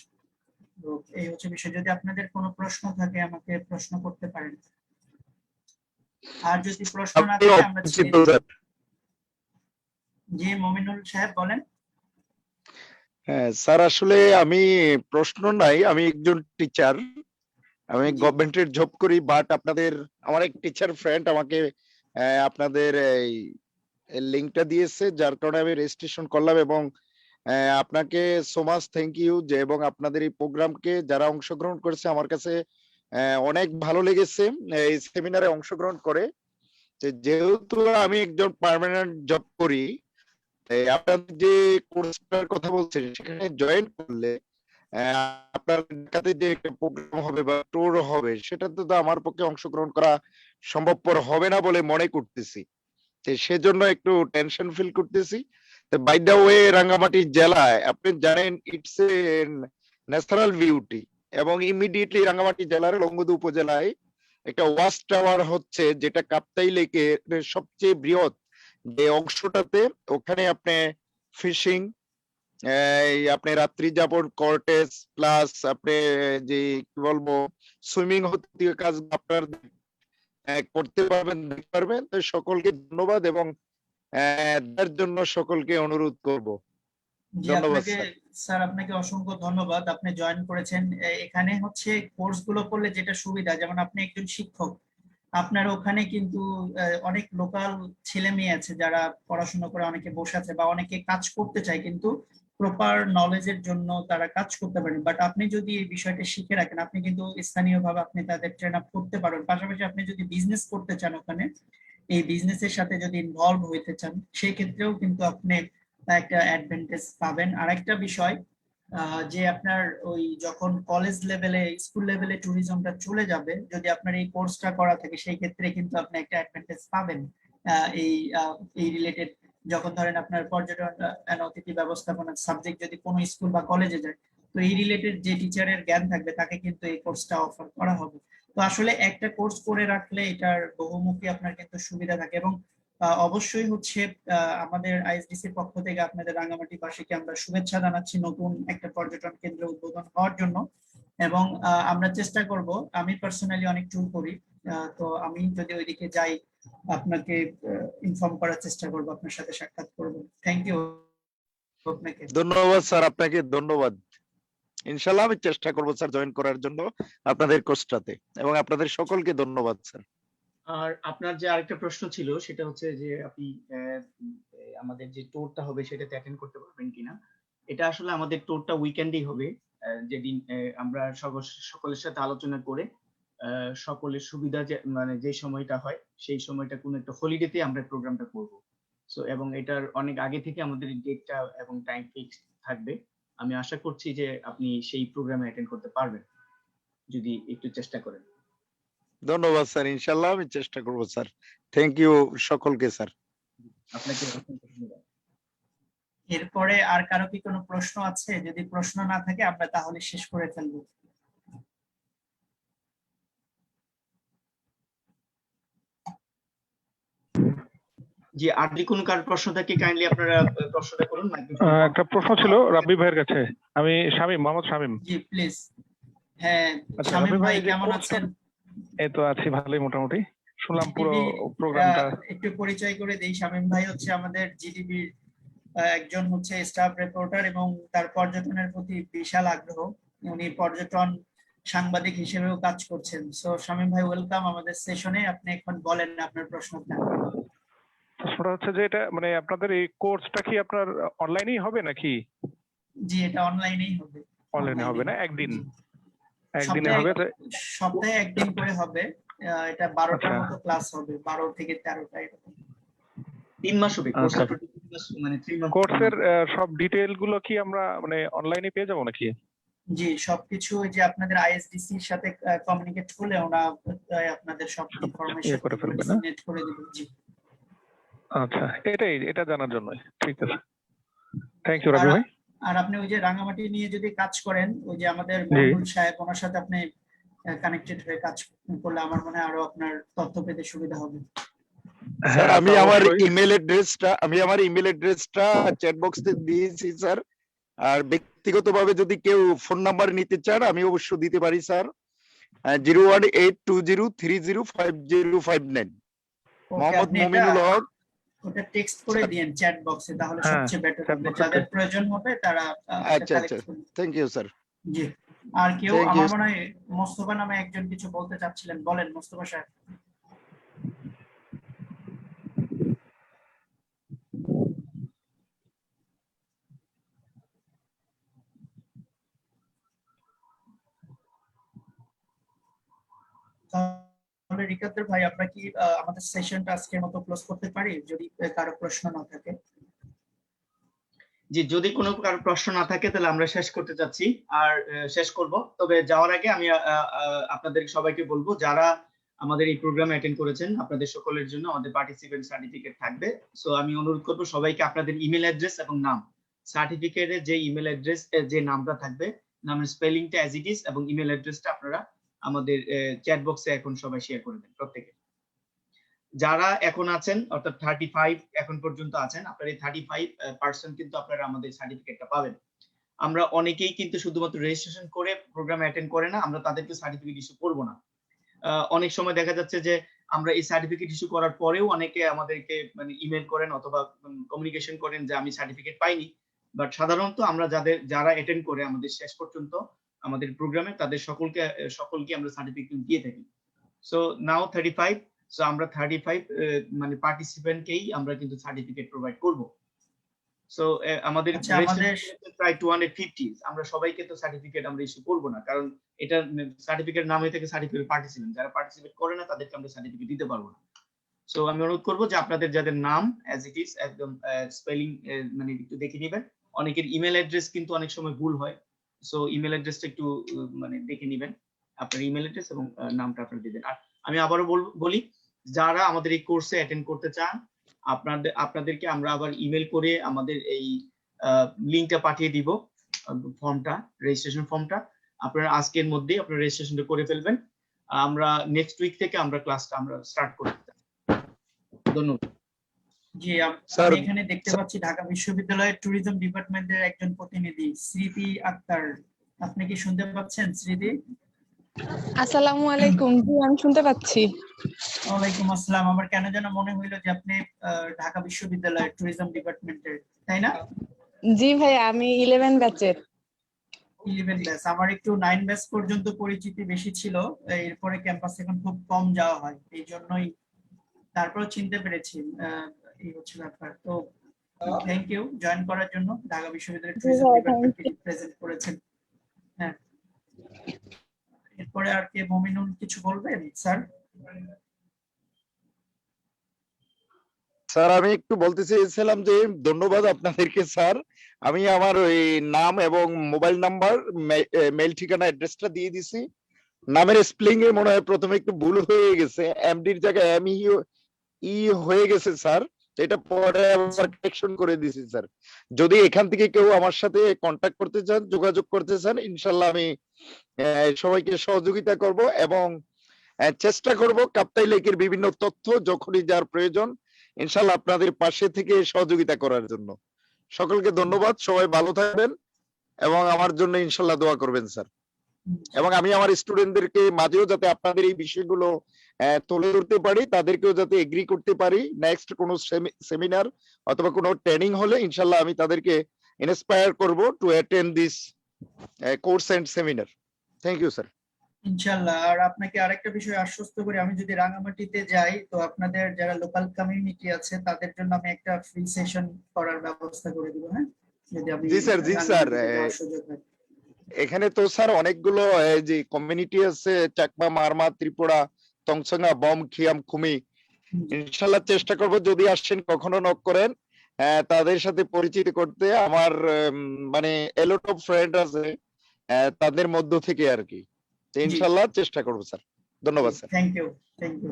তো এই হচ্ছে বিষয়। যদি আপনাদের কোনো প্রশ্ন থাকে আমাকে প্রশ্ন করতে পারেন, আর যদি প্রশ্ন না আপনি থাকে আমরা অপরিচিত ছেড়ে দিই। স্যার। জি মমিনুল সাহেব বলেন। হ্যাঁ স্যার, আসলে আমি প্রশ্ন নাই, আমি একজন টিচার, আমি জি গভর্নমেন্টের জব করি, বাট আপনাদের আমার এক টিচার ফ্রেন্ড আমাকে আপনাদের এই লিঙ্কটা দিয়েছে, যার কারণে আমি রেজিস্ট্রেশন করলাম। এবং আপনাকে সো মাচ থ্যাংক ইউ যে, এবং আপনাদের এই প্রোগ্রামকে যারা অংশগ্রহণ করেছে আমার কাছে অনেক ভালো লেগেছে এই সেমিনারে অংশগ্রহণ করে। যেহেতু আমি একজন পার্মানেন্ট জব করি, আপনাদের যে কোর্সটার কথা বলছেন সেখানে জয়েন করলে আপনার ঢাকাতে যে একটা প্রোগ্রাম হবে বা ট্যুর হবে, সেটাতে তো আমার পক্ষে অংশগ্রহণ করা সম্ভবপর হবে না বলে মনে করতেছি। সেজন্য একটু টেনশন ফিল করতেছি। বাই দ্য ওয়ে, রাঙ্গামাটি জেলায় আপনি জানেন ইটস এ ন্যাশনাল বিউটি, এবং ইমিডিয়েটলি রাঙ্গামাটি জেলার লংগদু উপজেলায় একটা ওয়াচ টাওয়ার হচ্ছে, যেটা কাপ্তাই লেকের সবচেয়ে বৃহৎ যে অংশটাতে। ওখানে আপনি ফিশিং, এই আপনি রাত্রি যাপন, কর্টেজ প্লাস আপনি যে কি বলবো সুইমিং হতে কাজ আপনার করতে পারবেন, দেখতে পারবেন। তো সকলকে ধন্যবাদ, এবং তার জন্য সকলকে অনুরোধ করব। জি ধন্যবাদ আপনাকে স্যার। স্যার আপনাকে অসংখ্য ধন্যবাদ, আপনি জয়েন করেছেন। এখানে হচ্ছে কোর্স গুলো করলে যেটা সুবিধা, যেমন আপনি একজন শিক্ষক, আপনার ওখানে কিন্তু অনেক লোকাল ছেলে মেয়ে আছে যারা পড়াশোনা করে অনেকে বসে আছে বা অনেকে কাজ করতে চায় কিন্তু প্রপার নলেজের জন্য তারা কাজ করতে পারেন। বাট আপনি যদি এই বিষয়টা শিখে রাখেন, আপনি কিন্তু স্থানীয়ভাবে আপনি তাদের ট্রেন আপ করতে পারেন। পাশাপাশি আপনি যদি বিজনেস করতে চান ওখানে, এই বিজনেসের সাথে যদি ইনভলভ হইতে চান, সেই ক্ষেত্রেও কিন্তু আপনি একটা অ্যাডভান্টেজ পাবেন। আর একটা বিষয় যে আপনার ওই যখন কলেজ লেভেলে স্কুল লেভেলে ট্যুরিজমটা চলে যাবে, যদি আপনার এই কোর্সটা করা থাকে সেই ক্ষেত্রে কিন্তু আপনি একটা অ্যাডভান্টেজ পাবেন। এই রিলেটেড যখন ধরেন আপনার পর্যটন অতিথি ব্যবস্থাপনা সাবজেক্ট যদি কোনো স্কুল বা কলেজে যায়, তো এই রিলেটেড যে টিচারের জ্ঞান থাকবে তাকে কিন্তু এই কোর্সটা অফার করা হবে। তো আসলে একটা কোর্স করে রাখলে এটার বহুমুখী আপনার কিন্তু সুবিধা থাকে। এবং অবশ্যই হচ্ছে আমাদের আইএসডিসির পক্ষ থেকে আপনাদের রাঙ্গামাটিবাসীকে আমরা শুভেচ্ছা জানাচ্ছি নতুন একটা পর্যটন কেন্দ্র উদ্বোধন হওয়ার জন্য। এবং আমরা চেষ্টা করব, আমি পার্সোনালি অনেক ট্যুর করি, তো আমি যদি ওইদিকে যাই আপনাকে ইনফর্ম করার চেষ্টা করব, আপনার সাথে সাক্ষাৎ করব। থ্যাংক ইউ আপনাকে। ধন্যবাদ স্যার, আপনাকে ধন্যবাদ। ইনশাল্লাহ আমি চেষ্টা করবো স্যার জয়েন করার জন্য আপনাদের কোর্সটাতে, এবং আপনাদের সকলকে ধন্যবাদ স্যার। আর আপনার যে আরেকটা প্রশ্ন ছিল সেটা হচ্ছে যে আপনি আমাদের যে ট্যুরটা হবে সেটাতে অ্যাটেন্ড করতে পারবেন কিনা। এটা আসলে আমাদের ট্যুরটা উইকেন্ডেই হবে, যেদিন আমরা সকলের সাথে আলোচনা করে সকলের সুবিধা যে মানে যে সময়টা হয় সেই সময়টা কোনো একটা হলিডেতে আমরা প্রোগ্রামটা করব। সো এবং এটার অনেক আগে থেকে আমাদের ডেটটা এবং টাইম ফিক্সড থাকবে। আমি আশা করছি যে আপনি সেই প্রোগ্রামে অ্যাটেন্ড করতে পারবেন যদি একটু চেষ্টা করেন। ধন্যবাদ স্যার, ইনশাল্লাহ আমি চেষ্টা করব স্যার। থ্যাংক ইউ সকলকে স্যার। আপনাকে অসংখ্য ধন্যবাদ। এরপরে আর কারো কি কোনো প্রশ্ন আছে? যদি প্রশ্ন না থাকে আমরা তাহলে শেষ করে ফেলবো। জি, আর যদি কোনো কারো প্রশ্ন থাকে কাইন্ডলি আপনারা প্রশ্নটা করুন। একটা প্রশ্ন ছিল রাব্বি ভাইয়ের কাছে। আমি শামীম, মোহাম্মদ শামীম। জি প্লিজ। হ্যাঁ আচ্ছা, শামীম রাব্বি ভাই ভাই, কেমন আছেন? এই তো আছি ভালোই মোটামুটি। শুনলাম পুরো জিডিবির প্রোগ্রামটা। একটু পরিচয় করে দেই। শামীম ভাই হচ্ছে আমাদের জিডিবির একজন হচ্ছে স্টাফ রিপোর্টার এবং তার পর্যটনের প্রতি বিশাল আগ্রহ। উনি পর্যটন সাংবাদিক হিসেবেও কাজ করছেন। সো শামীম ভাই ওয়েলকাম আমাদের সেশনে। আপনি এখন বলেন আপনার প্রশ্নটা। প্রশ্নটা হচ্ছে যে এটা মানে আপনাদের এই কোর্সটা কি আপনার অনলাইনেই হবে নাকি? জি এটা অনলাইনেই হবে। অনলাইনে হবে না, একদিন জি। একদিনে হবে? সপ্তাহে একদিন করে হবে। এটা 12টার আচ্ছা। মতো ক্লাস হবে, 12 থেকে 13টা এরকম। 3 মাস হবে আচ্ছা। মানে 3 মাস। কোর্সের সব ডিটেইল গুলো কি আমরা মানে অনলাইনে পেয়ে যাবো নাকি? জি সবকিছু ওই যে আপনাদের আইএসডিসি এর সাথে কমিউনিকেট করলে ওরা আপনাদের সব ইনফরমেশন করে ফেলবে না? ডিসিমিনেট করে দিবে। জি আচ্ছা, এটা জানার জন্যই। ঠিক আছে, থ্যাংক ইউ রাব্বি ভাই। আর আপনি ওই যে রাঙামাটি নিয়ে যদি কাজ করেন, ওই যে আমাদের জি। মনজুর সাহেব ওনার সাথে আপনি কানেক্টেড হয়ে কাজ করলে আমার মনে হয় আরো আপনার তথ্য পেতে সুবিধা হবে। স্যার হ্যাঁ, আমি তা আমার অবশ্যই। ইমেল অ্যাড্রেসটা চ্যাট বক্সে দিয়েছি স্যার। আর ব্যক্তিগতভাবে যদি কেউ ফোন নাম্বার নিতে চান আমি অবশ্য দিতে পারি স্যার। 01820305059। ওকে মোহাম্মদ আপনি মমিনুল হক। ওটা টেক্সট করে দিয়েন চ্যাট বক্সে, তাহলে হ্যাঁ, সবচেয়ে বেটার chat হবে। box এ যাদের প্রয়োজন হবে তারা আচ্ছা আচ্ছা, থ্যাংক ইউ স্যার। জি। আর কেউ Thank you. আমার মনে হয় মোস্তফা নামে একজন কিছু বলতে চাচ্ছিলেন, বলেন মোস্তফা সাহেব। তাহলে রিকাদ্দর ভাই আমরা কি আমাদের সেশনটা আজকের মতো ক্লোজ করতে পারি যদি কারো প্রশ্ন না থাকে? জি, যদি কোনো কারো প্রশ্ন না থাকে তাহলে আমরা শেষ করতে চাচ্ছি। আর শেষ করব, তবে যাওয়ার আগে আমি আপনাদের সবাইকে বলবো যারা আমাদের এই প্রোগ্রামে অ্যাটেন্ড করেছেন আপনাদের সকলের জন্য আমাদের পার্টিসিপেন্ট সার্টিফিকেট থাকবে। সো আমি অনুরোধ করব সবাইকে আপনাদের ইমেল অ্যাড্রেস এবং নাম, সার্টিফিকেটে যে ইমেল অ্যাড্রেস যে নামটা থাকবে, নামের স্পেলিংটা অ্যাজ ইট ইজ এবং ইমেল অ্যাড্রেসটা আপনারা আমাদের চ্যাট বক্সে এখন সবাই শেয়ার করে দেন প্রত্যেকে। যারা এখন আছেন অর্থাৎ 35 এখন পর্যন্ত আছেন, আপনারা এই 35% কিন্তু আপনারা আমাদের সার্টিফিকেটটা পাবেন। আমরা অনেকেই কিন্তু শুধুমাত্র রেজিস্ট্রেশন করে প্রোগ্রামে অ্যাটেন্ড করে না, আমরা তাদেরকে সার্টিফিকেট ইস্যু করব না। অনেক সময় দেখা যাচ্ছে যে আমরা এই সার্টিফিকেট ইস্যু করার পরেও অনেকে আমাদেরকে মানে ইমেল করেন অথবা কমিউনিকেশন করেন যে আমি সার্টিফিকেট পাইনি। বাট সাধারণত আমরা যারা অ্যাটেন্ড করে আমাদের শেষ পর্যন্ত আমাদের প্রোগ্রামে তাদের সকলকে আমরা সার্টিফিকেট দিয়ে থাকি। সো নাও 35, সো আমরা 35 মানে পার্টিসিপেন্টকেই আমরা কিন্তু সার্টিফিকেট প্রোভাইড করব। সো আমাদের প্রায় 250, আমরা সবাইকে তো সার্টিফিকেট আমরা ইস্যু করব না, কারণ এটা সার্টিফিকেট নামে থেকে সার্টিফিকেট পার্টিসিপেন্ট, যারা পার্টিসিপেট করে না তাদেরকে আমরা সার্টিফিকেট দিতে পারবো না। সো আমি অনুরোধ করব যে আপনাদের যাদের নাম অ্যাজ ইট ইজ একদম স্পেলিং মানে একটু দেখে নেবেন। অনেকের ইমেল অ্যাড্রেস কিন্তু অনেক সময় ভুল হয়, সো ইমেল অ্যাড্রেসটা একটু মানে দেখে নেবেন, আপনার ইমেল অ্যাড্রেস এবং নামটা আপনারা দিবেন। আর আমি আবারও বলি, যারা আমাদের এই কোর্সে অ্যাটেন্ড করতে চান আপনাদেরকে আমরা আবার ইমেল করে আমাদের এই লিংকটা পাঠিয়ে দিব, ফর্মটা, রেজিস্ট্রেশন ফর্মটা। আপনারা আজকের মধ্যেই আপনারা রেজিস্ট্রেশনটা করে ফেলবেন। আমরা নেক্সট উইক থেকে আমরা ক্লাসটা আমরা স্টার্ট করতে চাই। ধন্যবাদ। জি আমি এখানে দেখতে পাচ্ছি ঢাকা বিশ্ববিদ্যালয়ের ট্যুরিজম ডিপার্টমেন্টের একজন প্রতিনিধি স্মৃতি আক্তার। আপনি কি শুনতে পাচ্ছেন স্মৃতি? আসসালামু আলাইকুম। জি আমি শুনতে পাচ্ছি। ওয়ালাইকুম আসসালাম। আমার কেন যেন মনে হইলো যে আপনি ঢাকা বিশ্ববিদ্যালয়ের ট্যুরিজম ডিপার্টমেন্টের, তাই না? জি ভাই, আমি 11 ব্যাচের। 11 ব্যাচ। আমার একটু 9 ব্যাচ পর্যন্ত পরিচিতি বেশি ছিল, এরপরে ক্যাম্পাসে এখন খুব কম যাওয়া হয়, এই জন্যই তারপরেও চিনতে পেরেছি। এই হচ্ছে ব্যাপার। তো থ্যাংক ইউ জয়েন করার জন্য। ঢাকা বিশ্ববিদ্যালয়ের ট্যুরিজম ডিপার্টমেন্টকে রিপ্রেজেন্ট করেছেন। হ্যাঁ, এরপরে আর কে মমিনুল কিছু বলবেন স্যার? স্যার আমি একটু বলতে চেয়েছিলাম যে ধন্যবাদ আপনাদেরকে স্যার। আমি আমার ওই নাম এবং মোবাইল নাম্বার, মেইল ঠিকানা, অ্যাড্রেসটা দিয়ে দিছি। নামের স্পেলিং এ মনে হয় প্রথমে একটু ভুল হয়ে গেছে, এমডির জায়গায় এম ই হয়ে গেছে স্যার, এটা পরে আবার কারেকশন করে দিয়েছি স্যার। যদি এখান থেকে কেউ আমার সাথে কন্ট্যাক্ট করতে চান, যোগাযোগ করতে চান, ইনশাল্লাহ আমি সবাইকে সহযোগিতা করব এবং চেষ্টা করব কাপ্তাই লেকের বিভিন্ন তথ্য যখনই যার প্রয়োজন ইনশাল্লাহ আপনাদের পাশে থেকে সহযোগিতা করার জন্য। সকলকে ধন্যবাদ, সবাই ভালো থাকবেন এবং আমার জন্য ইনশাল্লাহ দোয়া করবেন স্যার। এবং আমি আমার স্টুডেন্টদেরকে মাঝেও যাতে আপনাদের এই বিষয়গুলো তুলে ধরতে পারি, তাদেরকেও যাতে এগ্রি করতে পারি, নেক্সট কোনো সেমিনার অথবা কোনো ট্রেনিং হলে ইনশাল্লাহ আমি তাদেরকে ইন্সপায়ার করব to attend this course and seminar. Thank you sir. ইনশাল্লাহ। আর আপনাকে আরেকটা বিষয় আশ্বস্ত করি, আমি যদি রাঙামাটিতে যাই তো আপনাদের যারা লোকাল কমিউনিটি আছে তাদের জন্য আমি একটা ফ্রি সেশন করার ব্যবস্থা করে দিব। হ্যাঁ, যদি আপনি জি স্যার, জি স্যার। রাঙামাটিতে যাওয়ার সুযোগ হয়। এখানে তো স্যার অনেকগুলো যে কমিউনিটি আছে, চাকমা, মারমা, ত্রিপুরা, তংসঙ্গা, বম, খিয়াম, খুমি, ইনশাল্লাহ চেষ্টা করব যদি আসেন কখনো নক করেন তাদের সাথে পরিচিত করতে। আমার মানে এলট অফ ফ্রেন্ড আছে তাদের মধ্য থেকে আর কি। তো ইনশাল্লাহ চেষ্টা করবো স্যার। ধন্যবাদ sir. Thank you, thank you.